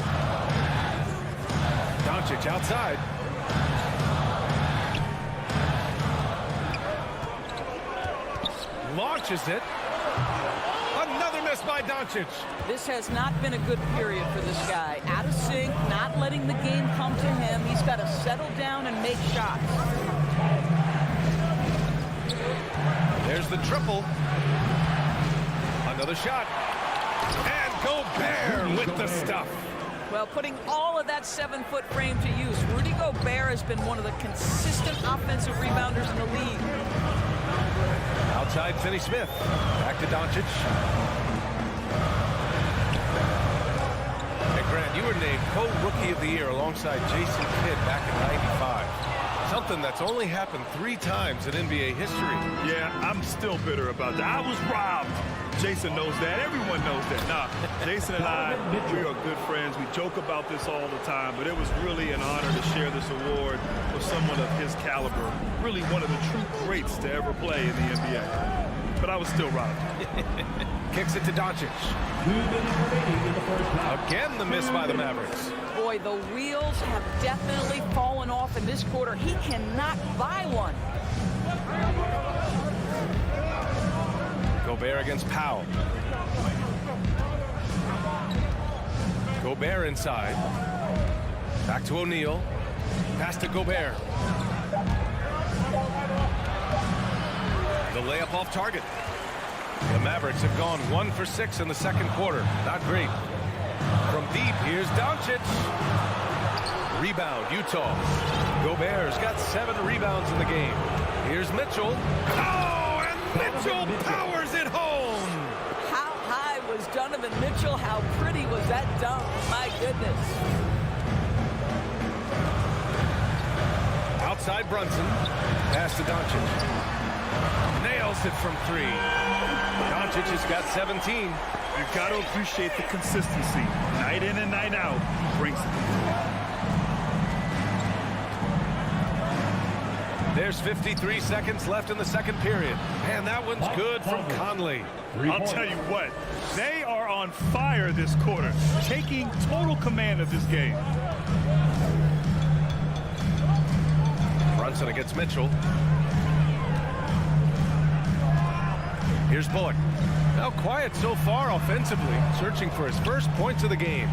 Doncic outside. Launches it. Another miss by Doncic. This has not been a good period for this guy. Out of sync, not letting the game come to him. He's got to settle down and make shots. There's the triple. Another shot. And Gobert with the stuff. Well, putting all of that 7-foot frame to use, Rudy Gobert has been one of the consistent offensive rebounders in the league. Outside Finney-Smith. Back to Doncic. And Grant, you were named co-rookie of the year alongside Jason Kidd back in '95. Something that's only happened 3 times in NBA history. Yeah, I'm still bitter about that. I was robbed. Jason knows that. Everyone knows that. Nah, Jason and I, we are good friends. We joke about this all the time, but it was really an honor to share this award with someone of his caliber. Really one of the true greats to ever play in the NBA. But I was still robbed. Kicks it to Doncic. Again, the miss by the Mavericks. Boy, the wheels have definitely fallen off in this quarter. He cannot buy one. Gobert against Powell. Gobert inside. Back to O'Neal. Pass to Gobert. The layup off target. The Mavericks have gone 1 for 6 in the second quarter. Not great. From deep, here's Doncic. Rebound, Utah. Gobert's got 7 rebounds in the game. Here's Mitchell. Oh, and Mitchell powers it home. How high was Donovan Mitchell? How pretty was that dunk? My goodness. Outside Brunson. Pass to Doncic. Nails it from 3. Doncic has got 17. You've got to appreciate the consistency. Night in and night out, he brings it. There's 53 seconds left in the second period. And that one's good from Conley. I'll tell you what, they are on fire this quarter, taking total command of this game. Brunson against Mitchell. Here's Bullock. Now quiet so far offensively, searching for his first points of the game.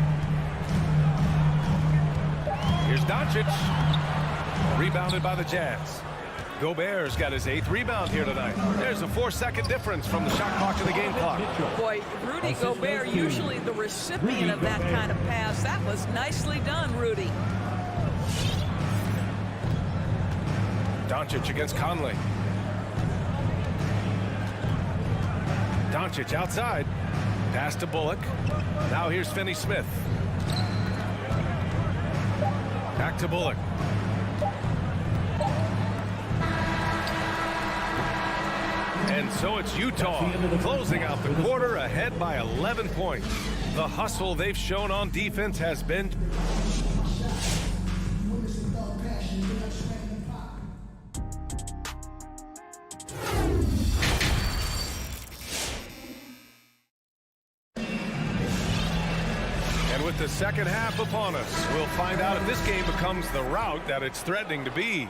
Here's Doncic. Rebounded by the Jazz. Gobert's got his 8th rebound here tonight. There's a 4-second difference from the shot clock to the game clock. Boy, Rudy Gobert, usually the recipient of that kind of pass. That was nicely done, Rudy. Doncic against Conley. Doncic outside. Pass to Bullock. Now here's Finney-Smith. Back to Bullock. And so it's Utah closing out the quarter ahead by 11 points. The hustle they've shown on defense has been... And with the second half upon us, we'll find out if this game becomes the rout that it's threatening to be.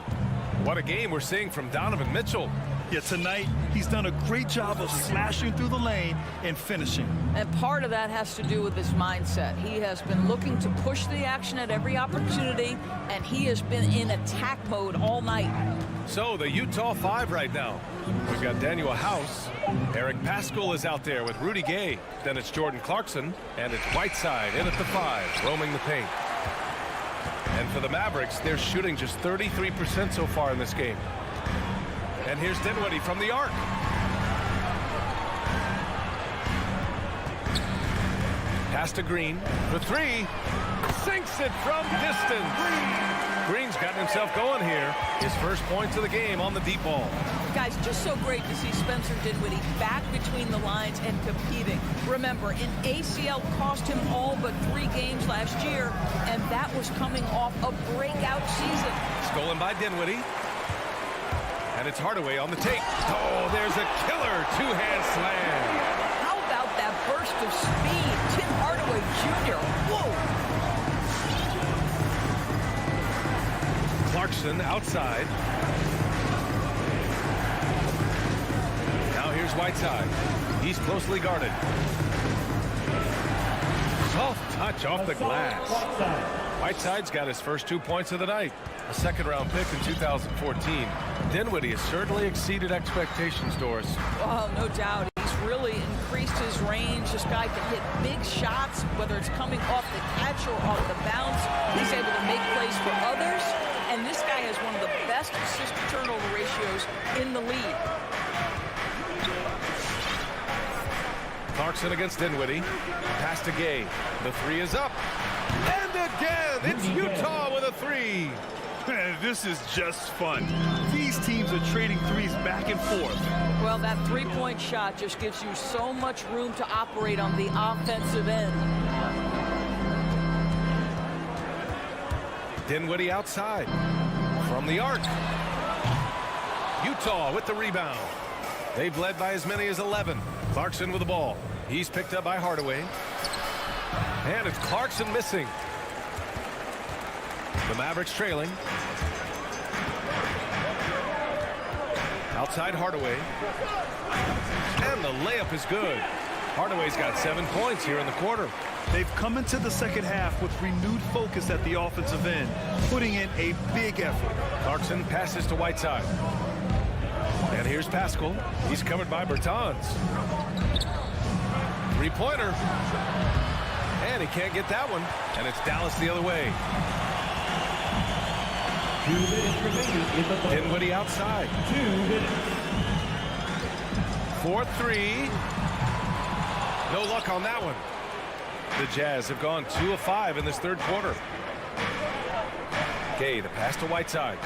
What a game we're seeing from Donovan Mitchell. Yeah, tonight, he's done a great job of smashing through the lane and finishing. And part of that has to do with his mindset. He has been looking to push the action at every opportunity, and he has been in attack mode all night. So the Utah 5 right now. We've got Daniel House. Eric Paschall is out there with Rudy Gay. Then it's Jordan Clarkson, and it's Whiteside in at the 5, roaming the paint. And for the Mavericks, they're shooting just 33% so far in this game. And here's Dinwiddie from the arc. Pass to Green for 3. Sinks it from distance. Green's gotten himself going here. His first points of the game on the deep ball. Guys, just so great to see Spencer Dinwiddie back between the lines and competing. Remember, an ACL cost him all but 3 games last year, and that was coming off a breakout season. Stolen by Dinwiddie. And it's Hardaway on the take. Oh, there's a killer 2-hand slam. How about that burst of speed? Tim Hardaway Jr. Whoa! Clarkson outside. Now here's Whiteside. He's closely guarded. Soft touch off the glass. Whiteside's got his first 2 points of the night. A second-round pick in 2014. Dinwiddie has certainly exceeded expectations, Doris. Oh, no doubt. He's really increased his range. This guy can hit big shots, whether it's coming off the catch or off the bounce. He's able to make plays for others. And this guy has one of the best assist-to-turnover ratios in the league. Clarkson against Dinwiddie. Pass to Gay. The 3 is up. And again, it's Utah with a 3. This is just fun. These teams are trading threes back and forth. Well, that 3-point shot just gives you so much room to operate on the offensive end. Dinwiddie outside. From the arc. Utah with the rebound. They've led by as many as 11. Clarkson with the ball. He's picked up by Hardaway. And it's Clarkson missing. The Mavericks trailing. Outside Hardaway. And the layup is good. Hardaway's got 7 points here in the quarter. They've come into the second half with renewed focus at the offensive end, putting in a big effort. Clarkson passes to Whiteside. And here's Pascal. He's covered by Bertans. Three-pointer. And he can't get that one. And it's Dallas the other way. Dinwiddie outside. 4-3. No luck on that one. The Jazz have gone 2 of 5 in this third quarter. Gay, the pass to Whiteside.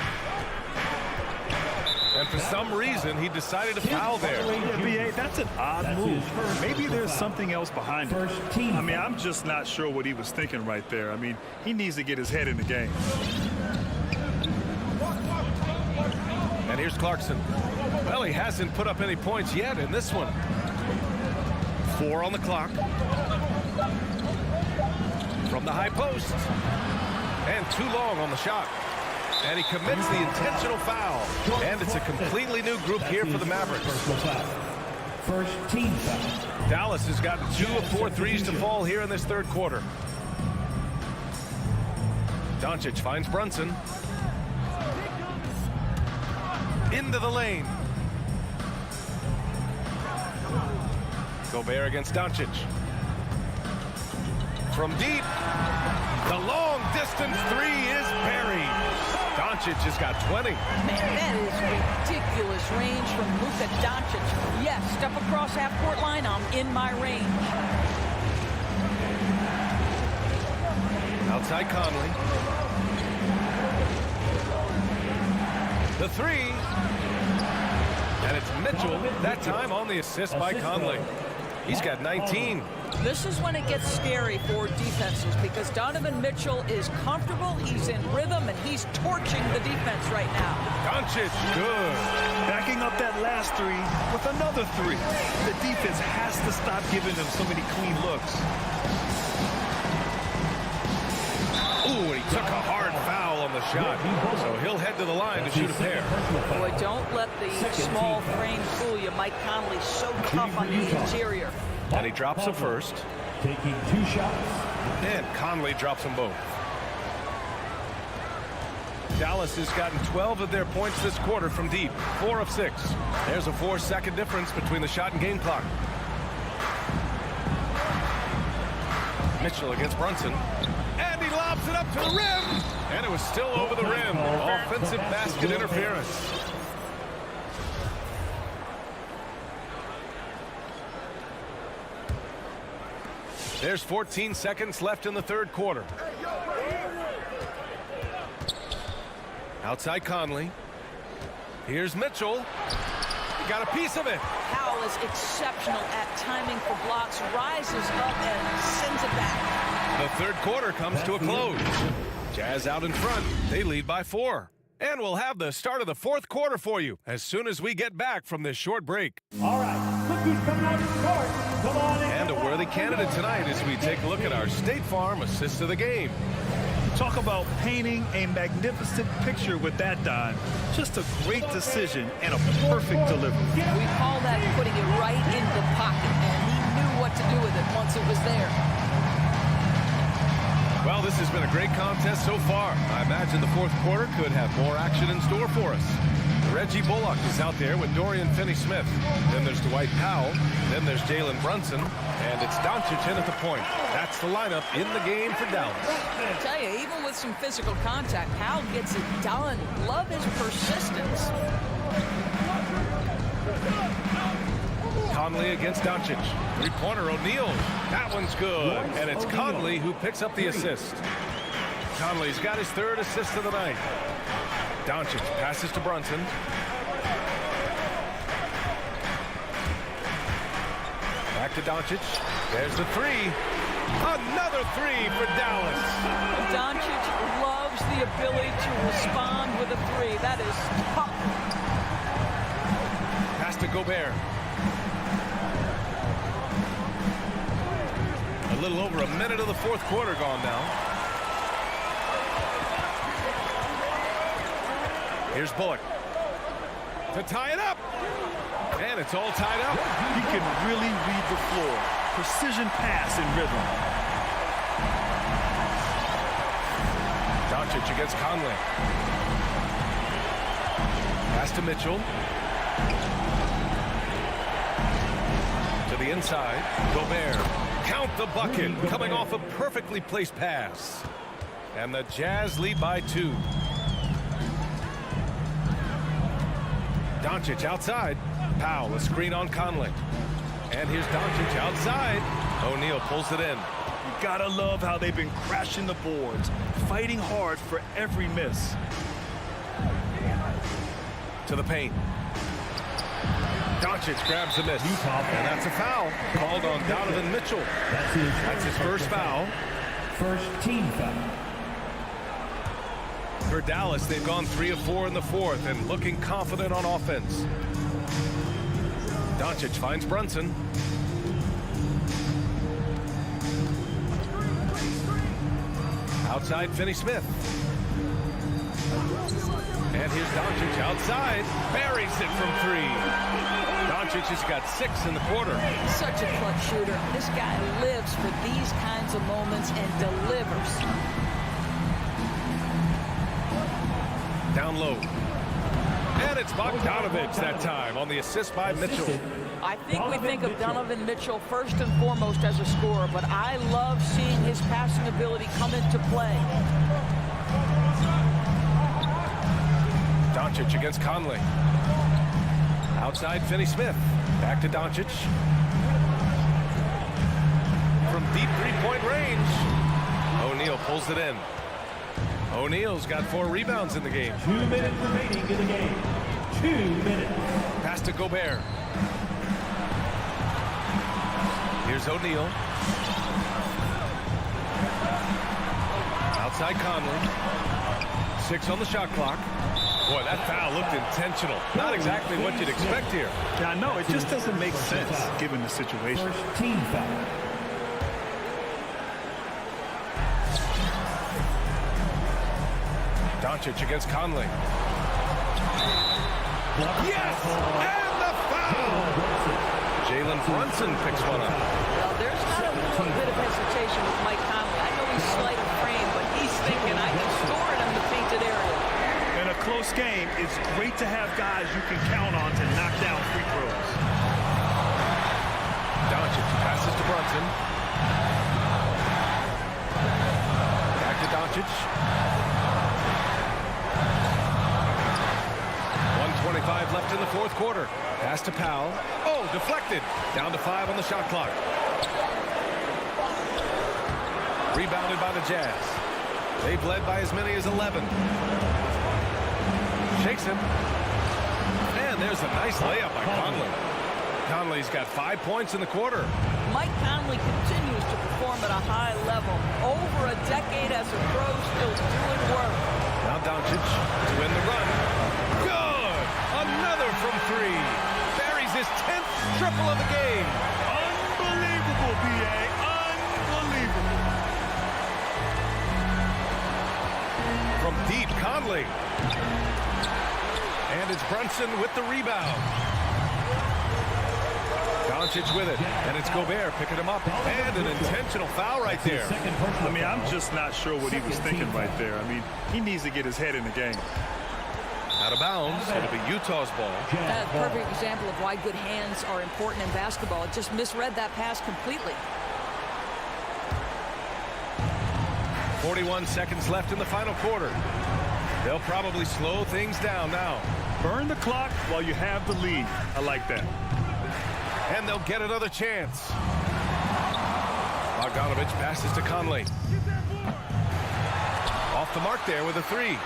And for some reason, he decided to foul there. Yeah, B.A., that's an odd move. Maybe there's something else behind it. I mean, I'm just not sure what he was thinking right there. I mean, he needs to get his head in the game. And here's Clarkson. Well, he hasn't put up any points yet in this one. 4 on the clock. From the high post. And too long on the shot. And he commits the intentional foul. And it's a completely new group here for the Mavericks. First team foul. Dallas has gotten 2 of 4 threes to fall here in this third quarter. Doncic finds Brunson. Into the lane. Gobert against Doncic. From deep. The long distance 3 is buried. Doncic has got 20. Man, that is ridiculous range from Luka Doncic. Yes, step across half-court line, I'm in my range. Outside Conley. The 3. And it's Mitchell, that time on the assist by Conley. He's got 19. This is when it gets scary for defenses because Donovan Mitchell is comfortable, he's in rhythm, and he's torching the defense right now. Doncic, good. Backing up that last 3 with another 3. The defense has to stop giving them so many clean looks. Ooh, and he took a hard foul on the shot. So he'll head to the line to shoot a pair. Boy, don't let the small frame fool you. Mike Conley so tough on the interior. And he drops the first. Taking 2 shots. And Conley drops them both. Dallas has gotten 12 of their points this quarter from deep. 4 of 6. There's a 4-second difference between the shot and game clock. Mitchell against Brunson. And he lobs it up to the rim. And it was still over the rim. Offensive basket interference. There's 14 seconds left in the third quarter. Outside Conley. Here's Mitchell. He got a piece of it. Powell is exceptional at timing for blocks, rises up and sends it back. The third quarter comes to a close. Jazz out in front. They lead by 4. And we'll have the start of the fourth quarter for you as soon as we get back from this short break. All right, look who's coming out of the court. Come on in. And a worthy candidate tonight as we take a look at our State Farm assist of the game. Talk about painting a magnificent picture with that, Don. Just a great decision and a perfect delivery. We call that putting it right in the pocket, and he knew what to do with it once it was there. Well, this has been a great contest so far. I imagine the fourth quarter could have more action in store for us. Reggie Bullock is out there with Dorian Finney-Smith. Then there's Dwight Powell. Then there's Jalen Brunson. And it's Doncic in at the point. That's the lineup in the game for Dallas. I tell you, even with some physical contact, Powell gets it done. Love his persistence. Conley against Doncic. Three-pointer O'Neal. That one's good. And it's Conley who picks up the assist. Conley's got his third assist of the night. Doncic passes to Brunson. Back to Doncic. There's the 3. Another 3 for Dallas. Doncic loves the ability to respond with a 3. That is tough. Pass to Gobert. A little over a minute of the fourth quarter gone now. Here's Bullock to tie it up. And it's all tied up. He can really read the floor. Precision pass in rhythm. Doncic against Conley. Pass to Mitchell. To the inside, Gobert. Count the bucket, coming off a perfectly placed pass. And the Jazz lead by 2. Doncic outside. Powell, a screen on Conley. And here's Doncic outside. O'Neal pulls it in. You gotta love how they've been crashing the boards, fighting hard for every miss. To the paint. Doncic grabs the miss. And that's a foul called on Donovan Mitchell. That's his first foul. First team foul. For Dallas, they've gone 3 of 4 in the fourth and looking confident on offense. Doncic finds Brunson. Outside, Finney-Smith. And here's Doncic outside. Buries it from 3. Doncic has got 6 in the quarter. Such a clutch shooter. This guy lives for these kinds of moments and delivers. Down low. And it's Bogdanovich that time on the assist by Mitchell. I think we think of Donovan Mitchell first and foremost as a scorer, but I love seeing his passing ability come into play. Doncic against Conley. Outside, Finney-Smith. Back to Doncic. From deep three-point range. O'Neal pulls it in. O'Neal's got 4 rebounds in the game. 2 minutes remaining in the game. 2 minutes. Pass to Gobert. Here's O'Neal. Outside Conley. 6 on the shot clock. Boy, that foul looked intentional. Not exactly what you'd expect here. Yeah, I know. It just doesn't make sense given the situation. First team foul. Doncic against Conley. Yes! And the foul! Jalen Brunson picks one up. Well, there's not a little bit of hesitation with Mike Conley. I know he's slight of frame, but he's thinking I can score it in the painted area. In a close game, it's great to have guys you can count on to knock down free throws. Doncic passes to Brunson. Back to Doncic. 1:25 left in the fourth quarter. Pass to Powell. Oh, deflected. Down to 5 on the shot clock. Rebounded by the Jazz. They've led by as many as 11. Shakes him. And there's a nice layup by Conley. Conley's got 5 points in the quarter. Mike Conley continues to perform at a high level. Over a decade as a pro, still doing work. Now Doncic to win the run. Good! Another from 3. Buries his 10th triple of the game. Unbelievable, B.A. Unbelievable. From deep, Conley. And it's Brunson with the rebound. Doncic with it, and it's Gobert picking him up, and an intentional foul right there. I mean, I'm just not sure what he was thinking right there. I mean, he needs to get his head in the game. Out of bounds, it'll be Utah's ball. A perfect example of why good hands are important in basketball. It just misread that pass completely. 41 seconds left in the final quarter. They'll probably slow things down now. Burn the clock while you have the lead. I like that. And they'll get another chance. Bogdanovich passes to Conley. Off the mark there with a 3.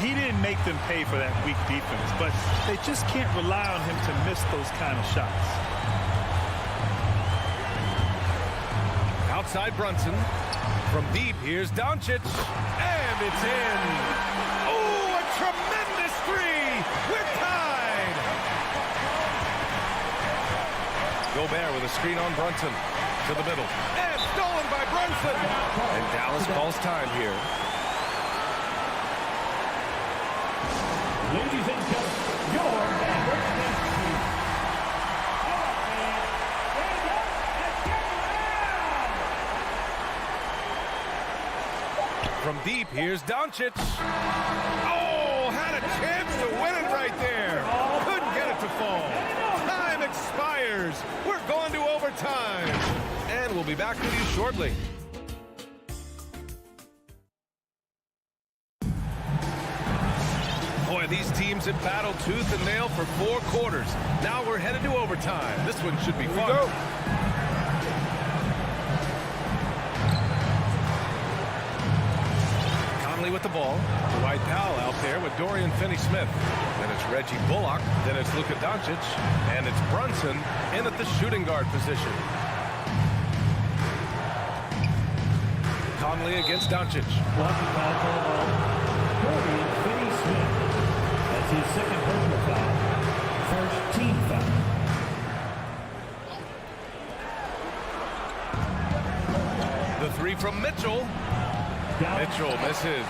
He didn't make them pay for that weak defense, but they just can't rely on him to miss those kind of shots. Outside Brunson. From deep, here's Doncic. And it's in. Oh, a tremendous 3. We're tied. Gobert with a screen on Brunson. To the middle. And stolen by Brunson. And Dallas calls time here. Ladies and gentlemen, your Mavericks team. All right, man. Stand up and get loud. From deep, here's Doncic. Oh, had a chance to win it right there. Couldn't get it to to fall. Time expires. We're going to overtime. And we'll be back with you shortly. Boy, these teams have battled tooth and nail for 4 quarters. Now we're headed to overtime. This one should be fun. Conley with the ball. Dwight Powell out there with Dorian Finney-Smith. Then it's Reggie Bullock. Then it's Luka Doncic. And it's Brunson in at the shooting guard position. Conley against Doncic. Dorian Finney-Smith. That's his second personal foul. First team foul. The 3 from Mitchell. Mitchell misses.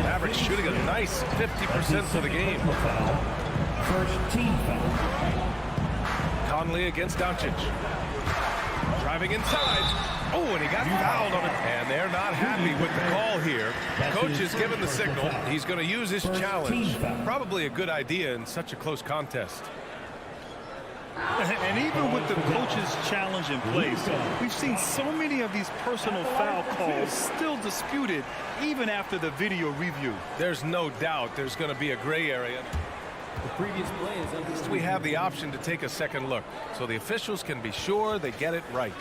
Mavericks shooting a nice 50% for the game. First team foul. Conley against Doncic. Driving inside. Oh, and he got fouled on it. And they're not happy with the call here. Coach has given the signal. He's going to use his challenge. Probably a good idea in such a close contest. And even with the coach's challenge in place, we've seen so many of these personal foul calls still disputed even after the video review. There's no doubt there's going to be a gray area. The previous play is under. We have the option to take a second look, so the officials can be sure they get it right.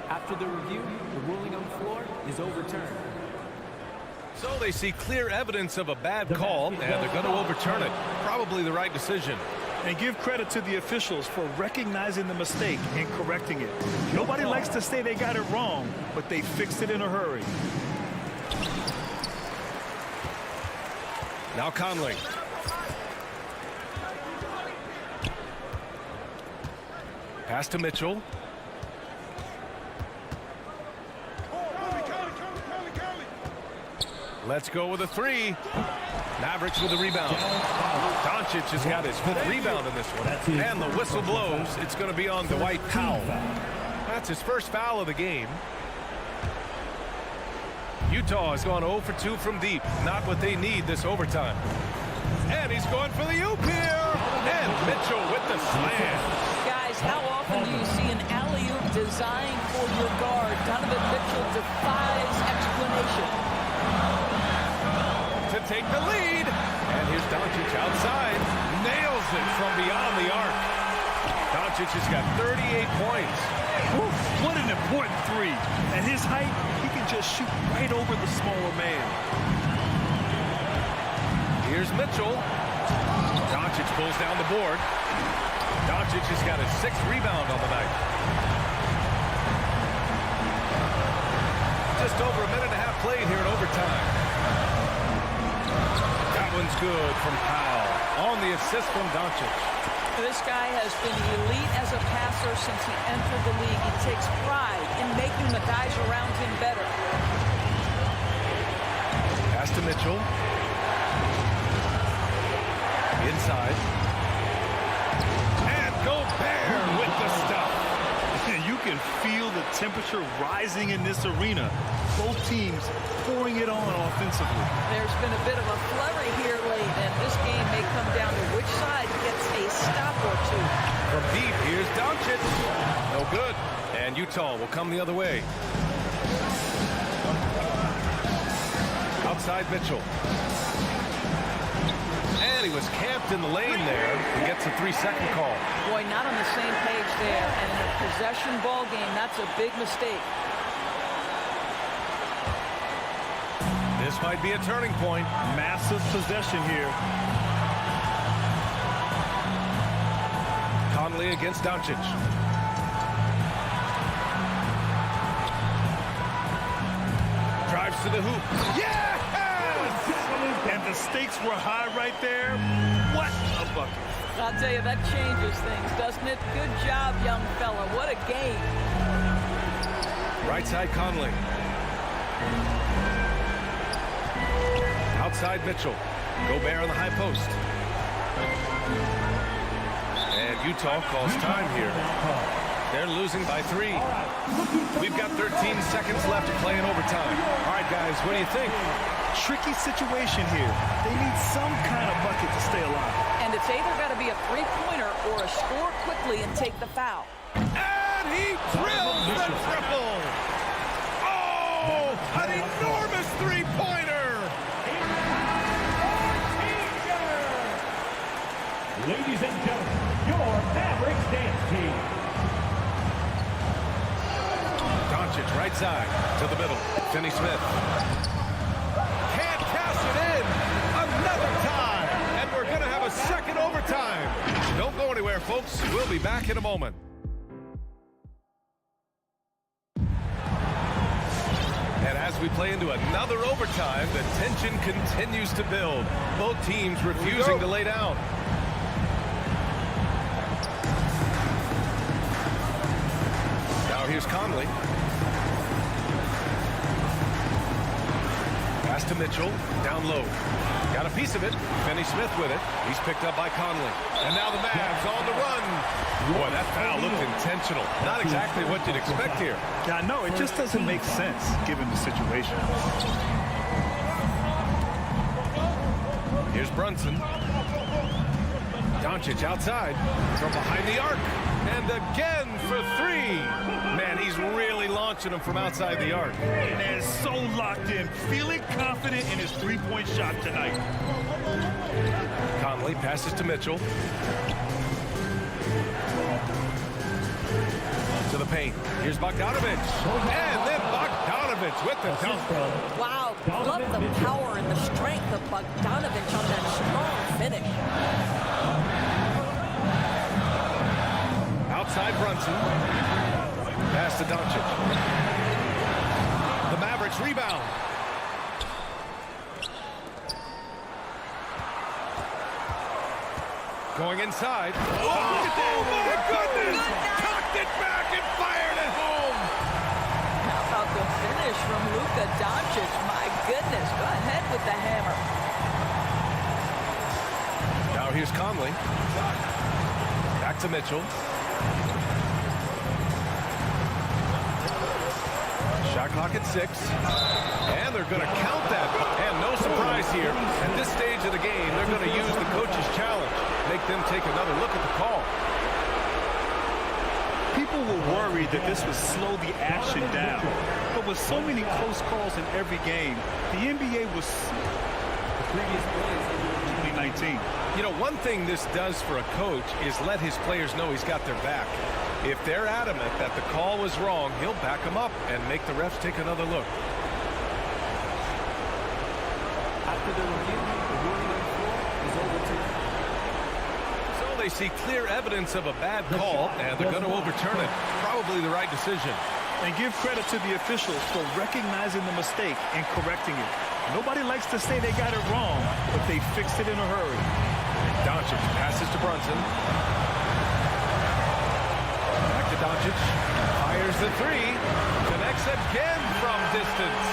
After the review, the ruling on the floor is overturned. So they see clear evidence of a bad call, and they're going to overturn it. Probably the right decision. And give credit to the officials for recognizing the mistake and correcting it. Nobody likes to say they got it wrong, but they fixed it in a hurry. Now Conley. Pass to Mitchell. Let's go with a 3. Mavericks with a rebound. Doncic has got his 5th rebound in this one. And the whistle blows. It's going to be on Dwight Powell. That's his first foul of the game. Utah has gone 0 for 2 from deep. Not what they need this overtime. And he's going for the oop here. And Mitchell with the slam. Guys, how often do you see an alley-oop designed for your guard? Donovan Mitchell defies explanation. To take the lead. And here's Doncic outside. Nails it from beyond the arc. Doncic has got 38 points. Whew, what an important 3. At his height, he can just shoot right over the smaller man. Here's Mitchell. Doncic pulls down the board. Doncic has got his 6th rebound on the night. Just over a minute and a half played here in overtime. That one's good from Powell on the assist from Doncic. This guy has been elite as a passer since he entered the league. He takes pride in making the guys around him better. Pass to Mitchell. Inside. And Gobert with the stuff. You can feel the temperature rising in this arena. Both teams pouring it on offensively. There's been a bit of a flurry here late, and this game may come down to which side gets a stop or 2. From deep, here's Doncic. No good. And Utah will come the other way. Outside Mitchell. And he was camped in the lane there. He gets a 3-second call. Boy, not on the same page there. And in a possession ball game, that's a big mistake. This might be a turning point. Massive possession here. Conley against Doncic. Drives to the hoop. Yes! And the stakes were high right there. What a bucket. I'll tell you, that changes things, doesn't it? Good job, young fella. What a game. Right side Conley. Outside Mitchell. Gobert on the high post. And Utah calls time here. They're losing. losing by 3. We've got 13 seconds left to play in overtime. All right, guys, what do you think? Tricky situation here. They need some kind of bucket to stay alive. And it's either got to be a three-pointer or a score quickly and take the foul. And he drills the triple. Oh, an enormous three-pointer. Ladies and gentlemen, your Mavericks dance team. Doncic right side to the middle. Finney-Smith. Can't cash it in. Another time. And we're going to have a second overtime. Don't go anywhere, folks. We'll be back in a moment. And as we play into another overtime, the tension continues to build. Both teams refusing to lay down. Here's Conley. Pass to Mitchell. Down low. Got a piece of it. Finney-Smith with it. He's picked up by Conley. And now the Mavs on the run. Boy, that foul looked intentional. Not exactly what you'd expect here. Yeah, I know. It just doesn't make sense given the situation. Here's Brunson. Doncic outside from behind the arc. And again for 3. Man, he's really launching them from outside the arc. And so locked in, feeling confident in his three-point shot tonight. Conley passes to Mitchell. To the paint. Here's Bogdanovich. And then Bogdanovich with the dunk. Wow, love the power and the strength of Bogdanovich on that strong finish. Outside Brunson. Pass to Doncic. The Mavericks rebound. Going inside. Oh, my goodness! Tucked it back and fired it home. How about the finish from Luka Doncic? My goodness, go ahead with the hammer. Now here's Conley. Back to Mitchell. Shot clock at 6. And they're going to count that. And no surprise here. At this stage of the game, they're going to use the coach's challenge. Make them take another look at the call. People were worried that this would slow the action down. But with so many close calls in every game, the NBA was the previous plays in 2019. You know, one thing this does for a coach is let his players know he's got their back. If they're adamant that the call was wrong, he'll back them up and make the refs take another look. After the review, the ruling on the floor is overturned. So they see clear evidence of a bad call, and they're going to overturn it. Probably the right decision. And give credit to the officials for recognizing the mistake and correcting it. Nobody likes to say they got it wrong, but they fixed it in a hurry. Doncic passes to Brunson. Back to Doncic. Fires the 3. Connects again from distance.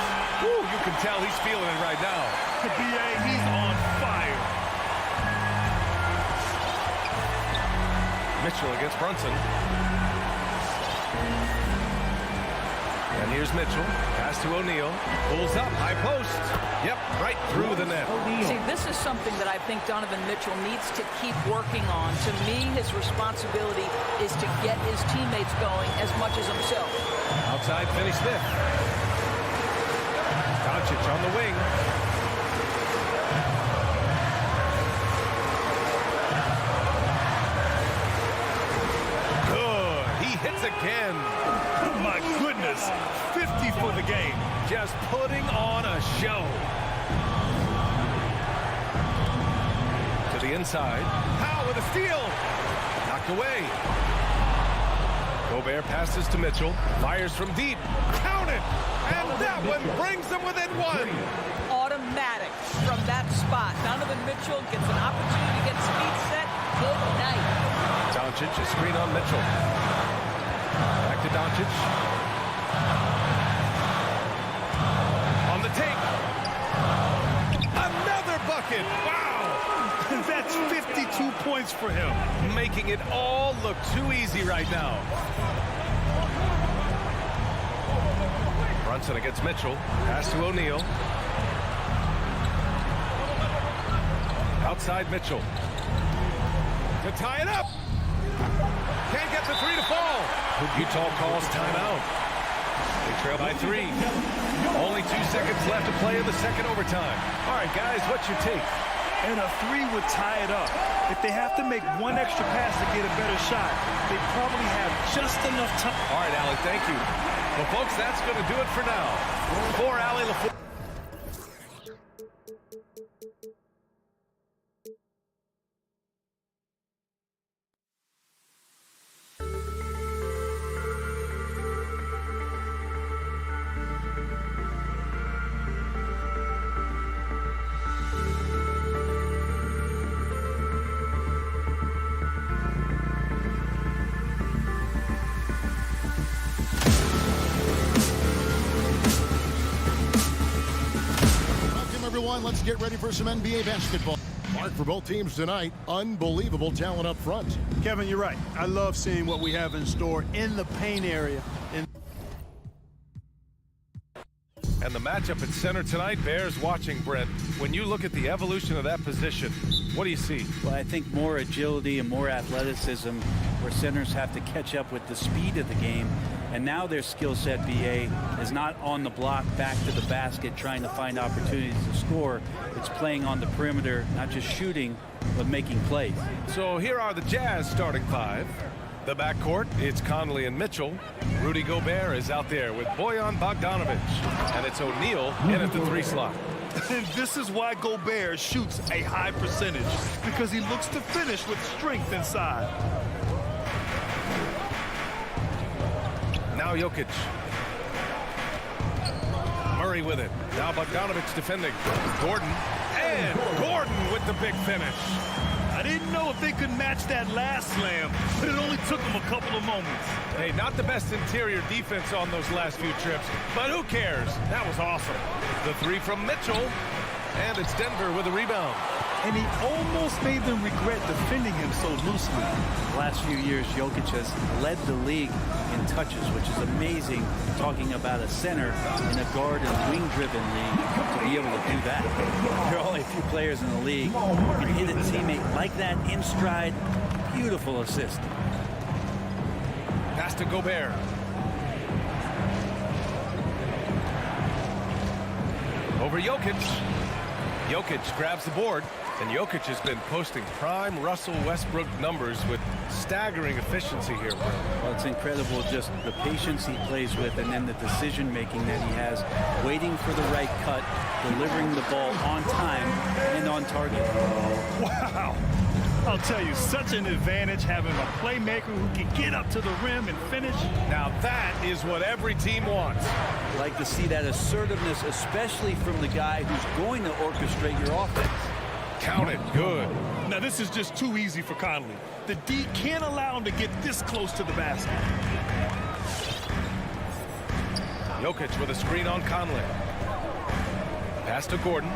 Woo, you can tell he's feeling it right now. BA, he's on fire. Mitchell against Brunson. And here's Mitchell. Pass to O'Neal. Pulls up. High post. Yep, right through the net. See, this is something that I think Donovan Mitchell needs to keep working on. To me, his responsibility is to get his teammates going as much as himself. Outside, Finney-Smith. Doncic on the wing. Good. He hits again. Oh, my goodness. 50 for the game. Just putting on a show. To the inside. Powell with a steal. Knocked away. Gobert passes to Mitchell. Fires from deep. Count it. And that one brings them within 1. Automatic from that spot. Donovan Mitchell gets an opportunity to get his feet set. Good night. Doncic, a screen on Mitchell. Back to Doncic. On the take. Another bucket. Wow. That's 52 points for him. Making it all look too easy right now. Brunson against Mitchell. Pass to O'Neal. Outside Mitchell. To tie it up. Can't get the three to fall. Utah calls timeout. They trail by 3. Only 2 seconds left to play in the second overtime. All right, guys, what's your take? And a 3 would tie it up. If they have to make one extra pass to get a better shot, they probably have just enough time. All right, Allie, thank you. Well, folks, that's going to do it for now. For Allie LaFleur. Let's get ready for some NBA basketball. Mark for both teams tonight. Unbelievable talent up front. Kevin, you're right. I love seeing what we have in store in the paint area. And the matchup at center tonight bears watching, Brent. When you look at the evolution of that position, what do you see? Well, I think more agility and more athleticism where centers have to catch up with the speed of the game. And now their skill set, BA, is not on the block back to the basket trying to find opportunities to score. It's playing on the perimeter, not just shooting, but making plays. So here are the Jazz starting 5. The backcourt, it's Conley and Mitchell. Rudy Gobert is out there with Bojan Bogdanovic. And it's O'Neal in at the 3 slot. And this is why Gobert shoots a high percentage, because he looks to finish with strength inside. Now Jokic. Murray with it. Now Bogdanovic defending. Gordon. And Gordon with the big finish. I didn't know if they could match that last slam, but it only took them a couple of moments. Hey, not the best interior defense on those last few trips, but who cares? That was awesome. The 3 from Mitchell, and it's Denver with a rebound. And he almost made them regret defending him so loosely. The last few years, Jokic has led the league in touches, which is amazing, talking about a center in a guard and wing-driven league to be able to do that. There are only a few players in the league who can hit a teammate like that in stride. Beautiful assist. Pass to Gobert. Over Jokic. Jokic grabs the board, and Jokic has been posting prime Russell Westbrook numbers with staggering efficiency here. Well, it's incredible just the patience he plays with and then the decision-making that he has, waiting for the right cut, delivering the ball on time and on target. Wow. I'll tell you, such an advantage having a playmaker who can get up to the rim and finish. Now that is what every team wants. I'd like to see that assertiveness, especially from the guy who's going to orchestrate your offense. Count it. Good. Now this is just too easy for Conley. The D can't allow him to get this close to the basket. Jokic with a screen on Conley. Pass to Gordon.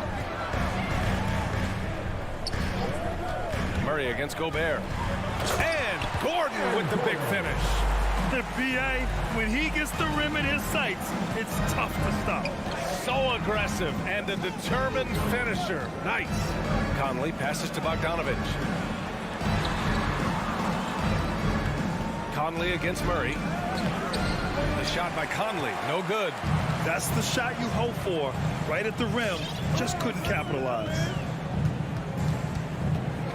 Murray against Gobert. And Gordon with the big finish. The BA, when he gets the rim in his sights, it's tough to stop. So aggressive and a determined finisher. Nice. Conley passes to Bogdanovic. Conley against Murray. The shot by Conley, no good. That's the shot you hope for. Right at the rim, just couldn't capitalize.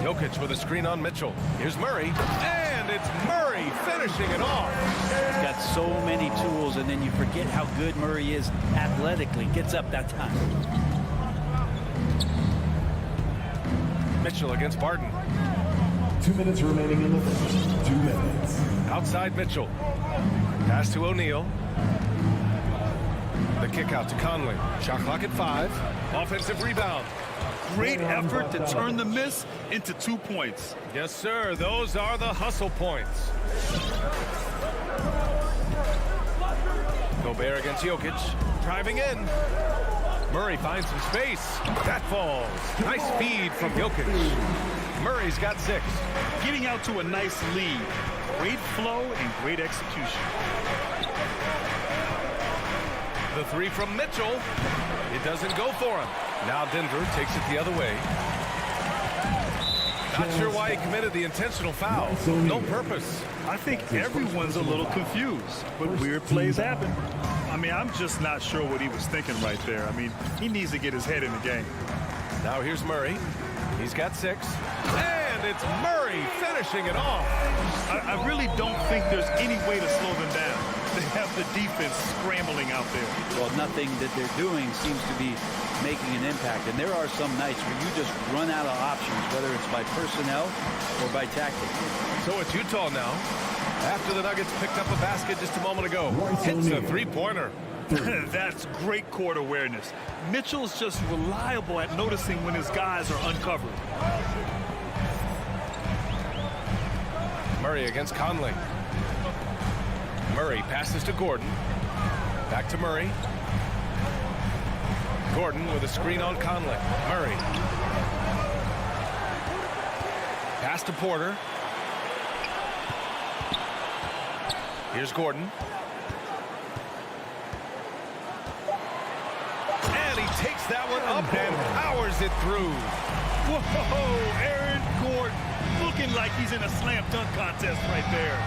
Jokic with a screen on Mitchell. Here's Murray, and it's Murray finishing it off. He's got so many tools, and then you forget how good Murray is athletically. Gets up that time. Mitchell against Barton. 2 minutes remaining in the first. 2 minutes. Outside Mitchell. Pass to O'Neal. The kick out to Conley. Shot clock at 5. Offensive rebound. Great effort to turn the miss into 2 points. Yes, sir. Those are the hustle points. Gobert against Jokic. Driving in. Murray finds some space. That falls. Nice feed from Jokic. Murray's got 6. Getting out to a nice lead. Great flow and great execution. The three from Mitchell. It doesn't go for him. Now Denver takes it the other way. Not sure why he committed the intentional foul. No purpose. I think everyone's a little confused, but weird plays happen. I mean, I'm just not sure what he was thinking right there. I mean, he needs to get his head in the game. Now here's Murray. He's got 6. And it's Murray finishing it off. I really don't think there's any way to slow them down. They have the defense scrambling out there. Well, nothing that they're doing seems to be making an impact. And there are some nights where you just run out of options, whether it's by personnel or by tactics. So it's Utah now. After the Nuggets picked up a basket just a moment ago. Hits a three-pointer. That's great court awareness. Mitchell's just reliable at noticing when his guys are uncovered. Murray against Conley. Murray passes to Gordon. Back to Murray. Gordon with a screen on Conley. Murray. Pass to Porter. Here's Gordon. And he takes that one up and powers it through. Whoa, Aaron Gordon looking like he's in a slam dunk contest right there.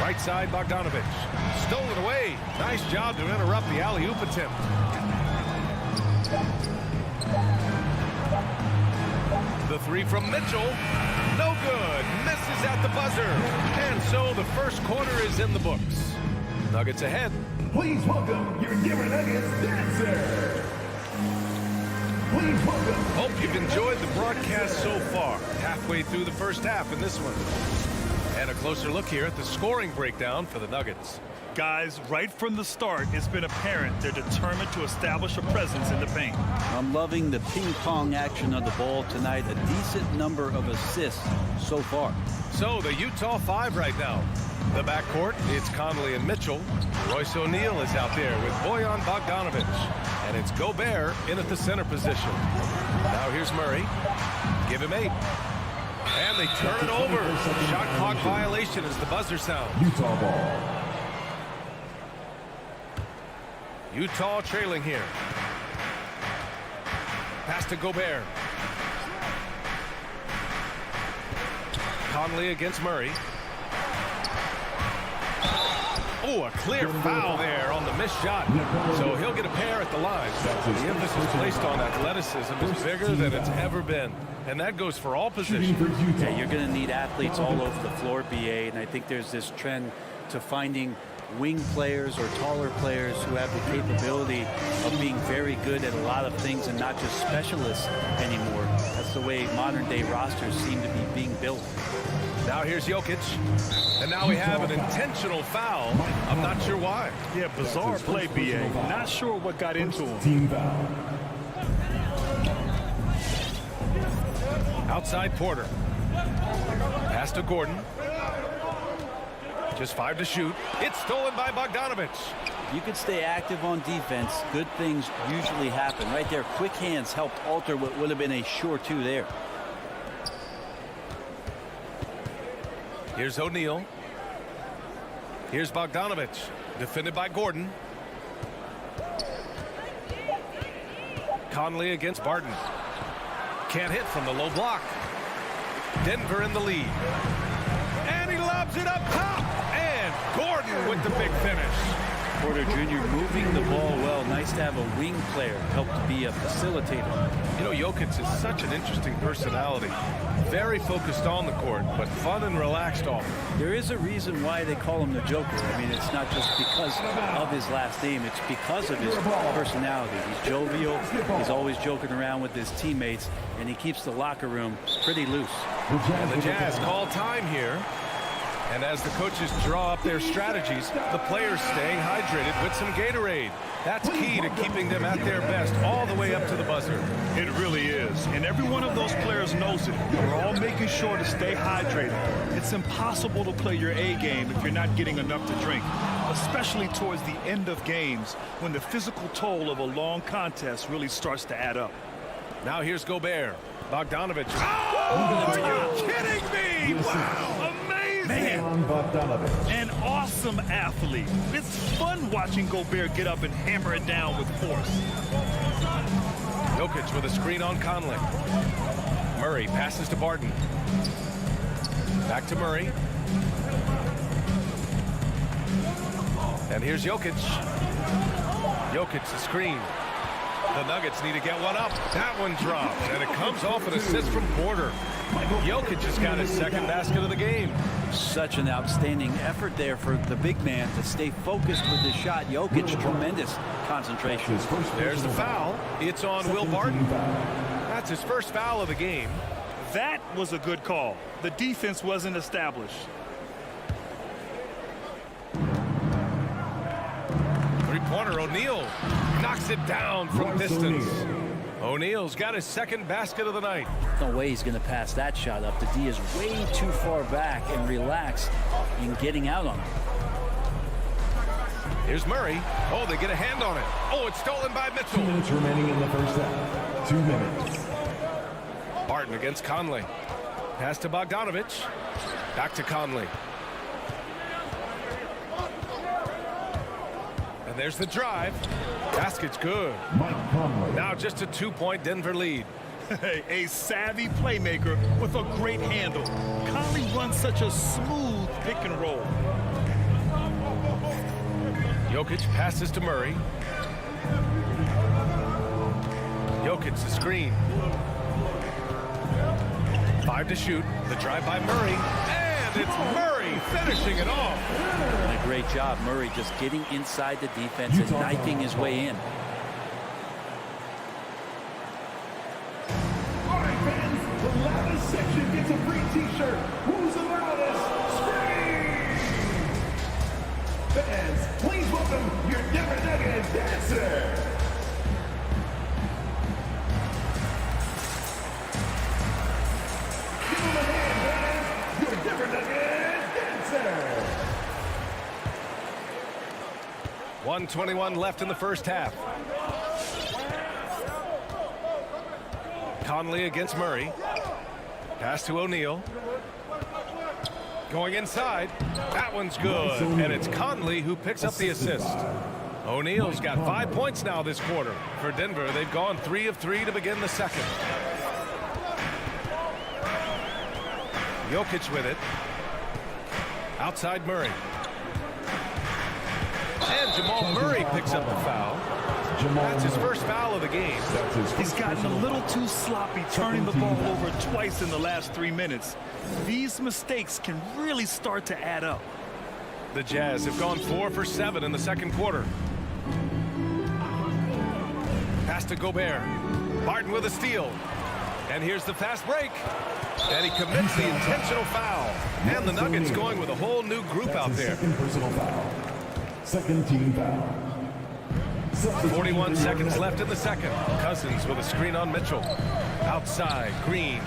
Right side, Bogdanovich. Stolen away. Nice job to interrupt the alley-oop attempt. The three from Mitchell. No good. Misses at the buzzer. And so the first quarter is in the books. Nuggets ahead. Please welcome your Denver Nuggets dancer. Please welcome. Hope you've enjoyed the broadcast so far. Halfway through the first half in this one. And a closer look here at the scoring breakdown for the Nuggets. Guys, right from the start, it's been apparent they're determined to establish a presence in the paint. I'm loving the ping-pong action of the ball tonight. A decent number of assists so far. So the Utah 5 right now. The backcourt, it's Conley and Mitchell. Royce O'Neal is out there with Bojan Bogdanovich. And it's Gobert in at the center position. Now here's Murray. Give him 8. And they turn it over. Shot clock violation as the buzzer sounds. Utah ball. Utah trailing here. Pass to Gobert. Conley against Murray. Oh, a clear foul there on the missed shot. So he'll get a pair at the line. The emphasis placed on athleticism is bigger than it's ever been. And that goes for all positions. Yeah, you're going to need athletes all over the floor, BA. And I think there's this trend to finding wing players or taller players who have the capability of being very good at a lot of things and not just specialists anymore. That's the way modern day rosters seem to be being built. Now here's Jokic. And now we have an intentional foul. I'm not sure why. Yeah, bizarre play, BA. Not sure what got into him. Team foul. Outside Porter. Pass to Gordon. Just 5 to shoot. It's stolen by Bogdanovich. You can stay active on defense. Good things usually happen. Right there, quick hands helped alter what would have been a sure 2 there. Here's O'Neal. Here's Bogdanovich. Defended by Gordon. Conley against Barton. Can't hit from the low block. Denver in the lead. And he lobs it up top. And Gordon with the big finish. Porter Jr. moving the ball well. Nice to have a wing player help to be a facilitator. You know, Jokic is such an interesting personality. Very focused on the court, but fun and relaxed off. There is a reason why they call him the Joker. I mean, it's not just because of his last name. It's because of his personality. He's jovial. He's always joking around with his teammates, and he keeps the locker room pretty loose. And the Jazz call time here. And as the coaches draw up their strategies, the players staying hydrated with some Gatorade. That's key to keeping them at their best all the way up to the buzzer. It really is. And every one of those players knows it. We're all making sure to stay hydrated. It's impossible to play your A game if you're not getting enough to drink, especially towards the end of games when the physical toll of a long contest really starts to add up. Now here's Gobert. Bogdanovich. Oh, are you kidding me? Wow, amazing. Man, Bogdanovic. An awesome athlete. It's fun watching Gobert get up and hammer it down with force. Jokic with a screen on Conley. Murray passes to Barton. Back to Murray. And here's Jokic. Jokic the screen. The Nuggets need to get one up. That one drops, and it comes off an assist from Porter. Jokic has got his second basket of the game. Such an outstanding effort there for the big man to stay focused with his shot. Jokic, tremendous concentration. There's the foul. It's on Will Barton. That's his first foul of the game. That was a good call. The defense wasn't established. Three-pointer, O'Neal knocks it down from distance. O'Neal's got his second basket of the night. No way he's going to pass that shot up. The D is way too far back and relaxed in getting out on it. Here's Murray. Oh, they get a hand on it. Oh, it's stolen by Mitchell. 2 minutes remaining in the first half. 2 minutes. Barton against Conley. Pass to Bogdanovic. Back to Conley. And there's the drive. Basket's good. Mike Conley. Now just a 2-point Denver lead. A savvy playmaker with a great handle. Conley runs such a smooth pick and roll. Jokic passes to Murray. Jokic the screen. 5 to shoot. The drive by Murray. And it's Murray finishing it off. And a great job. Murray just getting inside the defense and knifing his way in. All right, fans, the loudest section gets a free t-shirt. Who's the loudest? Scream! Fans, please welcome your Denver Nuggets dancer. Give him a hand, fans. Your Denver Nuggets dancer. 1:21 left in the first half. Conley against Murray. Pass to O'Neal. Going inside. That one's good. And it's Conley who picks up the assist. O'Neal's got 5 points now this quarter. For Denver, they've gone 3 of 3 to begin the second. Jokic with it. Outside Murray. And Jamal Murray picks up the foul. That's his first foul of the game. He's gotten a little too sloppy turning the ball over twice in the last 3 minutes. These mistakes can really start to add up. The Jazz have gone 4 for 7 in the second quarter. Pass to Gobert. Barton with a steal. And here's the fast break. And he commits the intentional foul. And the Nuggets going with a whole new group out there. Second personal foul. Second team foul. 41 seconds left in the second. Cousins with a screen on Mitchell. Outside, Green.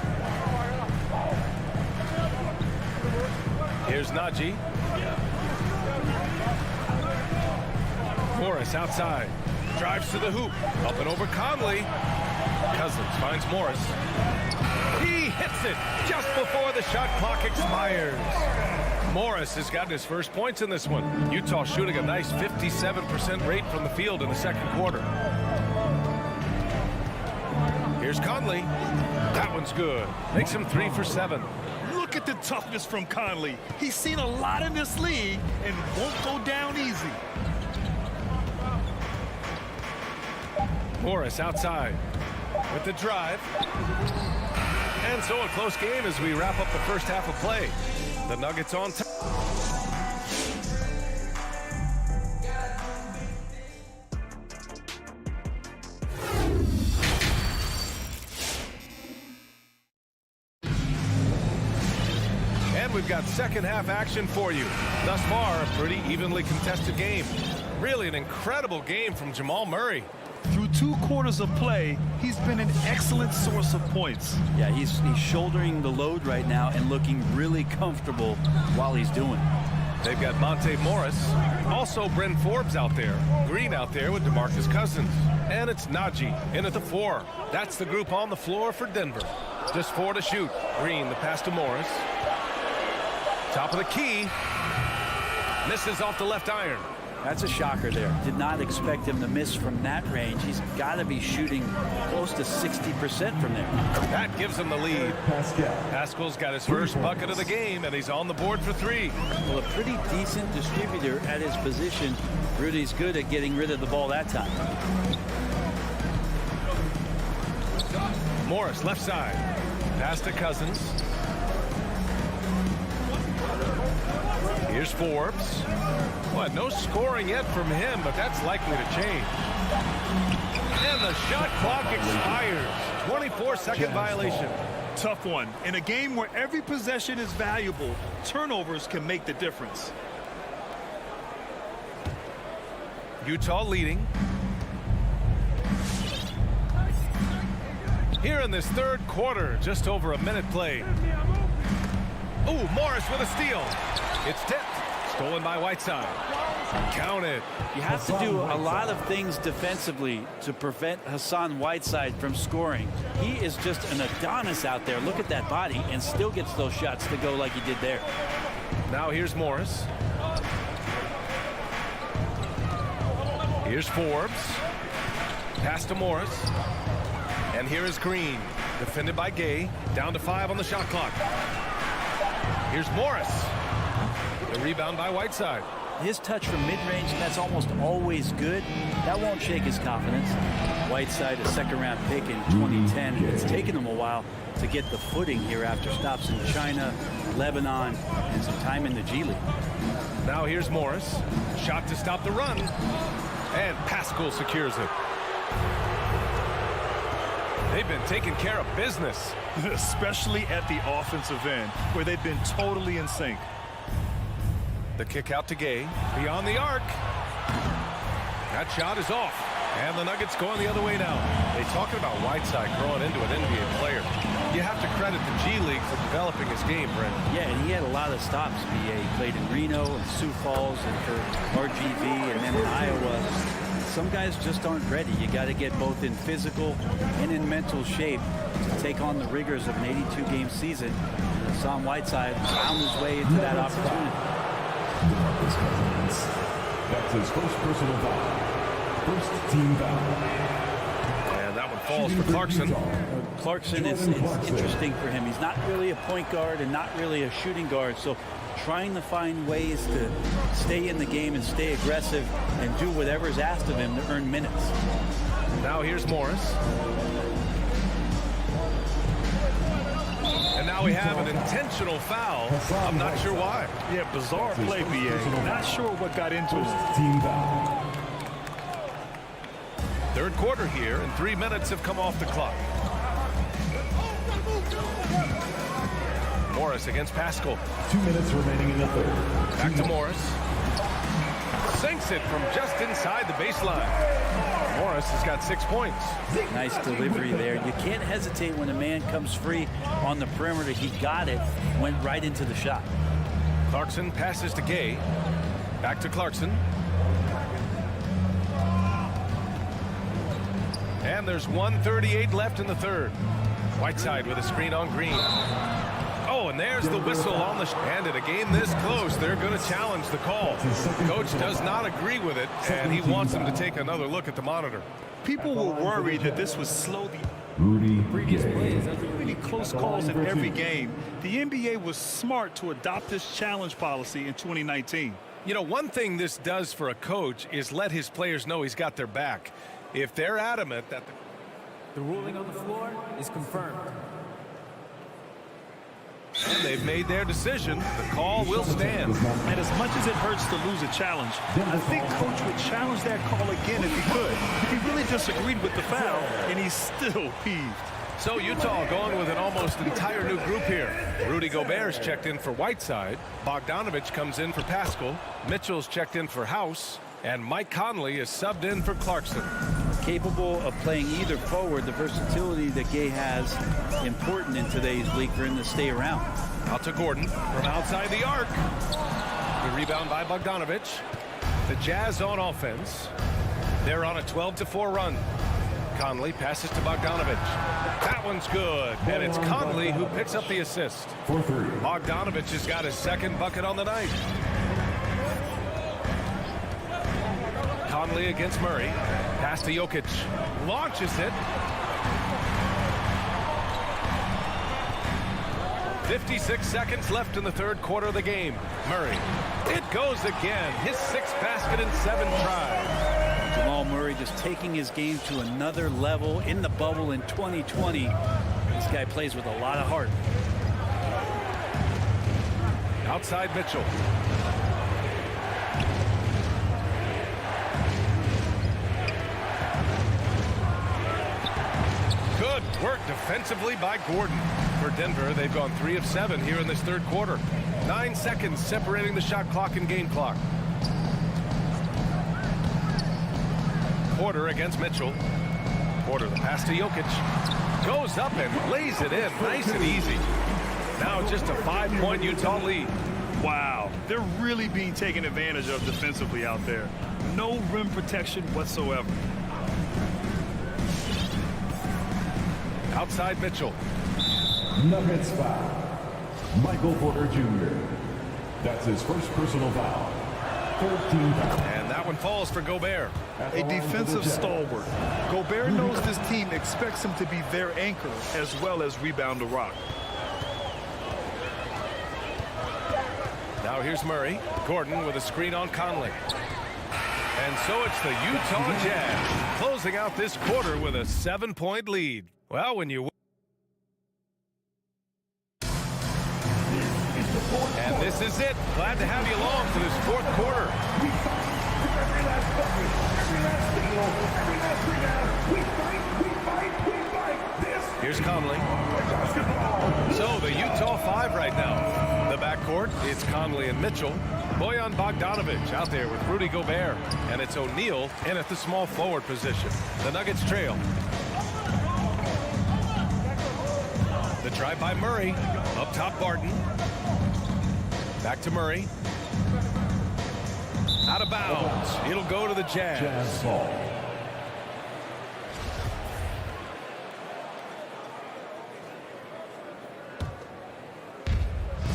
Here's Najee. Morris outside. Drives to the hoop. Up and over Conley. Cousins finds Morris. He hits it just before the shot clock expires. Morris has gotten his first points in this one. Utah shooting a nice 57% rate from the field in the second quarter. Here's Conley. That one's good. Makes him 3 for 7. Look at the toughness from Conley. He's seen a lot in this league and won't go down easy. Morris outside with the drive. And so a close game as we wrap up the first half of play. The Nuggets on top. And we've got second half action for you. Thus far, a pretty evenly contested game. Really an incredible game from Jamal Murray. Through 2 quarters of play, he's been an excellent source of points. Yeah, he's shouldering the load right now and looking really comfortable while he's doing it. They've got Monte Morris. Also Bryn Forbes out there. Green out there with DeMarcus Cousins. And it's Najee in at the 4. That's the group on the floor for Denver. Just 4 to shoot. Green, the pass to Morris. Top of the key. Misses off the left iron. That's a shocker there. Did not expect him to miss from that range. He's got to be shooting close to 60% from there. That gives him the lead. Pascal's got his first bucket of the game, and he's on the board for 3. Well, a pretty decent distributor at his position. Rudy's good at getting rid of the ball that time. Morris, left side. Pass to Cousins. Here's Forbes. What, no scoring yet from him, but that's likely to change. And the shot clock expires. 24-second violation. Tough one. In a game where every possession is valuable, turnovers can make the difference. Utah leading. Here in this third quarter, just over a minute played. Ooh, Morris with a steal. It's tipped. Stolen by Whiteside. Counted. You have to do a lot of things defensively to prevent Hassan Whiteside from scoring. He is just an Adonis out there. Look at that body, and still gets those shots to go like he did there. Now here's Morris. Here's Forbes. Pass to Morris. And here is Green. Defended by Gay. Down to 5 on the shot clock. Here's Morris. The rebound by Whiteside. His touch from mid-range, that's almost always good. That won't shake his confidence. Whiteside, a second-round pick in 2010. It's taken him a while to get the footing here after stops in China, Lebanon, and some time in the G League. Now here's Morris. Shot to stop the run. And Pascal secures it. They've been taking care of business. Especially at the offensive end, where they've been totally in sync. The kick out to Gay. Beyond the arc. That shot is off. And the Nuggets going the other way now. They talking about Whiteside growing into an NBA player. You have to credit the G League for developing his game, Brent. Yeah, and he had a lot of stops. He played in Reno and Sioux Falls and for RGV and then in Iowa. Some guys just aren't ready. You got to get both in physical and in mental shape to take on the rigors of an 82-game season. Hassan Whiteside found his way into that opportunity. That's his first personal foul. First team foul. And that one falls for Clarkson. Clarkson, it's interesting for him. He's not really a point guard and not really a shooting guard, so trying to find ways to stay in the game and stay aggressive and do whatever is asked of him to earn minutes. Now here's Morris. And now we have an intentional foul. I'm not sure why. Yeah, bizarre play, BA. Not sure what got into it. Team foul. Third quarter here, and 3 minutes have come off the clock. Morris against Pascal. 2 minutes remaining in the third. Back to Morris. Sinks it from just inside the baseline. Morris has got 6 points. Nice delivery there. You can't hesitate when a man comes free on the perimeter. He got it, went right into the shot. Clarkson passes to Gay. Back to Clarkson. And there's 1:38 left in the third. Whiteside with a screen on Green. Oh, and there's the whistle on the and in a game this close, they're going to challenge the call. Coach does not agree with it, and he wants them to take another look at the monitor. People were worried that this would slow the previous plays. Really close calls in every game. The NBA was smart to adopt this challenge policy in 2019. You know, one thing this does for a coach is let his players know he's got their back. If they're adamant that the ruling on the floor is confirmed. And they've made their decision. The call will stand. And as much as it hurts to lose a challenge, I think Coach would challenge that call again if he could. He really disagreed with the foul, and he's still peeved. So Utah going with an almost entire new group here. Rudy Gobert's checked in for Whiteside. Bogdanovich comes in for Pascal. Mitchell's checked in for House. And Mike Conley is subbed in for Clarkson. Capable of playing either forward, the versatility that Gay has, important in today's league for him to stay around. Out to Gordon from outside the arc. The rebound by Bogdanovich. The Jazz on offense. They're on a 12-4 run. Conley passes to Bogdanovich. That one's good. And it's Conley who picks up the assist. Bogdanovich has got his second bucket on the night. Conley against Murray. Pass to Jokic. Launches it. 56 seconds left in the third quarter of the game. Murray. It goes again. His 6th basket in 7 tries. Jamal Murray just taking his game to another level in the bubble in 2020. This guy plays with a lot of heart. Outside Mitchell. Good work defensively by Gordon. For Denver, they've gone 3 of 7 here in this third quarter. 9 seconds separating the shot clock and game clock. Porter against Mitchell. Porter, the pass to Jokic. Goes up and lays it in. Nice and easy. Now just a 5-point Utah lead. Wow, they're really being taken advantage of defensively out there. No rim protection whatsoever. Outside Mitchell. Nuggets foul. Michael Porter Jr. That's his first personal foul. 13 foul. And that one falls for Gobert. A defensive stalwart. Gobert knows this team expects him to be their anchor as well as rebound the rock. Now here's Murray. Gordon with a screen on Conley. And so it's the Utah Jazz closing out this quarter with a 7-point lead. Well, when you... And this is it. Glad to have you along for this fourth quarter. Here's Conley. So the Utah 5 right now. The backcourt, it's Conley and Mitchell. Bojan Bogdanovich out there with Rudy Gobert. And it's O'Neal in at the small forward position. The Nuggets trail. The drive by Murray. Up top Barton. Back to Murray. Out of bounds. It'll go to the Jazz. Jazz ball.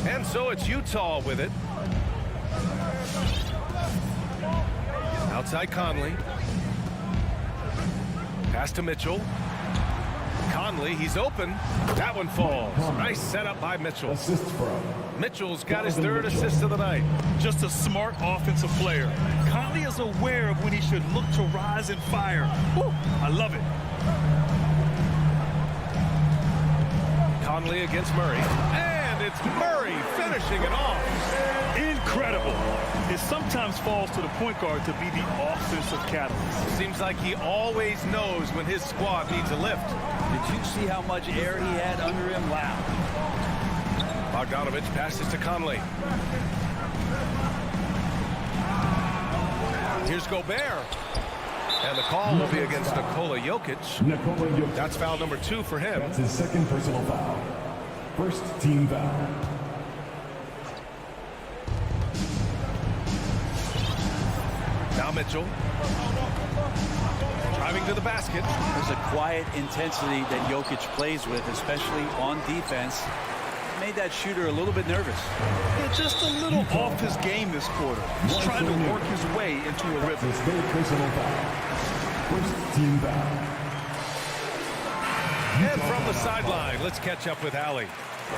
And so it's Utah with it. Outside Conley. Pass to Mitchell. Conley, he's open. That one falls. Nice setup by Mitchell. Assist from Mitchell's got his third assist of the night. Just a smart offensive player. Conley is aware of when he should look to rise and fire. Woo, I love it. Conley against Murray. And it's Murray finishing it off. Incredible. It sometimes falls to the point guard to be the offensive catalyst. Seems like he always knows when his squad needs a lift. Did you see how much air he had under him? Wow. Bogdanovich passes to Conley. Here's Gobert. And the call will be against Nikola Jokic. That's foul number 2 for him. That's his second personal foul. First team foul. Now Mitchell. Driving to the basket. There's a quiet intensity that Jokic plays with, especially on defense. Made that shooter a little bit nervous. Yeah, just a little off his game this quarter. He's trying to work his way into a rhythm. His third personal foul. First team foul. And from the sideline, let's catch up with Allie.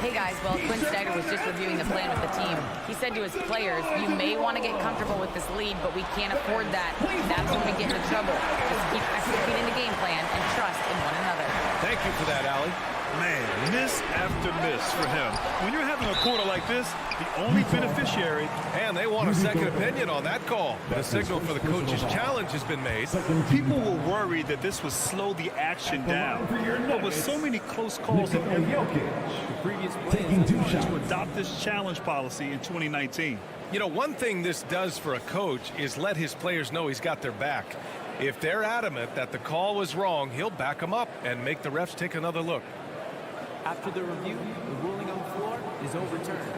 Hey guys, well, Quinn Snyder was just reviewing the plan with the team. He said to his players, you may want to get comfortable with this lead, but we can't afford that. That's when we get into trouble. Just keep executing the game plan and trust in one another. Thank you for that, Allie. Man, miss after miss for him. When you're having a quarter like this, the only beneficiary. And they want a second opinion on that call. The signal for the coach's challenge has been made. People were worried that this would slow the action down. But with so many close calls in the previous plans to adopt this challenge policy in 2019. You know, one thing this does for a coach is let his players know he's got their back. If they're adamant that the call was wrong, he'll back them up and make the refs take another look. After the review, the ruling on the floor is overturned.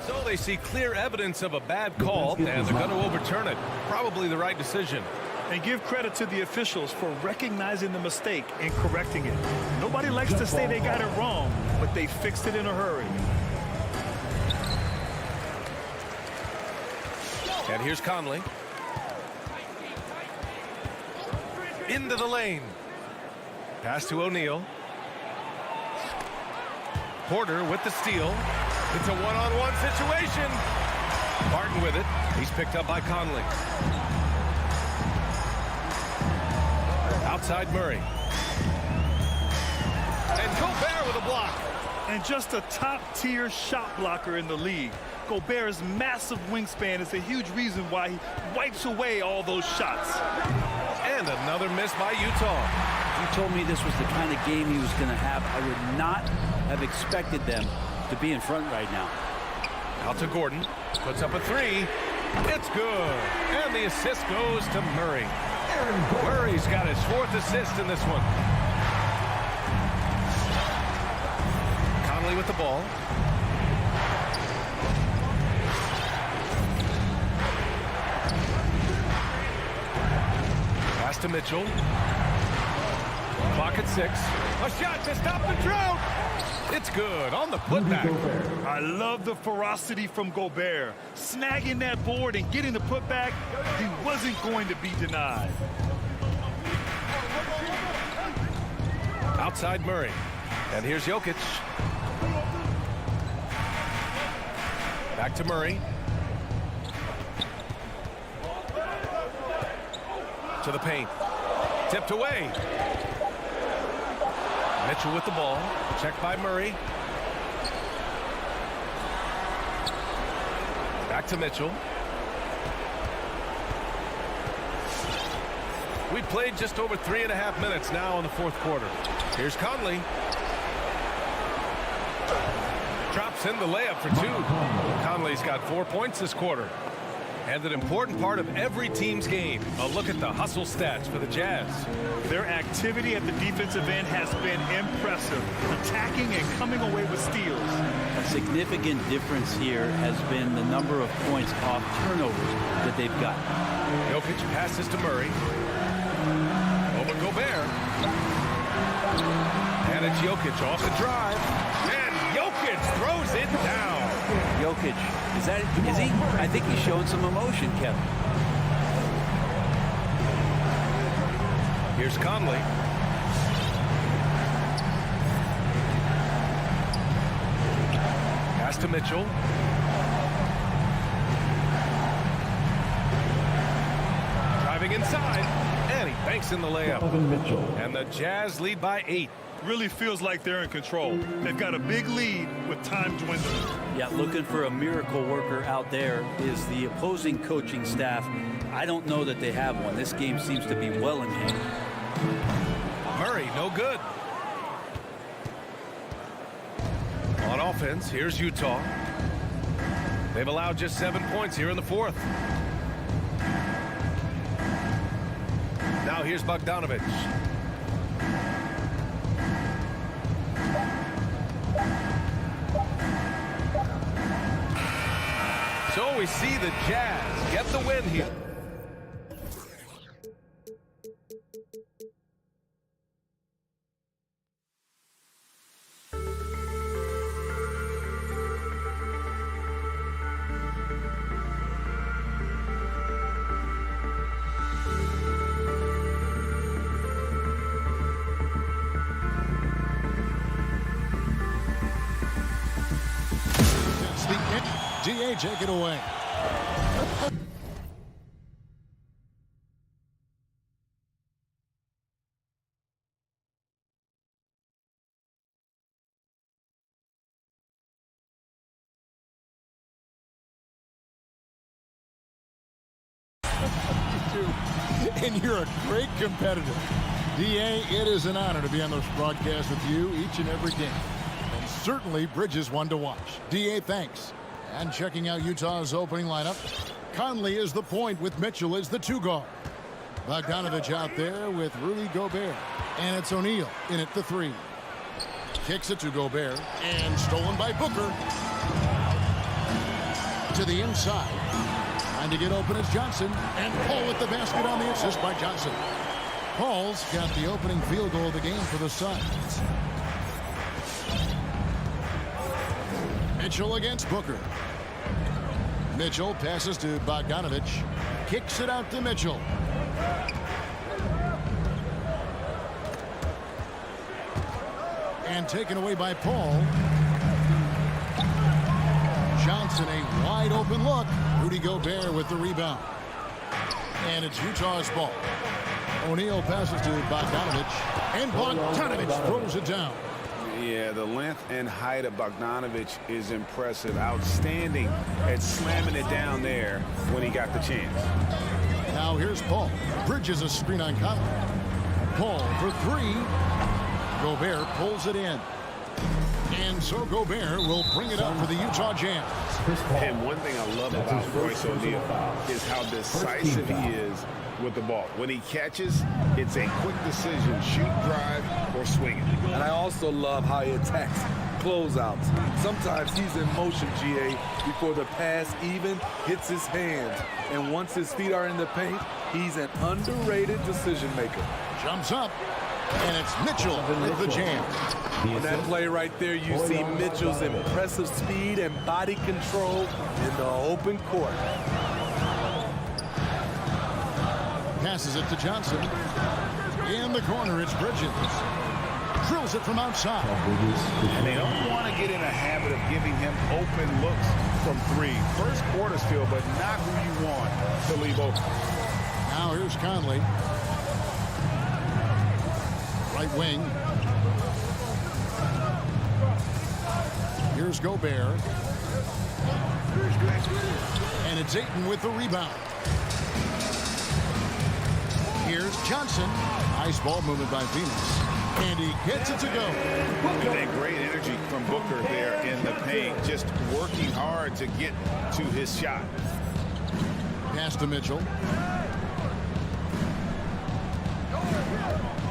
So they see clear evidence of a bad call, and they're going to overturn it. Probably the right decision. And give credit to the officials for recognizing the mistake and correcting it. Nobody likes to say they got it wrong, but they fixed it in a hurry. And here's Conley. Into the lane. Pass to O'Neal. Porter with the steal. It's a one-on-one situation. Martin with it. He's picked up by Conley. Outside Murray. And Gobert with a block. And just a top-tier shot blocker in the league. Gobert's massive wingspan is a huge reason why he wipes away all those shots. And another miss by Utah. You told me this was the kind of game he was going to have. I would not have expected them to be in front right now. Out to Gordon. Puts up a three. It's good. And the assist goes to Murray. Murray's got his 4th assist in this one. Conley with the ball. Pass to Mitchell. Clock at 6. A shot to stop the drought. It's good on the putback. I love the ferocity from Gobert. Snagging that board and getting the putback, he wasn't going to be denied. Outside Murray. And here's Jokic. Back to Murray. To the paint. Tipped away. Mitchell with the ball. Checked by Murray. Back to Mitchell. We played just over 3.5 minutes now in the 4th quarter. Here's Conley. Drops in the layup for 2. Conley's got 4 points this quarter. And an important part of every team's game. A look at the hustle stats for the Jazz. Their activity at the defensive end has been impressive. Attacking and coming away with steals. A significant difference here has been the number of points off turnovers that they've got. Jokic passes to Murray. Over Gobert. And it's Jokic off the drive. And Jokic throws it down. Jokic, is he? I think he's showing some emotion, Kevin. Here's Conley. Pass to Mitchell. Driving inside. And he banks in the layup. Donovan Mitchell. And the Jazz lead by 8. Really feels like they're in control. They've got a big lead with time dwindling. Yeah, looking for a miracle worker out there is the opposing coaching staff. I don't know that they have one. This game seems to be well in hand. Murray, no good. On offense, here's Utah. They've allowed just 7 points here in the 4th. Now here's Bogdanovich. So we see the Jazz get the win here. DA, take it away. And you're a great competitor. DA, it is an honor to be on this broadcast with you each and every game. And certainly bridges one to watch. DA, thanks. And checking out Utah's opening lineup, Conley is the point with Mitchell as the 2 guard. Bogdanovich out there with Rudy Gobert. And it's O'Neal in at the 3. Kicks it to Gobert and stolen by Booker. To the inside. Trying to get open is Johnson. And Paul with the basket on the assist by Johnson. Paul's got the opening field goal of the game for the Suns. Mitchell against Booker. Mitchell passes to Bogdanovich. Kicks it out to Mitchell. And taken away by Paul. Johnson, a wide open look. Rudy Gobert with the rebound. And it's Utah's ball. O'Neal passes to Bogdanovich. And Bogdanovich throws it down. Yeah, the length and height of Bogdanovich is impressive. Outstanding at slamming it down there when he got the chance. Now here's Paul. Bridges a screen on Conley. Paul for three. Gobert pulls it in. And so Gobert will bring it up for the Utah Jazz. And one thing I love about Royce O'Neal is how decisive he is with the ball. When he catches, it's a quick decision, shoot, drive, or swing it. And I also love how he attacks closeouts. Sometimes he's in motion, GA, before the pass even hits his hands. And once his feet are in the paint, he's an underrated decision maker. Jumps up, and it's Mitchell with the jam. In that play right there, you see Mitchell's impressive speed and body control in the open court. Passes it to Johnson. In the corner, it's Bridges. Drills it from outside. And they don't want to get in a habit of giving him open looks from three. First quarter still, but not who you want to leave open. Now here's Conley. Right wing. Here's Gobert. And it's Ayton with the rebound. Here's Johnson. Nice ball movement by Phoenix. And he gets it to go. And great energy from Booker there in the paint. Just working hard to get to his shot. Pass to Mitchell.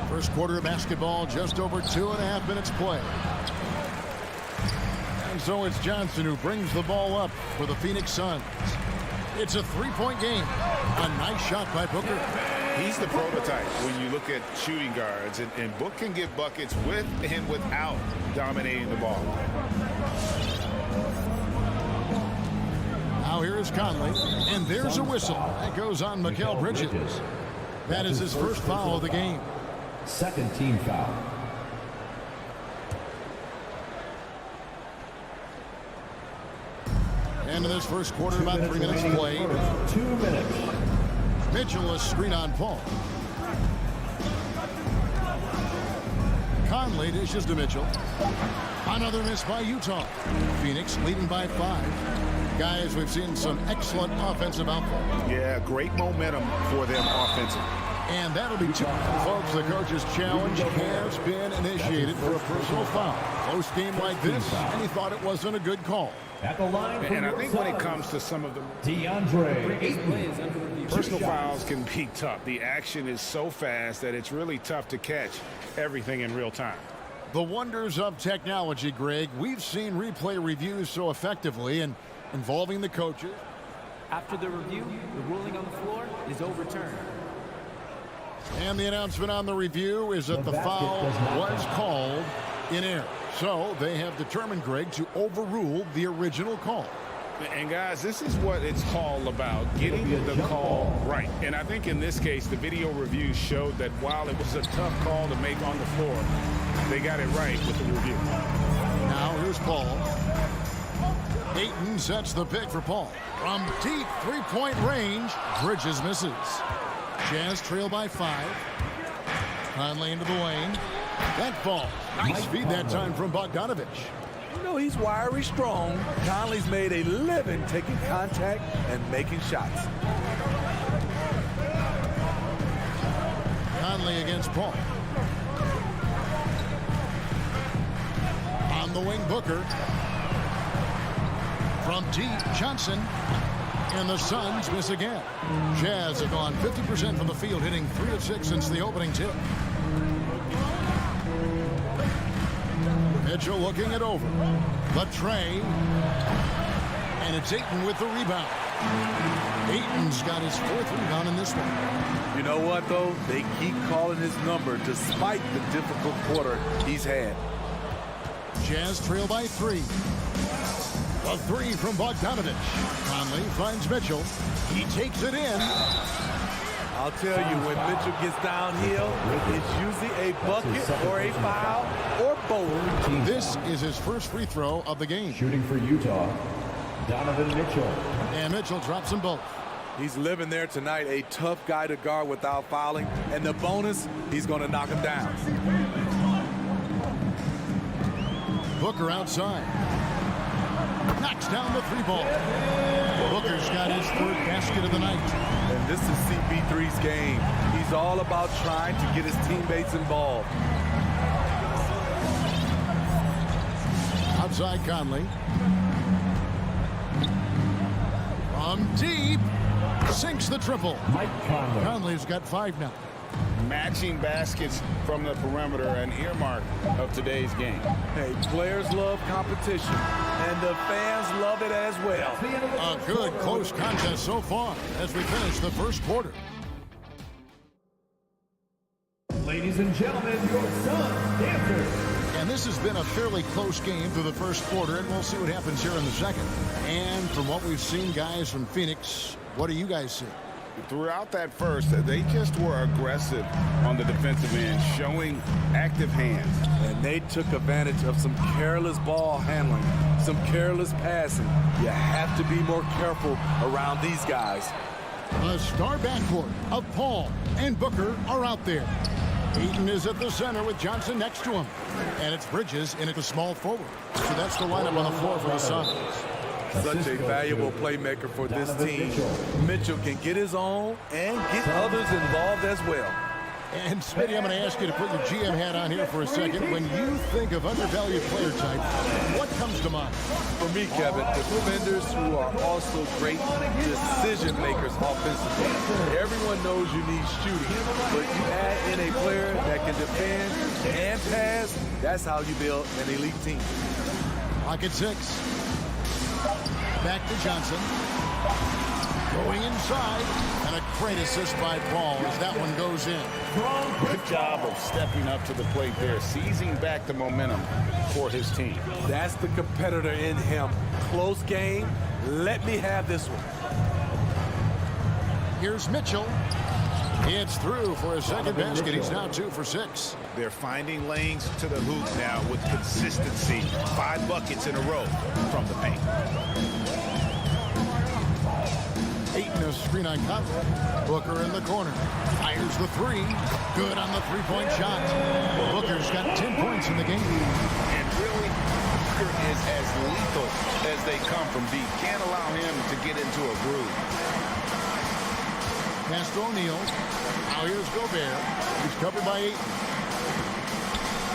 First quarter of basketball, just over 2.5 minutes play. And so it's Johnson who brings the ball up for the Phoenix Suns. It's a three-point game. A nice shot by Booker. He's the prototype when you look at shooting guards, and Book can get buckets with and without dominating the ball. Now here is Conley, and there's a whistle. That goes on Mikal Bridges. That is his first foul of the game. Second team foul. And in this first quarter, about 3 minutes played. 2 minutes. Mitchell a screen on Paul. Conley dishes to Mitchell. Another miss by Utah. Phoenix leading by 5. Guys, we've seen some excellent offensive output. Yeah, great momentum for them offensively. And that'll be 2. Folks, the coach's challenge has been initiated for a personal foul. Close game like this, and he thought it wasn't a good call. At the line, and I think when it comes to some of the DeAndre Ayton. Personal fouls can be tough. The action is so fast that it's really tough to catch everything in real time. The wonders of technology, Greg. We've seen replay reviews so effectively and involving the coaches. After the review, the ruling on the floor is overturned. And the announcement on the review is that the foul was called in error. So they have determined, Greg, to overrule the original call. And guys, this is what it's all about, getting the call right. And I think in this case, the video review showed that while it was a tough call to make on the floor, they got it right with the review. Now here's Paul. Ayton sets the pick for Paul. From deep three-point range, Bridges misses. Jazz trail by 5. Conley into the lane. That ball. Nice feed that time from Bogdanovich. You know, he's wiry strong. Conley's made a living taking contact and making shots. Conley against Paul. On the wing, Booker. From deep, Johnson. And the Suns miss again. Jazz have gone 50% from the field, hitting 3 of 6 since the opening tip. Mitchell looking it over. The tray. And it's Ayton with the rebound. Ayton's got his 4th rebound in this one. You know what, though? They keep calling his number despite the difficult quarter he's had. Jazz trail by 3. A 3 from Bogdanovich. Conley finds Mitchell. He takes it in. I'll tell you, when Mitchell gets downhill, it's usually a bucket or a foul or both. This is his first free throw of the game. Shooting for Utah, Donovan Mitchell. And Mitchell drops them both. He's living there tonight, a tough guy to guard without fouling. And the bonus, he's going to knock him down. Booker outside. Knocks down the 3 ball. Booker's got his 3rd basket of the night. And this is CP3's game. He's all about trying to get his teammates involved. Outside Conley. From deep. Sinks the triple. Mike Conley. Conley's got 5 now. Matching baskets from the perimeter, an earmark of today's game. Hey, players love competition, and the fans love it as well. A good close contest so far as we finish the first quarter. Ladies and gentlemen, your Suns dancers. And this has been a fairly close game through the first quarter, and we'll see what happens here in the second. And from what we've seen, guys from Phoenix, what do you guys see? Throughout that first, they just were aggressive on the defensive end, showing active hands. And they took advantage of some careless ball handling, some careless passing. You have to be more careful around these guys. A star backcourt of Paul and Booker are out there. Ayton is at the center with Johnson next to him. And it's Bridges in at the small forward. So that's the lineup on the floor for the Suns. Such a valuable playmaker for this team. Mitchell can get his own and get others involved as well. And Smitty, I'm going to ask you to put your GM hat on here for a second. When you think of undervalued player type, what comes to mind? For me, Kevin, defenders who are also great decision makers offensively. Everyone knows you need shooting, but you add in a player that can defend and pass, that's how you build an elite team. Pocket 6. Back to Johnson. Going inside. And a great assist by Paul as that one goes in. Good job of stepping up to the plate there, seizing back the momentum for his team. That's the competitor in him. Close game. Let me have this one. Here's Mitchell. It's through for his second basket. He's now 2 for 6. They're finding lanes to the hoop now with consistency. 5 buckets in a row from the paint. Ayton a screen on Conley. Booker in the corner. Fires the 3. Good on the 3-point shot. Booker's got 10 points in the game. And really, Booker is as lethal as they come from deep. Can't allow him to get into a groove. Pass to O'Neal. Now here's Gobert. He's covered by Ayton.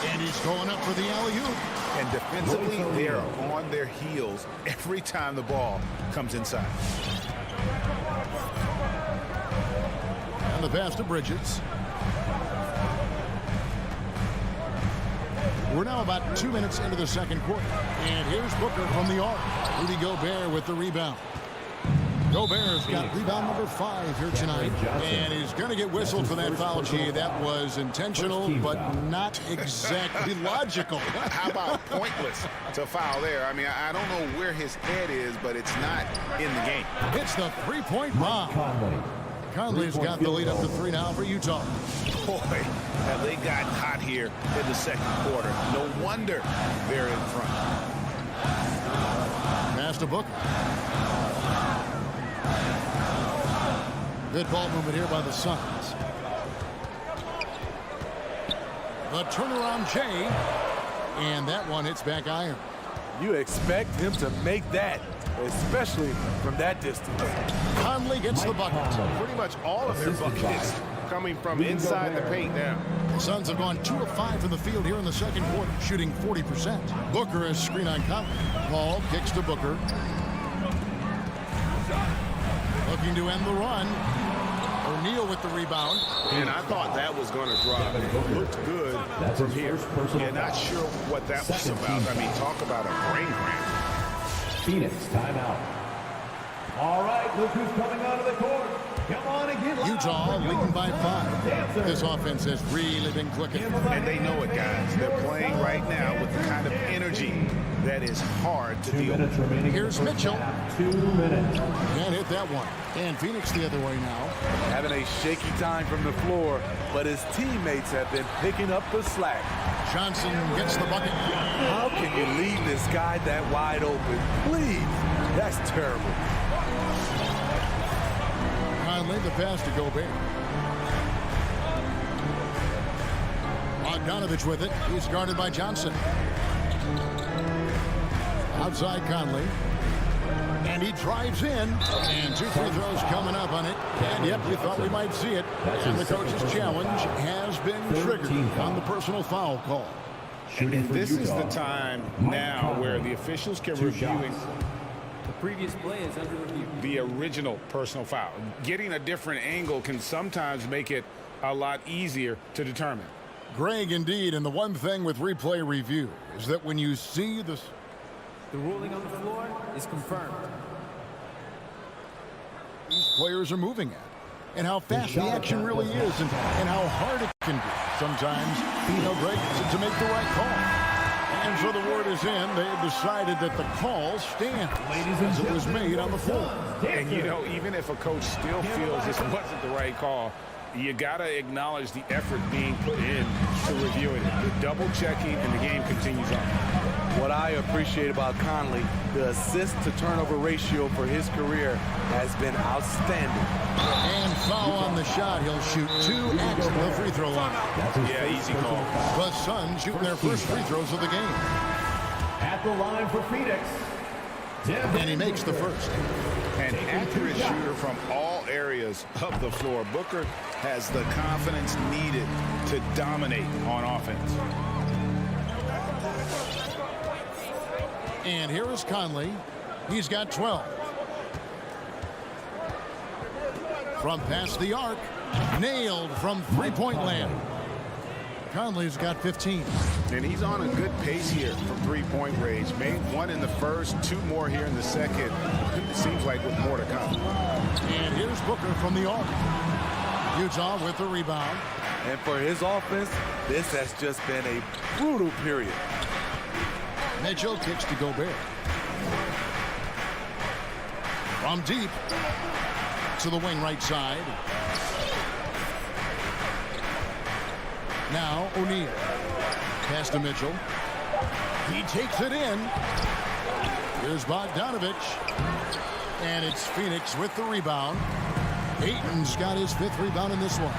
And he's going up for the alley-oop. And defensively, they are on their heels every time the ball comes inside. And the pass to Bridges. We're now about 2 minutes into the second quarter. And here's Booker from the arc. Rudy Gobert with the rebound. Gobert's got rebound number 5 here tonight. And he's going to get whistled for that foul. Gee, that was intentional, but not exactly logical. How about pointless to foul there? I mean, I don't know where his head is, but it's not in the game. It's the 3-point bomb. Conley's got the lead up to 3 now for Utah. Boy, have they gotten hot here in the second quarter. No wonder they're in front. Pass to Booker. Good ball movement here by the Suns. The turnaround Jay. And that one hits back iron. You expect him to make that, especially from that distance. Conley gets the bucket. Pretty much all of their buckets coming from inside the paint now. The Suns have gone 2 of 5 from the field here in the second quarter, shooting 40%. Booker is screen on Conley. Paul kicks to Booker. Looking to end the run. O'Neal with the rebound. And I thought that was going to drop. It looked good from here. Yeah, not sure what that was about. I mean, talk about a brain cramp. Phoenix timeout. All right, right, look who's coming onto the court. Come on and get loud. Utah leading by 5. This offense has really been clicking. And they know it, guys. They're playing right now with the kind of energy that is hard to deal with. Here's Mitchell. 2 minutes. Can't hit that one. And Phoenix the other way now. Having a shaky time from the floor, but his teammates have been picking up the slack. Johnson gets the bucket. How can you leave this guy that wide open? Please. That's terrible. Conley, the pass to Gobert. Bogdanovich with it. He's guarded by Johnson. Outside Conley. And he drives in. And 2 free throws coming up on it. And yep, we thought we might see it. And the coach's challenge has been triggered on the personal foul call. And this is the time now where the officials can review The previous play is under review. the original personal foul. Getting a different angle can sometimes make it a lot easier to determine. Greg, indeed, and the one thing with replay review is that when you see this, The ruling on the floor is confirmed. these players are moving at, and how fast the action really is, and how hard it can be sometimes, Greg, to make the right call. And so the word is in. They have decided that the call stands as it was made on the floor. And, even if a coach still feels this wasn't the right call, you got to acknowledge the effort being put in to reviewing it. The double checking, and the game continues on. What I appreciate about Conley, the assist-to-turnover ratio for his career has been outstanding. And foul on the shot. He'll shoot 2 at the free throw line. Yeah, easy call. The Suns shooting their first free throws of the game. At the line for Phoenix. And he makes the first. An accurate shooter from all areas of the floor. Booker has the confidence needed to dominate on offense. And here is Conley. He's got 12. From past the arc. Nailed from three-point land. Conley's got 15. And he's on a good pace here from three-point range. Made 1 in the first, 2 more here in the second. It seems like with more to come. And here's Booker from the arc. Utah with the rebound. And for his offense, this has just been a brutal period. Mitchell kicks to Gobert. From deep to the wing right side. Now O'Neal. Pass to Mitchell. He takes it in. Here's Bogdanovich. And it's Phoenix with the rebound. Ayton's got his 5th rebound in this one.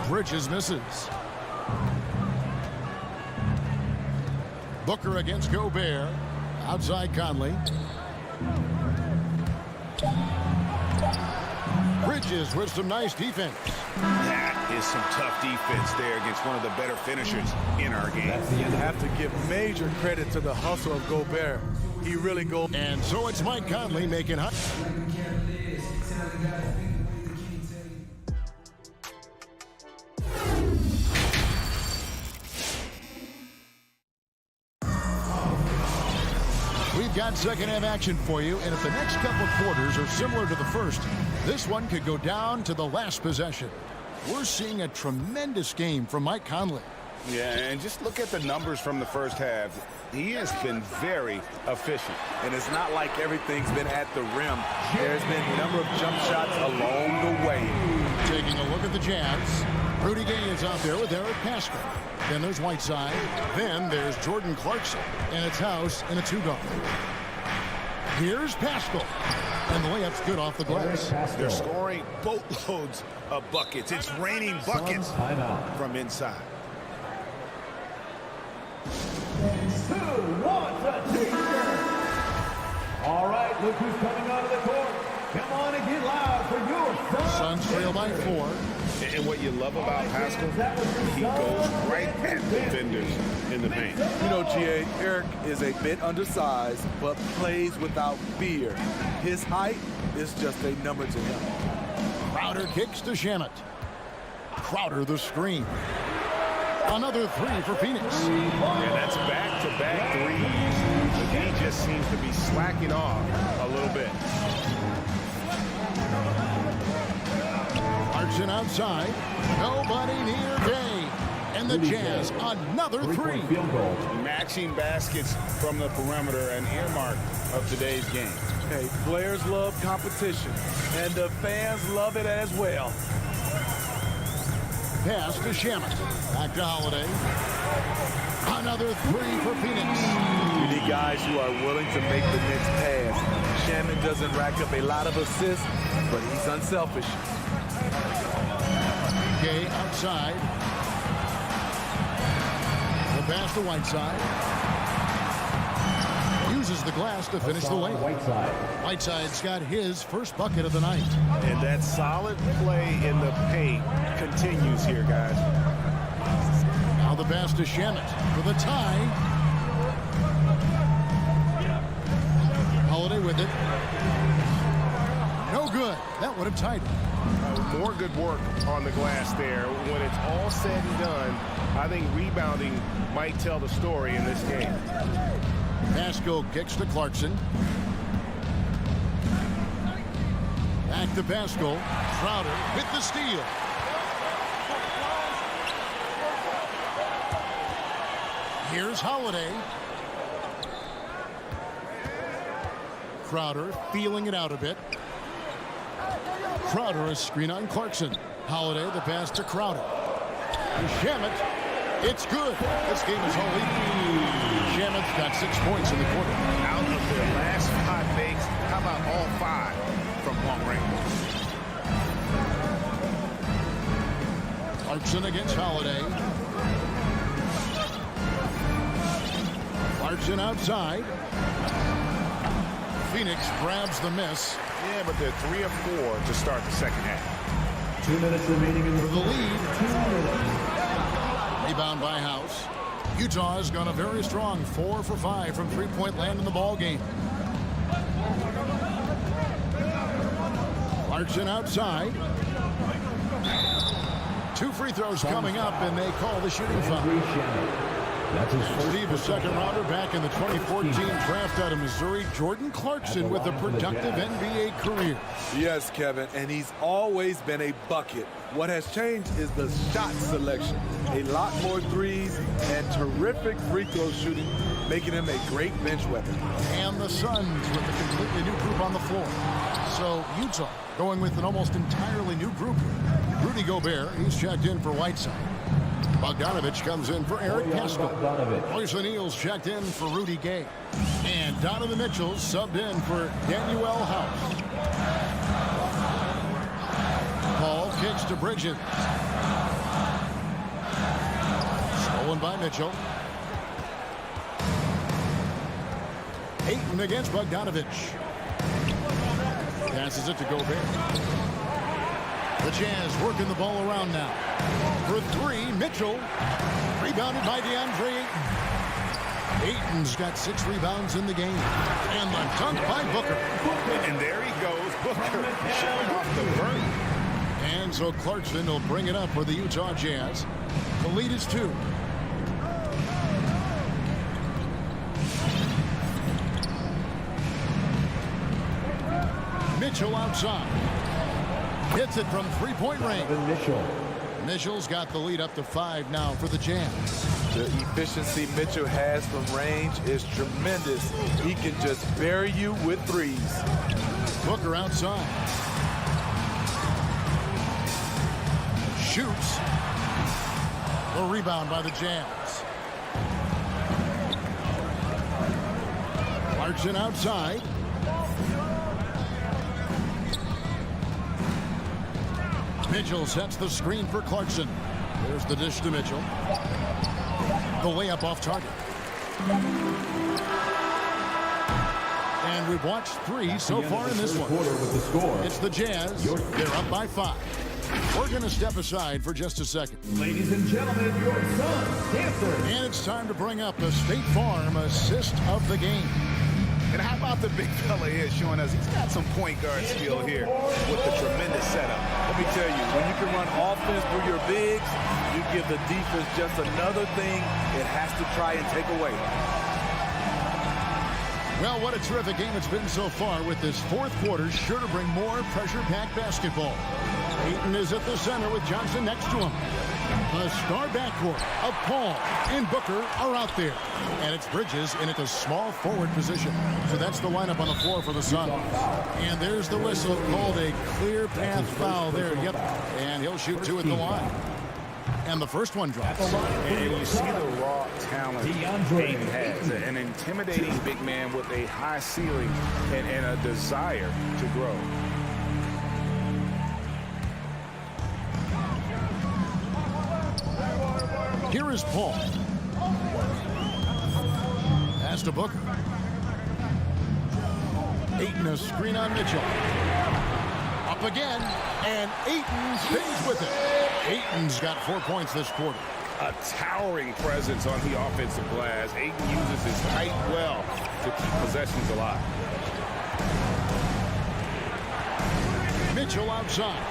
Bridges misses. Booker against Gobert. Outside Conley. Bridges with some nice defense. That is some tough defense there against one of the better finishers in our game. You have to give major credit to the hustle of Gobert. He really goes. And so it's Mike Conley making high. We've got second half action for you, and if the next couple of quarters are similar to the first, this one could go down to the last possession. We're seeing a tremendous game from Mike Conley. Yeah, and just look at the numbers from the first half. He has been very efficient. And it's not like everything's been at the rim. There's been a number of jump shots along the way. Taking a look at the Jazz. Rudy Gay is out there with Eric Pascal. Then there's Whiteside. Then there's Jordan Clarkson. And it's House in a 2-guard. Here's Pascal. And the layup's good off the glass. They're scoring boatloads of buckets. It's raining buckets from inside. Who wants a t-shirt? All right, look who's coming onto the court. Come on and get loud for your Suns trail by 4. And what you love about Pascal, he goes right at defenders in the paint. You know, G.A., Eric is a bit undersized, but plays without fear. His height is just a number to him. Crowder kicks to Shamet. Crowder the screen. Another 3 for Phoenix. Yeah, that's back-to-back threes. But he just seems to be slacking off a little bit. Clarkson outside. Nobody near Day. And the Jazz, another three. Matching baskets from the perimeter, an earmark of today's game. Hey, players love competition, and the fans love it as well. Pass to Shamet. Back to Holiday. Another three for Phoenix. You need guys who are willing to make the next pass. Shamet doesn't rack up a lot of assists, but he's unselfish. Gay outside. The pass to Whiteside. Uses the glass to finish the lane. Whiteside's got his first bucket of the night. And that solid play in the paint continues here, guys. Now the pass to Shamet for the tie. Holiday with it. No good. That would have tied it. More good work on the glass there. When it's all said and done, I think rebounding might tell the story in this game. Pasco kicks to Clarkson. Back to Pasco. Crowder with the steal. Here's Holiday. Crowder feeling it out a bit. Crowder a screen on Clarkson. Holiday the pass to Crowder. And Shamet. It's good. This game is all even. Shamet's got 6 points in the quarter. Out of their last 5 makes, how about all 5 from long range? Clarkson against Holiday. Clarkson outside. Phoenix grabs the miss. Yeah, but they're 3 of 4 to start the second half. 2 minutes remaining in the lead. Rebound by House. Utah has gone a very strong 4 for 5 from three-point land in the ball game. Clarkson outside. 2 free throws coming up, and they call the shooting foul. Steve, a second-rounder back in the 2014 draft out of Missouri. Jordan Clarkson with a productive NBA career. Yes, Kevin, and he's always been a bucket. What has changed is the shot selection. A lot more threes and terrific free throw shooting, making him a great bench weapon. And the Suns with a completely new group on the floor. So Utah going with an almost entirely new group. Rudy Gobert, he's checked in for Whiteside. Bogdanovich comes in for Eric Pascal. Royce O'Neal's checked in for Rudy Gay. And Donovan Mitchell subbed in for Daniel House. Paul kicks to Bridges. Stolen by Mitchell. Ayton against Bogdanovich. Passes it to Gobert. The Jazz working the ball around now. For 3, Mitchell. Rebounded by DeAndre Ayton. Ayton's got 6 rebounds in the game. And the dunk by Booker. And there he goes, Booker, showing off the burn. And so Clarkson will bring it up for the Utah Jazz. The lead is 2. Mitchell outside. Hits it from three-point range. Mitchell's got the lead up to 5 now for the Jazz. The efficiency Mitchell has from range is tremendous. He can just bury you with threes. Booker outside. Shoots. The rebound by the Jazz. Clarkson outside. Mitchell sets the screen for Clarkson. There's the dish to Mitchell. The layup off target. And we've watched 3 so far in this one. It's the Jazz. They're up by 5. We're going to step aside for just a second. Ladies and gentlemen, your Suns dancer. And it's time to bring up the State Farm assist of the game. And how about the big fella here showing us he's got some point guard skill here with the tremendous setup. Let me tell you, when you can run offense through your bigs, you give the defense just another thing it has to try and take away. Well, what a terrific game it's been so far, with this fourth quarter sure to bring more pressure-packed basketball. Ayton is at the center with Johnson next to him. The star backcourt of Paul and Booker are out there. And it's Bridges in at the small forward position. So that's the lineup on the floor for the Suns. And there's the whistle, called a clear path foul there. Yep. And he'll shoot 2 at the line. And the first one drops. And you see the raw talent Ayton has. An intimidating big man with a high ceiling and a desire to grow. Here is Paul. Pass to Booker. Ayton, a screen on Mitchell. Up again, and Ayton stays with it. Ayton's got 4 points this quarter. A towering presence on the offensive glass. Ayton uses his height well to keep possessions alive. Mitchell outside.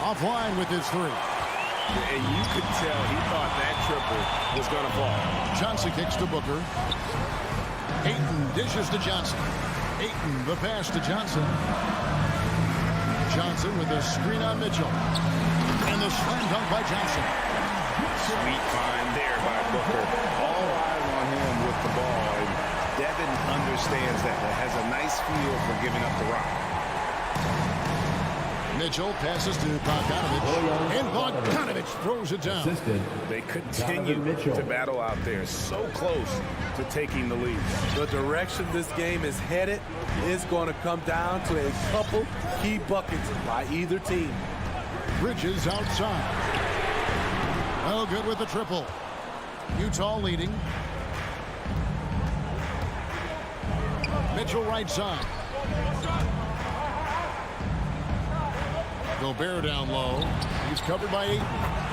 Offline with his 3. And you could tell he thought that triple was going to fall. Johnson kicks to Booker. Ayton dishes to Johnson. Ayton, the pass to Johnson. Johnson with a screen on Mitchell. And the slam dunk by Johnson. Sweet find there by Booker. All eyes on him with the ball. And Devin understands that. Has a nice feel for giving up the rock. Mitchell passes to Bogdanovich, and Bogdanovich throws it down. They continue to battle out there, so close to taking the lead. The direction this game is headed is going to come down to a couple key buckets by either team. Bridges outside. Well, good with the triple. Utah leading. Mitchell right side. Gobert down low. He's covered by 8.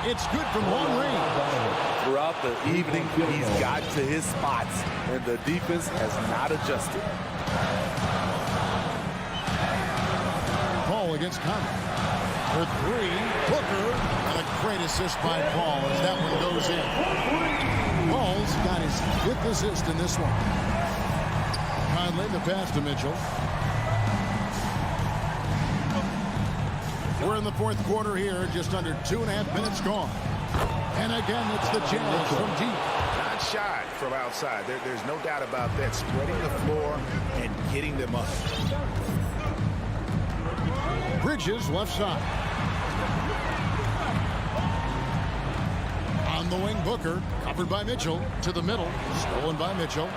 It's good from long range. Throughout the evening, he's got to his spots, and the defense has not adjusted. Paul against Conley. For 3, Booker, and a great assist by Paul as that one goes in. Paul's got his 5th assist in this one. Conley, the pass to Mitchell. We're in the fourth quarter here, just under 2.5 minutes gone. And again, it's the Jazz from deep. Not shy from outside. There's no doubt about that. Spreading the floor and getting them up. Bridges left side. On the wing, Booker, covered by Mitchell, to the middle, stolen by Mitchell.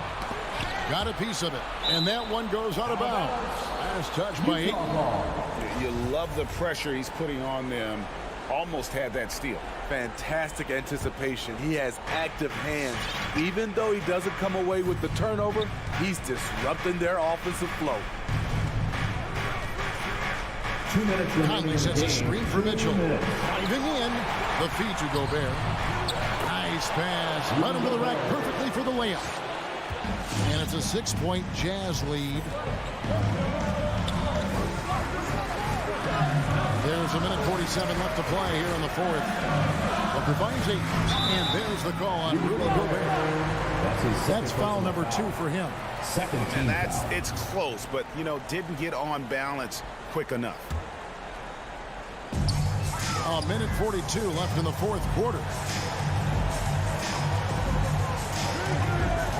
Got a piece of it, and that one goes out of bounds. Last touch by Ayton. You love the pressure he's putting on them. Almost had that steal. Fantastic anticipation. He has active hands. Even though he doesn't come away with the turnover, he's disrupting their offensive flow. 2 minutes remaining. Conley sets a screen for Mitchell. Driving in, the feed to Gobert. Nice pass. Right into the rack perfectly for the layup. And it's a 6-point Jazz lead. There's a minute 47 left to play here in the fourth. Booker finds 8. And there's the call on Rudy Gobert. That's foul number 2 for him. Second team. And it's close, but, didn't get on balance quick enough. A minute 42 left in the fourth quarter.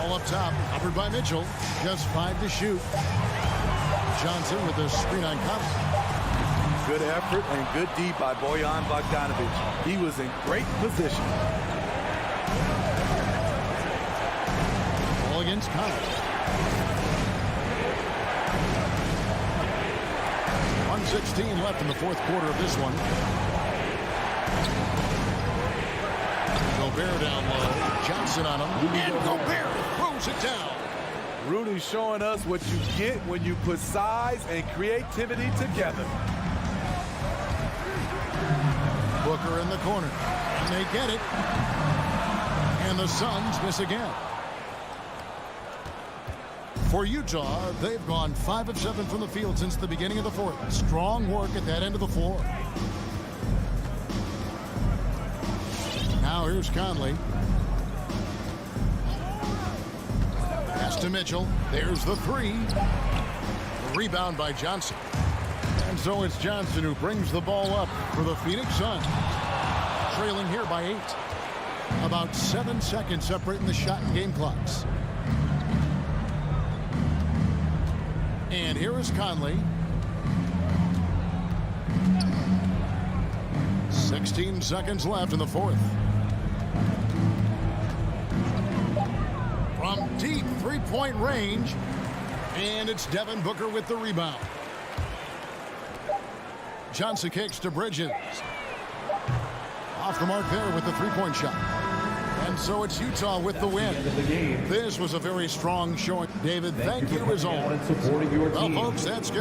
All up top, covered by Mitchell. Just 5 to shoot. Johnson with the screen on Conley. Good effort and good D by Bojan Bogdanovich. He was in great position. Ball against Conley. 1:16 left in the fourth quarter of this one. Gobert down low. Johnson on him. And Gobert throws it down. Rudy showing us what you get when you put size and creativity together. Booker in the corner. And they get it. And the Suns miss again. For Utah, they've gone 5 of 7 from the field since the beginning of the fourth. Strong work at that end of the floor. Now here's Conley. Pass to Mitchell. There's the three. The rebound by Johnson. And so it's Johnson who brings the ball up for the Phoenix Suns. Trailing here by 8. About 7 seconds separating the shot and game clocks. And here is Conley. 16 seconds left in the fourth. From deep three-point range. And it's Devin Booker with the rebound. Johnson kicks to Bridges. Off the mark there with the three-point shot. And so it's Utah with the win. This was a very strong showing. David, thank you as always. Well, folks, that's going to